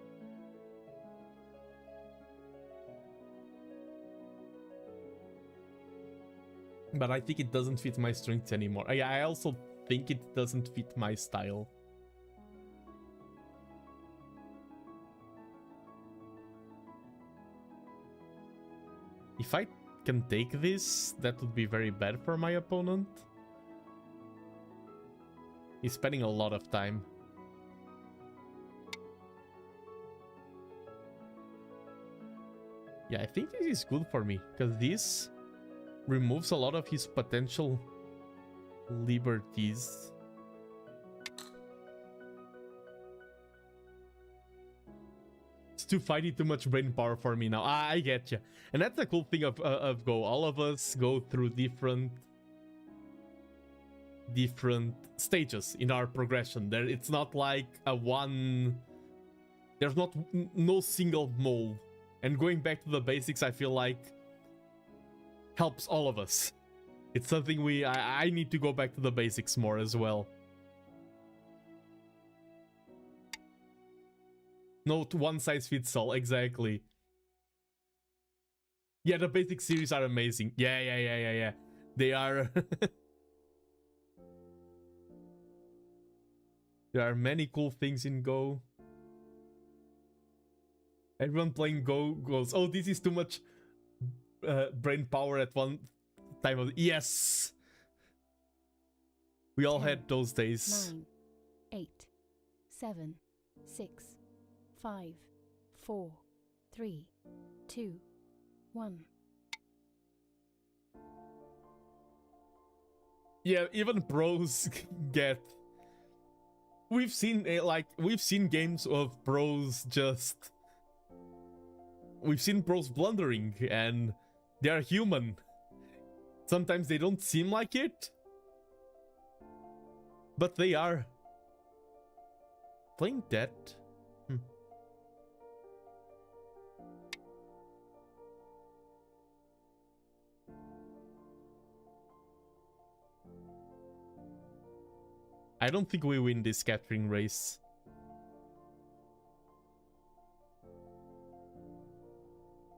But I think it doesn't fit my strengths anymore. I also think it doesn't fit my style. If I can take this, that would be very bad for my opponent. He's spending a lot of time. Yeah, I think this is good for me, because this removes a lot of his potential liberties. It's too fighty, too much brain power for me now. I get you. And that's the cool thing of Go. All of us go through different stages in our progression. It's not like a one... There's not no single mold. And going back to the basics, I feel like helps all of us. It's something I need to go back to the basics more as well. No one size fits all, exactly. Yeah, the basic series are amazing. Yeah. They are... There are many cool things in Go. Everyone playing Go goes, oh, this is too much brain power at one time of... Yes! We all 10, had those days. 9, 8, 7, 6, 5, 4, 3, 2, 1. Yeah, even pros get... We've seen games of pros just... We've seen pros blundering, and they are human. Sometimes they don't seem like it, but they are. Playing that? I don't think we win this capturing race.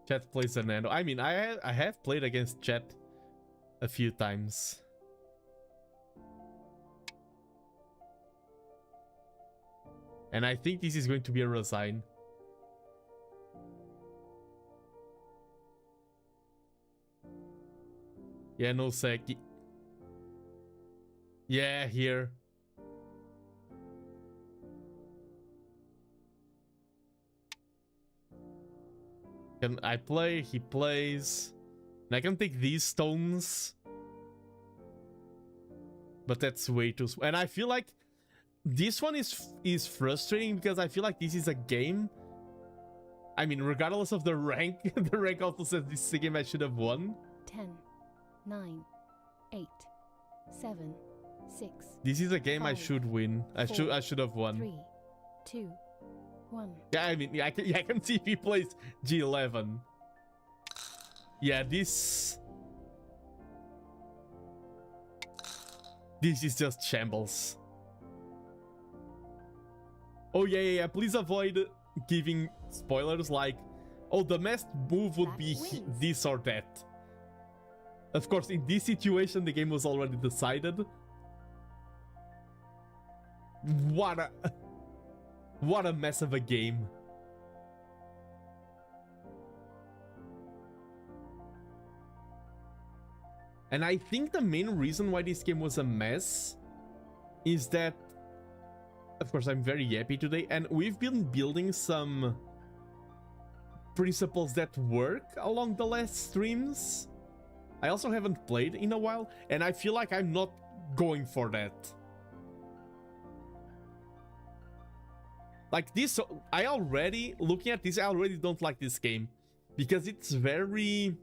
Chat plays TheNando. I mean, I have played against Chat a few times. And I think this is going to be a resign. Yeah, no sec. Yeah, here. Can I play? He plays. And I can take these stones. But that's way too... And I feel like this one is frustrating because I feel like this is a game. I mean, regardless of the rank, the rank also says this is a game I should have won. 10, 9, 8, 7, 6. This is a game 5, I should win. I should have won. 3, 2, 1. Yeah, I mean, yeah, I can see if he plays G11. Yeah, this is just shambles. Oh yeah. Please avoid giving spoilers like, oh, the best move would be this or that. Of course, in this situation, the game was already decided. What a mess of a game. And I think the main reason why this game was a mess is that, of course, I'm very happy today, and we've been building some principles that work along the last streams. I also haven't played in a while, and I feel like I'm not going for that. Like this, looking at this, I already don't like this game. Because it's very...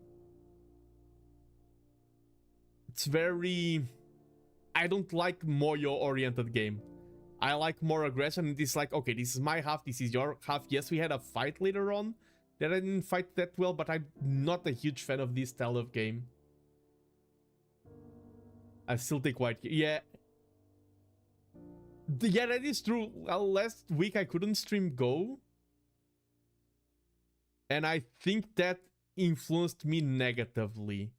I don't like Moyo-oriented game. I like more aggression, and it's like, okay, this is my half, this is your half. Yes, we had a fight later on that I didn't fight that well, but I'm not a huge fan of this style of game. I still take white. Yeah. Yeah, that is true. Last week I couldn't stream Go. And I think that influenced me negatively.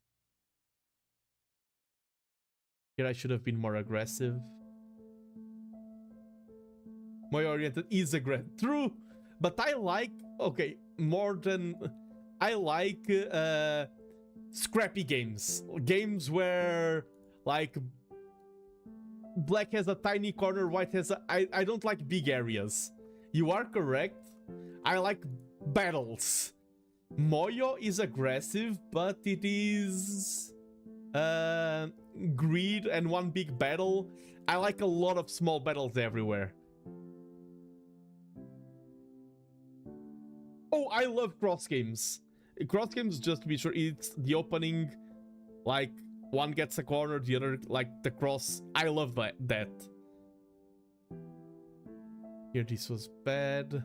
Here I should have been more aggressive. More oriented is aggressive. True. But I like, okay, more than... I like scrappy games. Games where, like, black has a tiny corner, white has a... I don't like big areas. You are correct. I like battles. Moyo is aggressive, but it is... greed and one big battle. I like a lot of small battles everywhere. Oh, I love cross games. Cross games, just to be sure, it's the opening, like, one gets a corner, the other, like, the cross. I love that. Here, this was bad.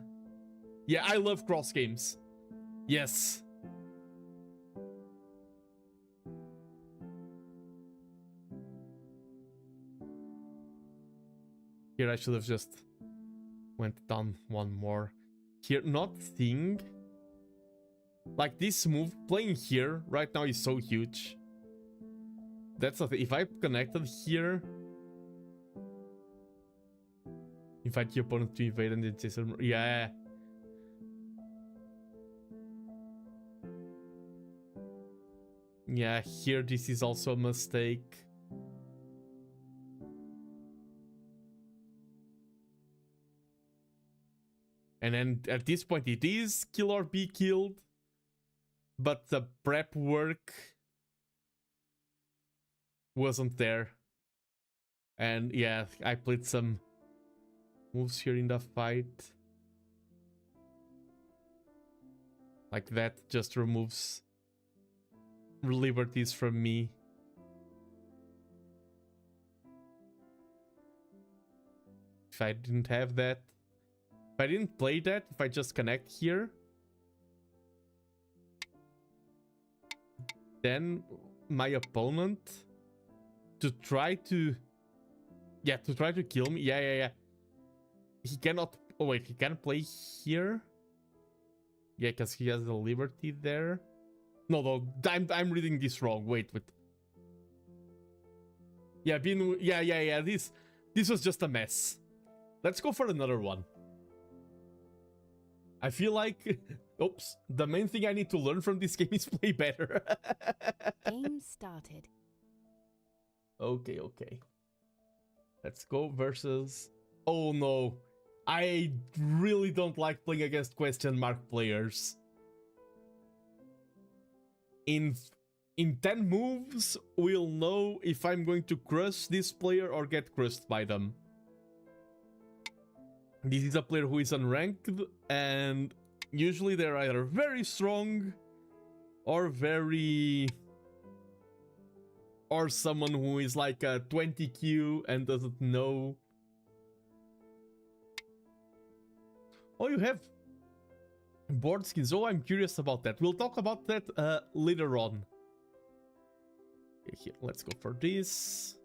Yeah, I love cross games. Yes. Here, I should have just went down one more. Here, not seeing... Like, this move, playing here right now is so huge. That's the thing. If I connected here... Invite your opponent to invade and then say some... Yeah. Yeah, here this is also a mistake. And then at this point it is kill or be killed. But the prep work wasn't there. And yeah, I played some moves here in the fight. Like that just removes liberties from me. If I didn't have that, if I didn't play that, if I just connect here, then my opponent, to try to Yeah, to try to kill me. Yeah. He cannot... Oh, wait, he can play here? Yeah, because he has the liberty there. No, I'm reading this wrong. Wait. Yeah, yeah. This was just a mess. Let's go for another one. I feel like... Oops. The main thing I need to learn from this game is play better. Game started. Okay. Let's go versus... Oh no. I really don't like playing against question mark players. In 10 moves, we'll know if I'm going to crush this player or get crushed by them. This is a player who is unranked, and usually they're either very strong or or someone who is like a 20Q and doesn't know. Oh, you have board skins. Oh, I'm curious about that. We'll talk about that later on. Okay, here, let's go for this.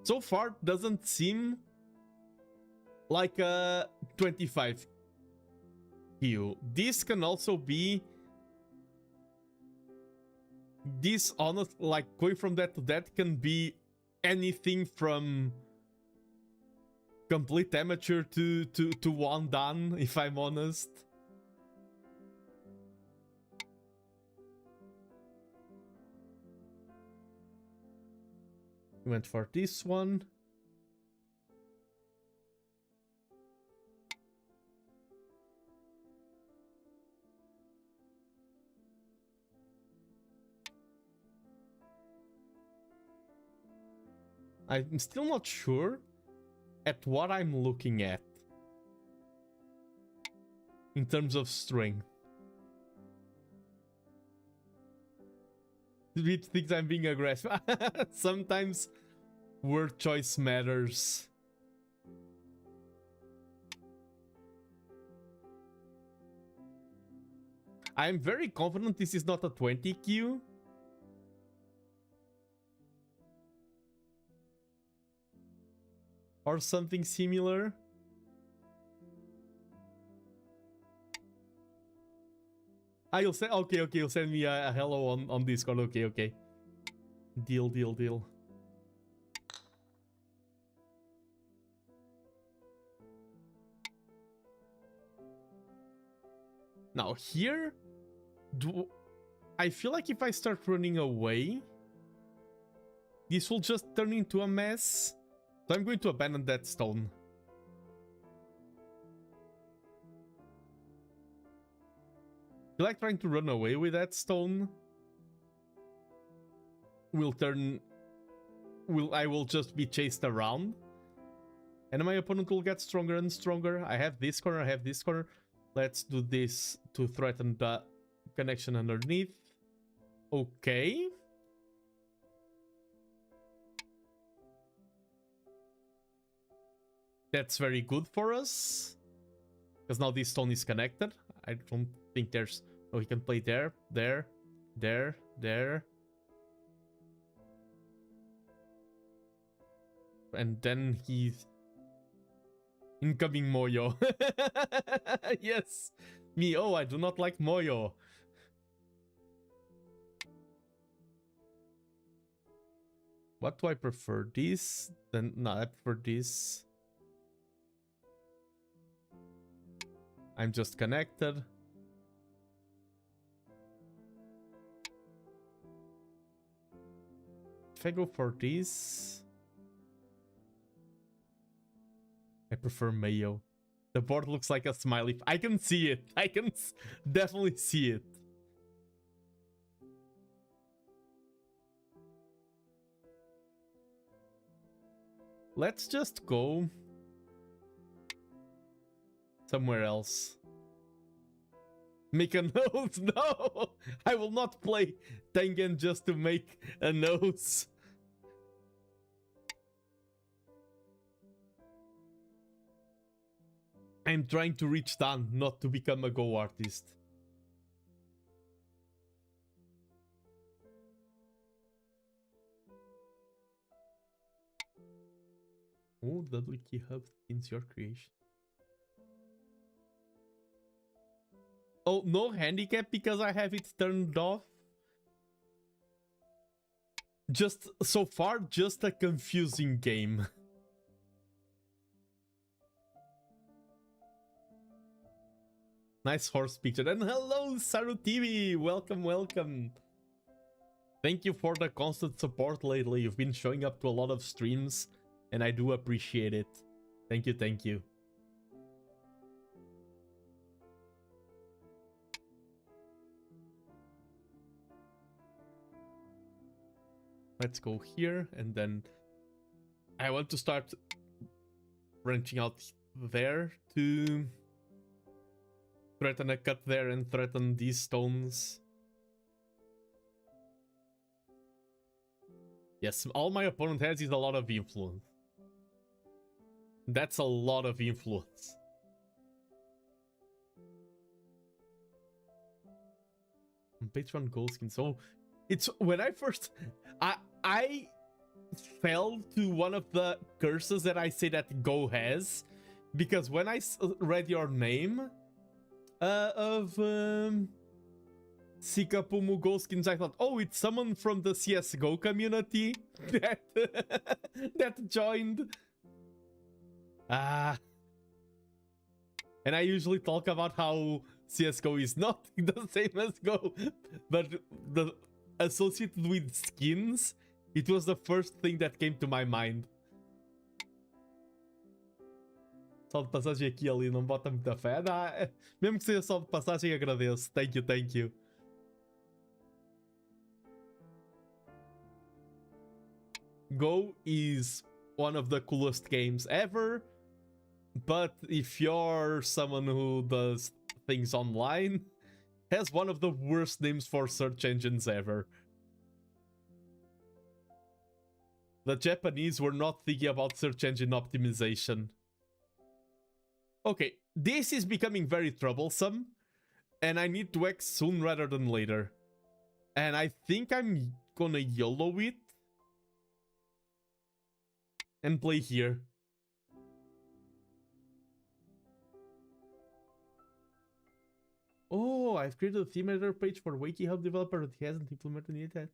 So far, doesn't seem like a 25Q. This can also be... This, honest, like, going from that to that can be anything from complete amateur to one dan, if I'm honest. Went for this one. I'm still not sure at what I'm looking at in terms of strength. Which thinks I'm being aggressive. Sometimes word choice matters. I'm very confident this is not a 20Q. Or something similar. You'll say okay, you'll send me a hello on Discord. Okay. Deal. Now here, I feel like if I start running away, this will just turn into a mess. So I'm going to abandon that stone. I feel like trying to run away with that stone I will just be chased around. And my opponent will get stronger and stronger. I have this corner. Let's do this to threaten the connection underneath. Okay. That's very good for us. Because now this stone is connected. I don't think there's... Oh, he can play there. And then he's... Incoming Moyo. Yes. Me, oh, I do not like Moyo. What do I prefer? This? Then, no, I prefer this. I'm just connected. If I go for this... I prefer Mayo. The board looks like a smiley. I can see it. I can definitely see it. Let's just go somewhere else. Make a nose? No! I will not play Tengen just to make a nose. I'm trying to reach Dan, not to become a Go artist. Oh, double key hub in your creation. Oh, no handicap because I have it turned off. Just so far, just a confusing game. Nice horse picture. And hello, Saru TV. Welcome, welcome. Thank you for the constant support lately. You've been showing up to a lot of streams, and I do appreciate it. Thank you, thank you. Let's go here, and then I want to start branching out there to threaten a cut there and threaten these stones. Yes, all my opponent has is a lot of influence. That's a lot of influence. Patreon gold skin. So it's when I first I fell to one of the curses that I say that Go has, because when I read your name of Sikapumu Goldskins, I thought, oh, it's someone from the CSGO community that that joined. And I usually talk about how CSGO is not the same as Go, but the associated with skins, it was the first thing that came to my mind. Só de passagem aqui ali, não bota muita fé. Mesmo que seja só de passagem, agradeço. Thank you, thank you. Go is one of the coolest games ever, but if you're someone who does things online, has one of the worst names for search engines ever. The Japanese were not thinking about search engine optimization. Okay, this is becoming very troublesome, and I need to act soon rather than later. And I think I'm gonna YOLO it and play here. Oh, I've created a theme editor page for WikiHub developer that hasn't implemented it yet.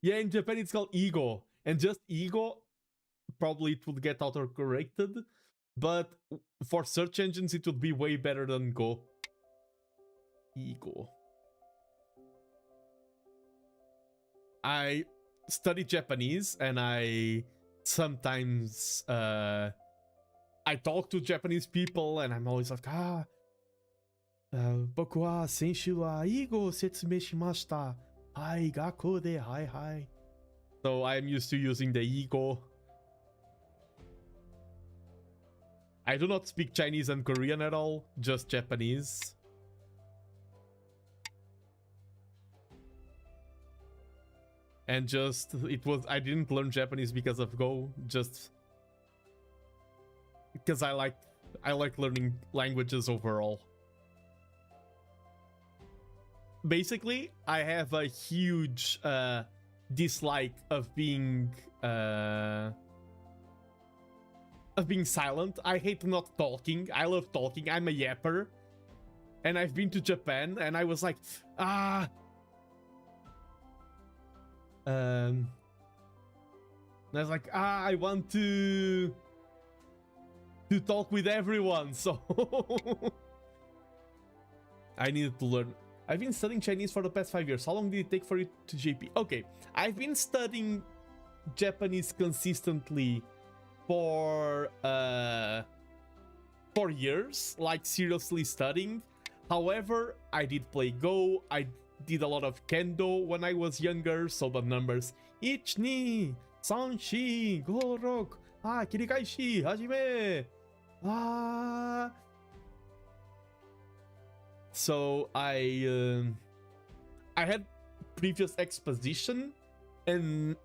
Yeah, in Japan it's called Ego, and just Ego, probably it would get auto-corrected, but for search engines it would be way better than Go. Ego. I study Japanese, and I sometimes I talk to Japanese people, and I'm always like, boku wa senshu wa Ego setsumei shimashita. Hai, gakko de hai hai. So I'm used to using the Ego. I do not speak Chinese and Korean at all, just Japanese. And just, I didn't learn Japanese because of Go, just because I like learning languages overall. Basically, I have a huge dislike of being silent. I hate not talking. I love talking. I'm a yapper. And I've been to Japan, and I was like, I was like, I want to talk with everyone, so I needed to learn. I've been studying Chinese for the past 5 years. How long did it take for you to JP? Okay, I've been studying Japanese consistently for 4 years, like seriously studying. However, I did play Go. I did a lot of Kendo when I was younger, so the numbers Ichi, Sanshi, Gorok, Kirikaishi, Hajime. So I had previous exposition, and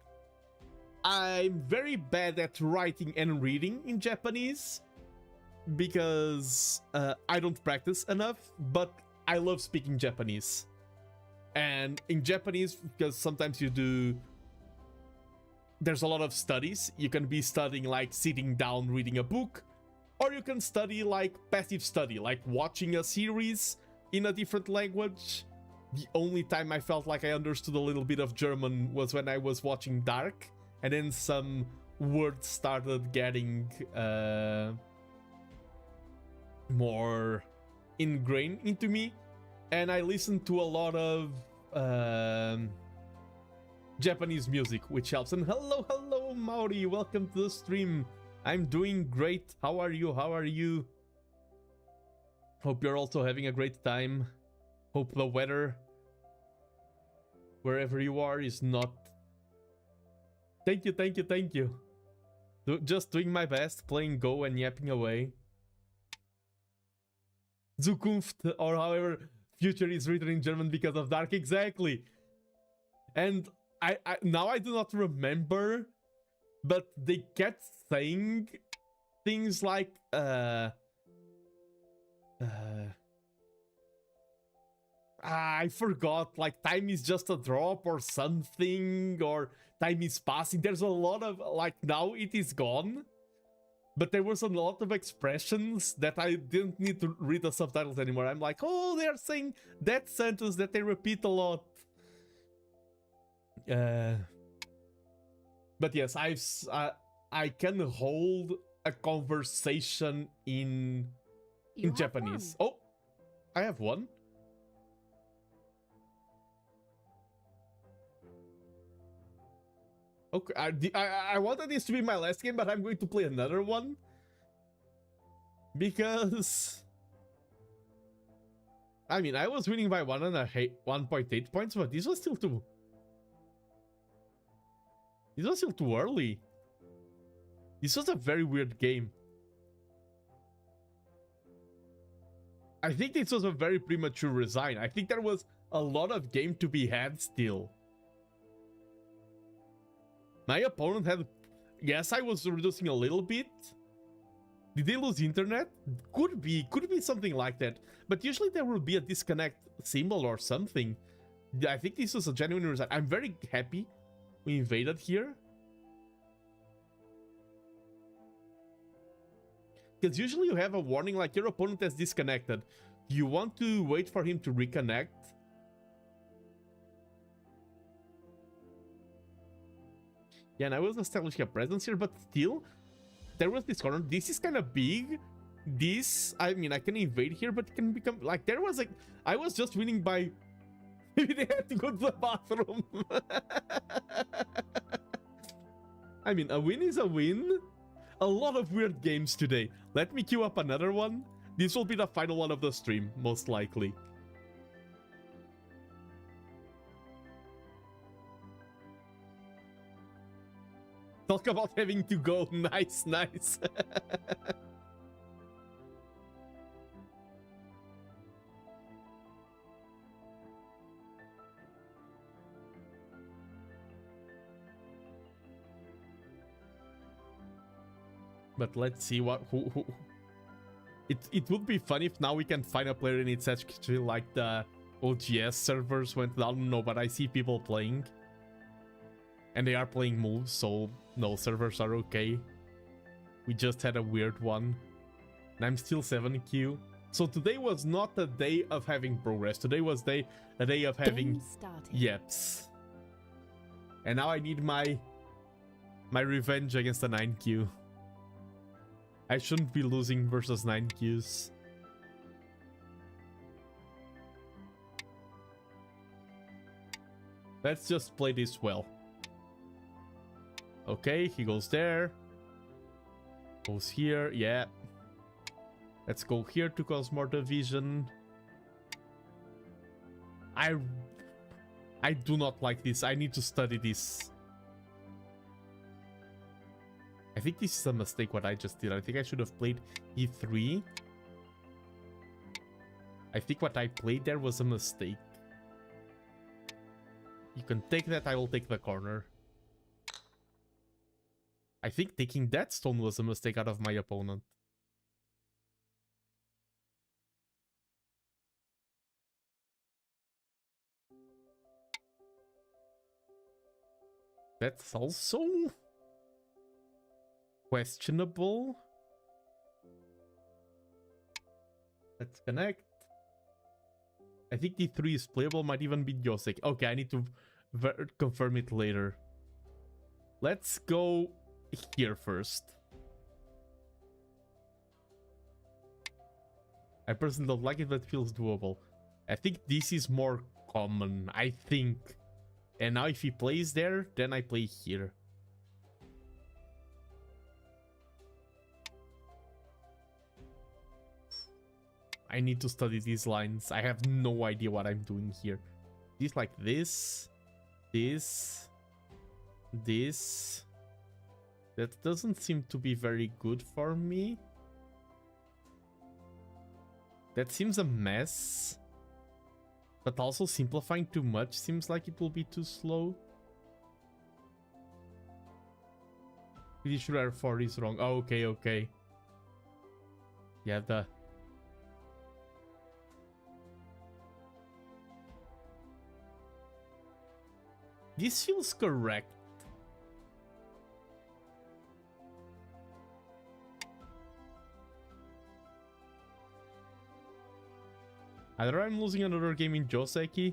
I'm very bad at writing and reading in Japanese because I don't practice enough, but I love speaking Japanese. And in Japanese, because sometimes you do there's a lot of studies. You can be studying like sitting down reading a book, or you can study like passive study, like watching a series in a different language. The only time I felt like I understood a little bit of German was when I was watching Dark, and then some words started getting more ingrained into me, and I listened to a lot of Japanese music, which helps. And hello Maori, welcome to the stream. I'm doing great. How are you? Hope you're also having a great time. Hope the weather wherever you are is not... Thank you. Just doing my best, playing Go and yapping away. Zukunft, or however future is written in German because of Dark, exactly. And I now I do not remember, but they kept saying things like I forgot, like time is just a drop or something, or time is passing. There's a lot of, like, now it is gone, but there was a lot of expressions that I didn't need to read the subtitles anymore. I'm like, oh, they're saying that sentence that they repeat a lot. But yes, I can hold a conversation in Japanese. Oh, I have one. Okay, I wanted this to be my last game, but I'm going to play another one because I mean I was winning by 1.8 points, but this was still too early. This was a very weird game. I think this was a very premature resign. I think there was a lot of game to be had still. My opponent had... Yes, I was reducing a little bit. Did they lose internet? Could be something like that. But usually there will be a disconnect symbol or something. I think this was a genuine resign. I'm very happy we invaded here. Because usually you have a warning like your opponent has disconnected. You want to wait for him to reconnect. Yeah, and I was establishing a presence here, but still, there was this corner. This is kind of big. This, I mean, I can invade here, but it can become, like, there was like, I was just winning by... Maybe they had to go to the bathroom. I mean, a win is a win. A lot of weird games today. Let me queue up another one. This will be the final one of the stream, most likely. Talk about having to go. Nice. But let's see what who. It would be funny if now we can find a player and it's actually like the OGS servers went down. No, but I see people playing. And they are playing moves, so no, servers are okay. We just had a weird one. And I'm still 7Q. So today was not a day of having progress. Today was a day of having yeps. And now I need my revenge against the 9Q. I shouldn't be losing versus 9Qs. Let's just play this well. Okay, he goes there. Goes here, yeah. Let's go here to cause more division. I do not like this. I need to study this. I think this is a mistake what I just did. I think I should have played E3. I think what I played there was a mistake. You can take that, I will take the corner. I think taking that stone was a mistake out of my opponent. That's also questionable. Let's connect. I think D3 is playable, might even be Josek. Okay, I need to confirm it later. Let's go here first. I personally don't like it, but it feels doable. I think this is more common, I think. And now if he plays there, then I play here. I need to study these lines. I have no idea what I'm doing here. This like this. This. This. That doesn't seem to be very good for me. That seems a mess. But also simplifying too much seems like it will be too slow. Pretty sure R4 is wrong. Oh, okay, okay. Yeah, this feels correct. Either I'm losing another game in Joseki.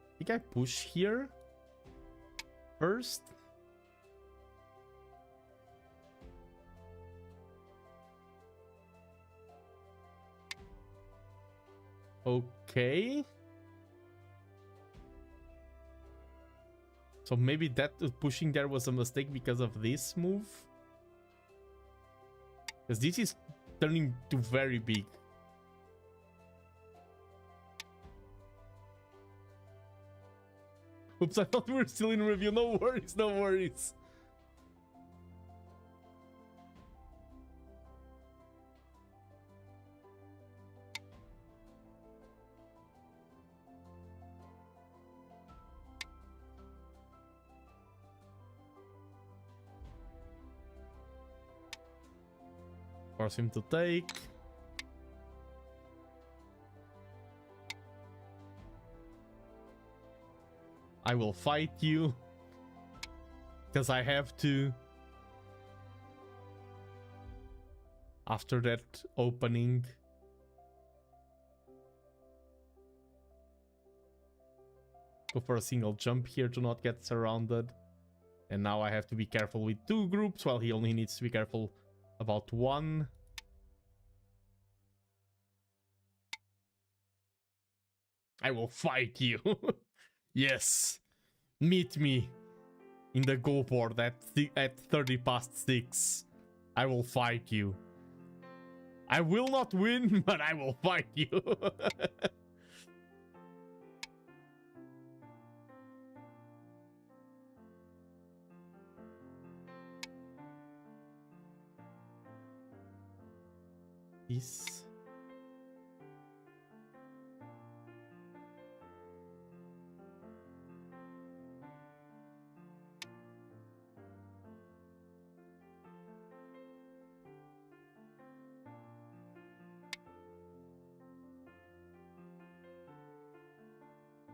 I think I push here first. Okay. So maybe that pushing there was a mistake because of this move. Because this is turning to very big. Oops, I thought we were still in review. No worries, no worries. Force him to take. I will fight you. Because I have to. After that opening. Go for a single jump here to not get surrounded. And now I have to be careful with two groups while he only needs to be careful about one. I will fight you. Yes. Meet me in the go board at 30 past 6. I will fight you. I will not win, but I will fight you. This.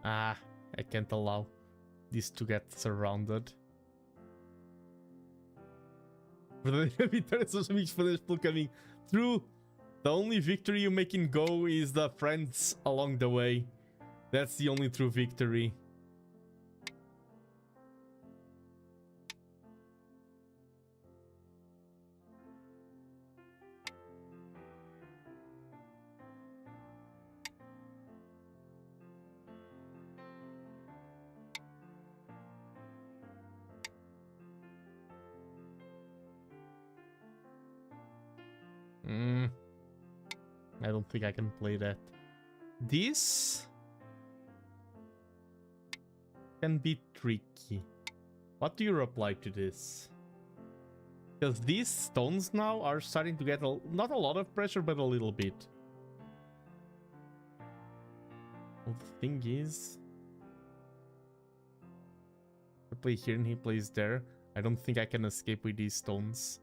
Ah, I can't allow this to get surrounded. For the Vitória social media for coming through. The only victory you make in Go is the friends along the way. That's the only true victory. I don't think I can play that. This can be tricky. What do you reply to this? Because these stones now are starting to get not a lot of pressure, but a little bit. Well, the thing is, I play here and he plays there. I don't think I can escape with these stones.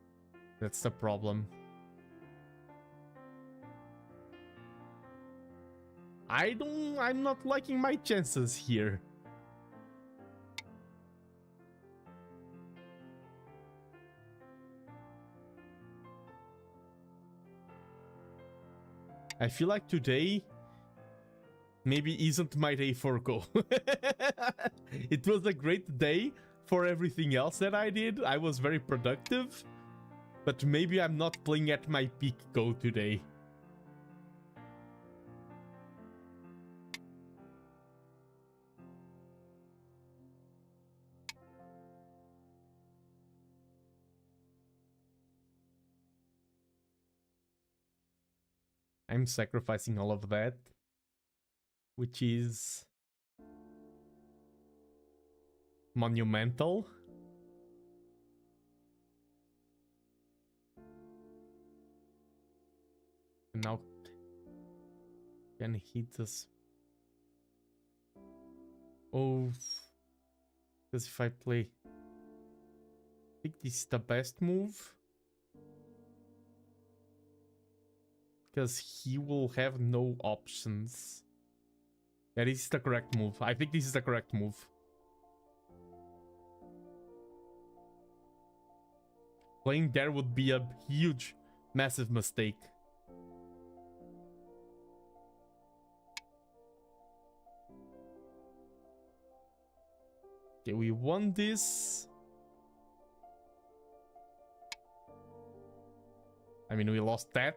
That's the problem. I'm not liking my chances here. I feel like today maybe isn't my day for Go. It was a great day for everything else that I did. I was very productive, but maybe I'm not playing at my peak Go today. I'm sacrificing all of that, which is monumental. And now can hit us. Oh, because if I play, I think this is the best move. Because he will have no options. Yeah, this is the correct move. I think this is the correct move. Playing there would be a huge, massive mistake. Okay, we won this. I mean, we lost that.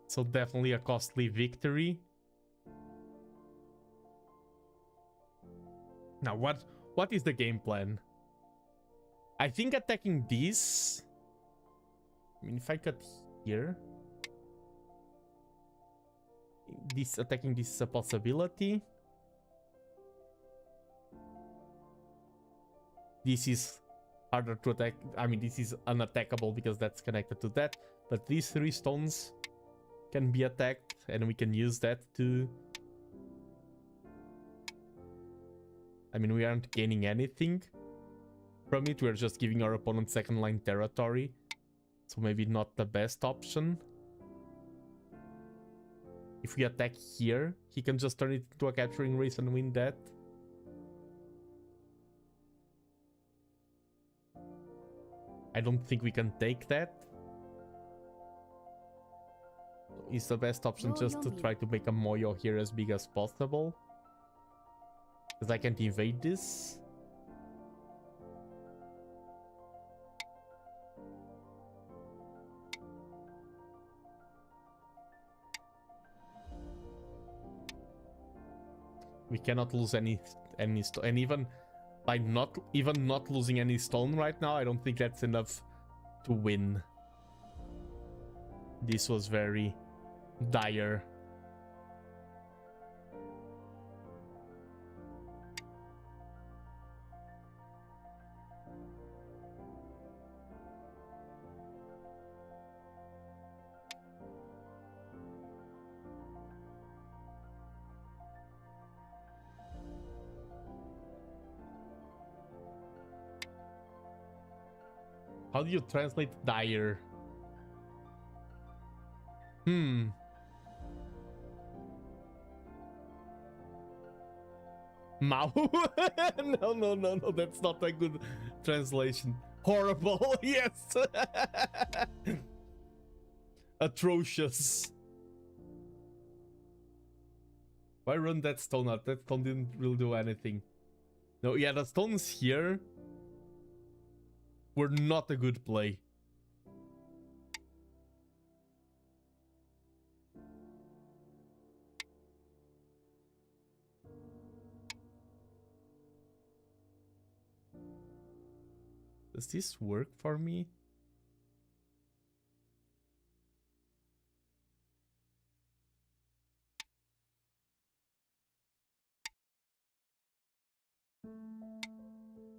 So definitely a costly victory. Now, what is the game plan? I think attacking this. I mean, if I cut here, attacking this is a possibility. This is harder to attack. I mean, this is unattackable because that's connected to that. But these 3 stones can be attacked, and we can use that to... I mean, we aren't gaining anything from it. We're just giving our opponent second line territory. So maybe not the best option. If we attack here, he can just turn it into a capturing race and win that. I don't think we can take that. Is the best option just to try to make a Moyo here as big as possible. Because I can't invade this. We cannot lose any stone, and even by not losing any stone right now, I don't think that's enough to win. This was very dire. How do you translate dire? Mao? No, that's not a good translation. Horrible, yes. Atrocious. Why run that stone out? That stone didn't really do anything. No, yeah, the stones here were not a good play. Does this work for me?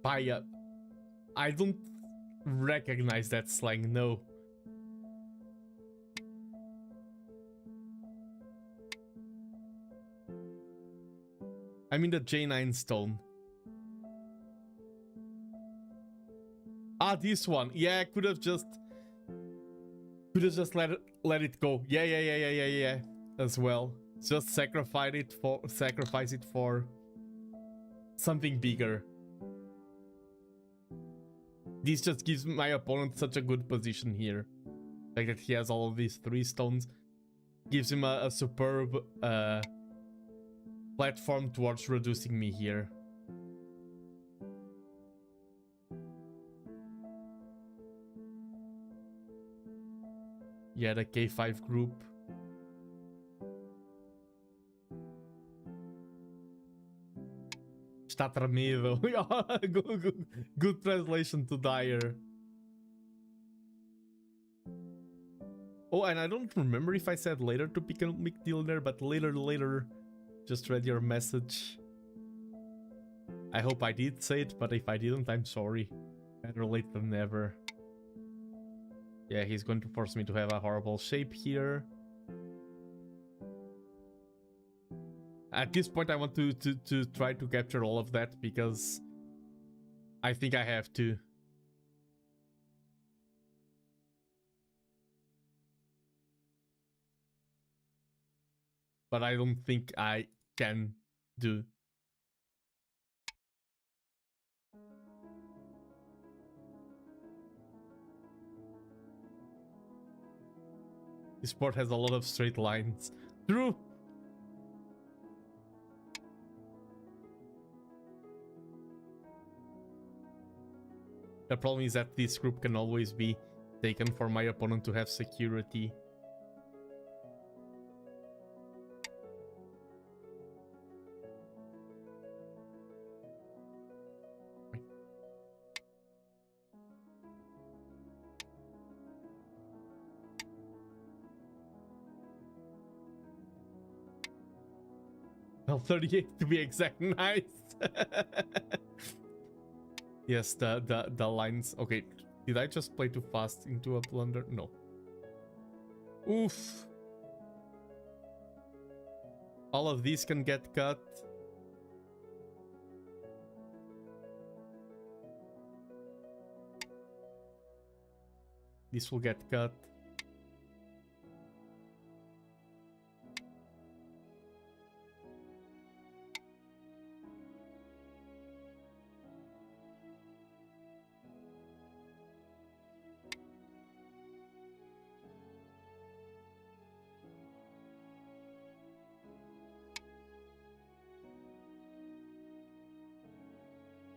Paya. I don't recognize that slang, no. I mean the J9 stone. Ah, this one. Yeah, could have just let it go. Yeah. as well. Just sacrifice it for something bigger. This just gives my opponent such a good position here. The fact that he has all of these 3 stones gives him a superb platform towards reducing me here. Yeah, the K5 group. Está tremido. Good translation to Dire. Oh, and I don't remember if I said later to pick a McDeal there, but later. Just read your message. I hope I did say it, but if I didn't, I'm sorry. Better late than never. Yeah, he's going to force me to have a horrible shape here. At this point, I want to try to capture all of that because I think I have to. But I don't think I can do. This sport has a lot of straight lines. True. The problem is that this group can always be taken for my opponent to have security. Well, 38 to be exact. Nice. Yes, the lines. Okay, did I just play too fast into a blunder? No. Oof. All of these can get cut. This will get cut.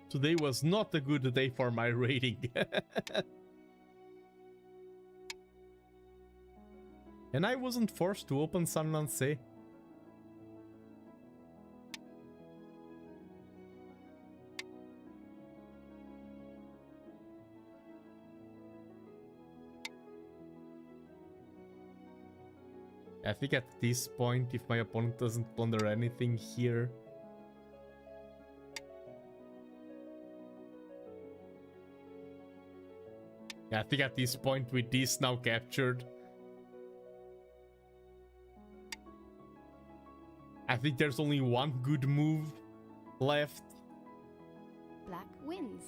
Today was not a good day for my rating. And I wasn't forced to open San Lance. I think at this point, if my opponent doesn't plunder anything here... Yeah, I think at this point, with this now captured, I think there's only one good move left. Black wins.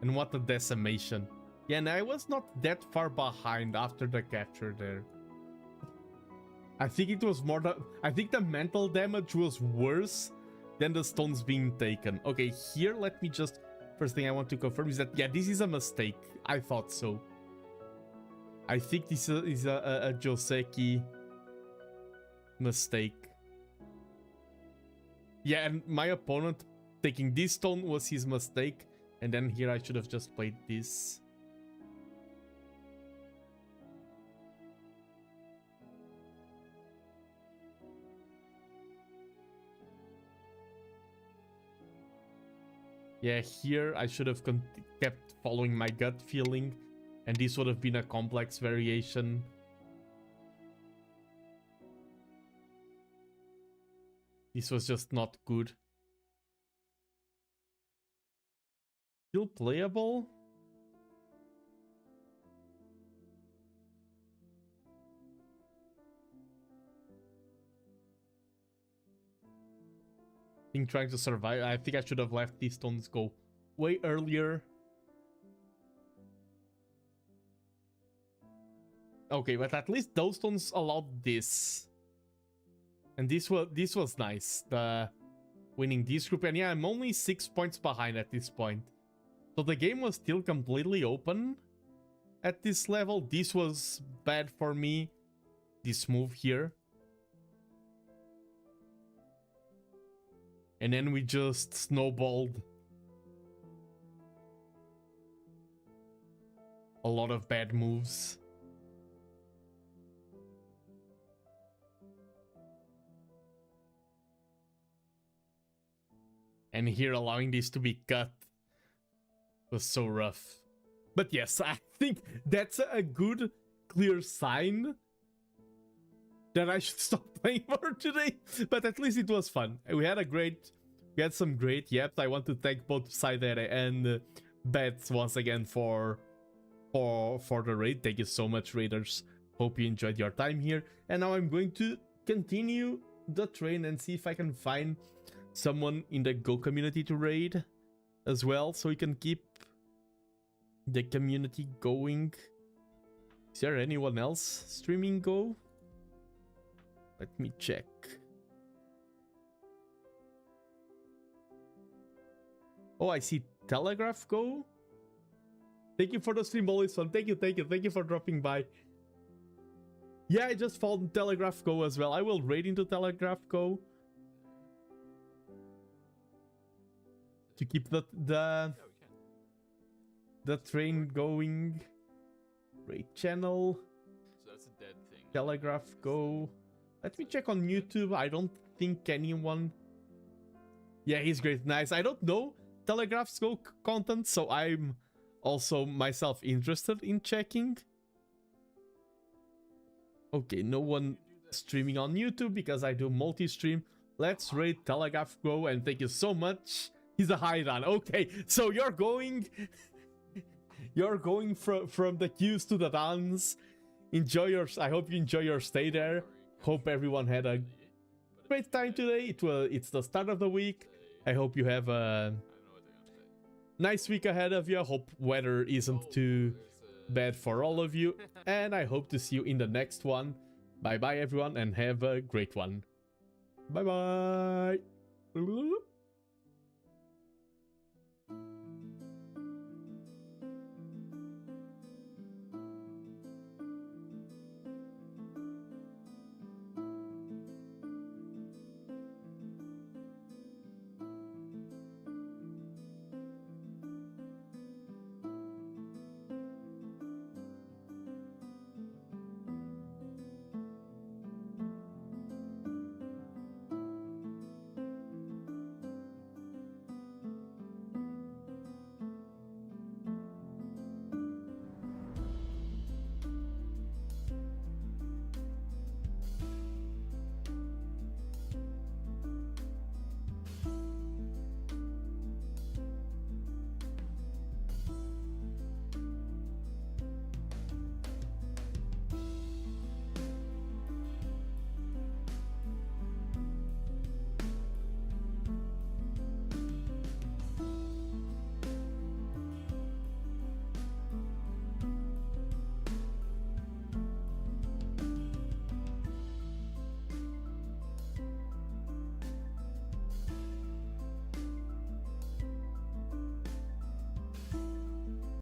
And what a decimation. Yeah, and I was not that far behind after the capture there. I think it was more that... I think the mental damage was worse than the stones being taken. Okay, here, let me just... First thing I want to confirm is that, yeah, this is a mistake. I thought so. I think this is a Joseki mistake. Yeah, and my opponent taking this stone was his mistake. And then here I should have just played this. Yeah, here I should have kept following my gut feeling, and this would have been a complex variation. This was just not good. Still playable? Trying to survive. I think I should have left these stones go way earlier. Okay, but at least those stones allowed this. And this was nice. The winning this group. And yeah, I'm only 6 points behind at this point. So the game was still completely open at this level. This was bad for me. This move here. And then we just snowballed a lot of bad moves. And here allowing this to be cut was so rough. But yes, I think that's a good, clear sign that I should stop playing more today. But at least it was fun. We had some great yaps. I want to thank both Sidere and Bets once again for the raid. Thank you so much, raiders. Hope you enjoyed your time here. And now I'm going to continue the train and see if I can find someone in the Go community to raid as well, so we can keep the community going. Is there anyone else streaming Go? Let me check. Oh, I see Telegraph Go. Thank you for the stream, always fun. Thank you for dropping by. Yeah, I just found Telegraph Go as well. I will raid into Telegraph Go to keep the train going. Raid channel. So that's a dead thing. Telegraph Go. Let me check on YouTube. I don't think anyone. Yeah, he's great. Nice. I don't know Telegraph's Go content, so I'm also myself interested in checking. Okay, no one streaming on YouTube because I do multi-stream. Let's raid Telegraph Go, and thank you so much. He's a high run. Okay, so you're going from the queues to the downs. Enjoy your. I hope you enjoy your stay there. Hope everyone had a great time today. It's the start of the week. I hope you have a nice week ahead of you. I hope weather isn't too bad for all of you. And I hope to see you in the next one. Bye bye everyone, and have a great one. Bye bye.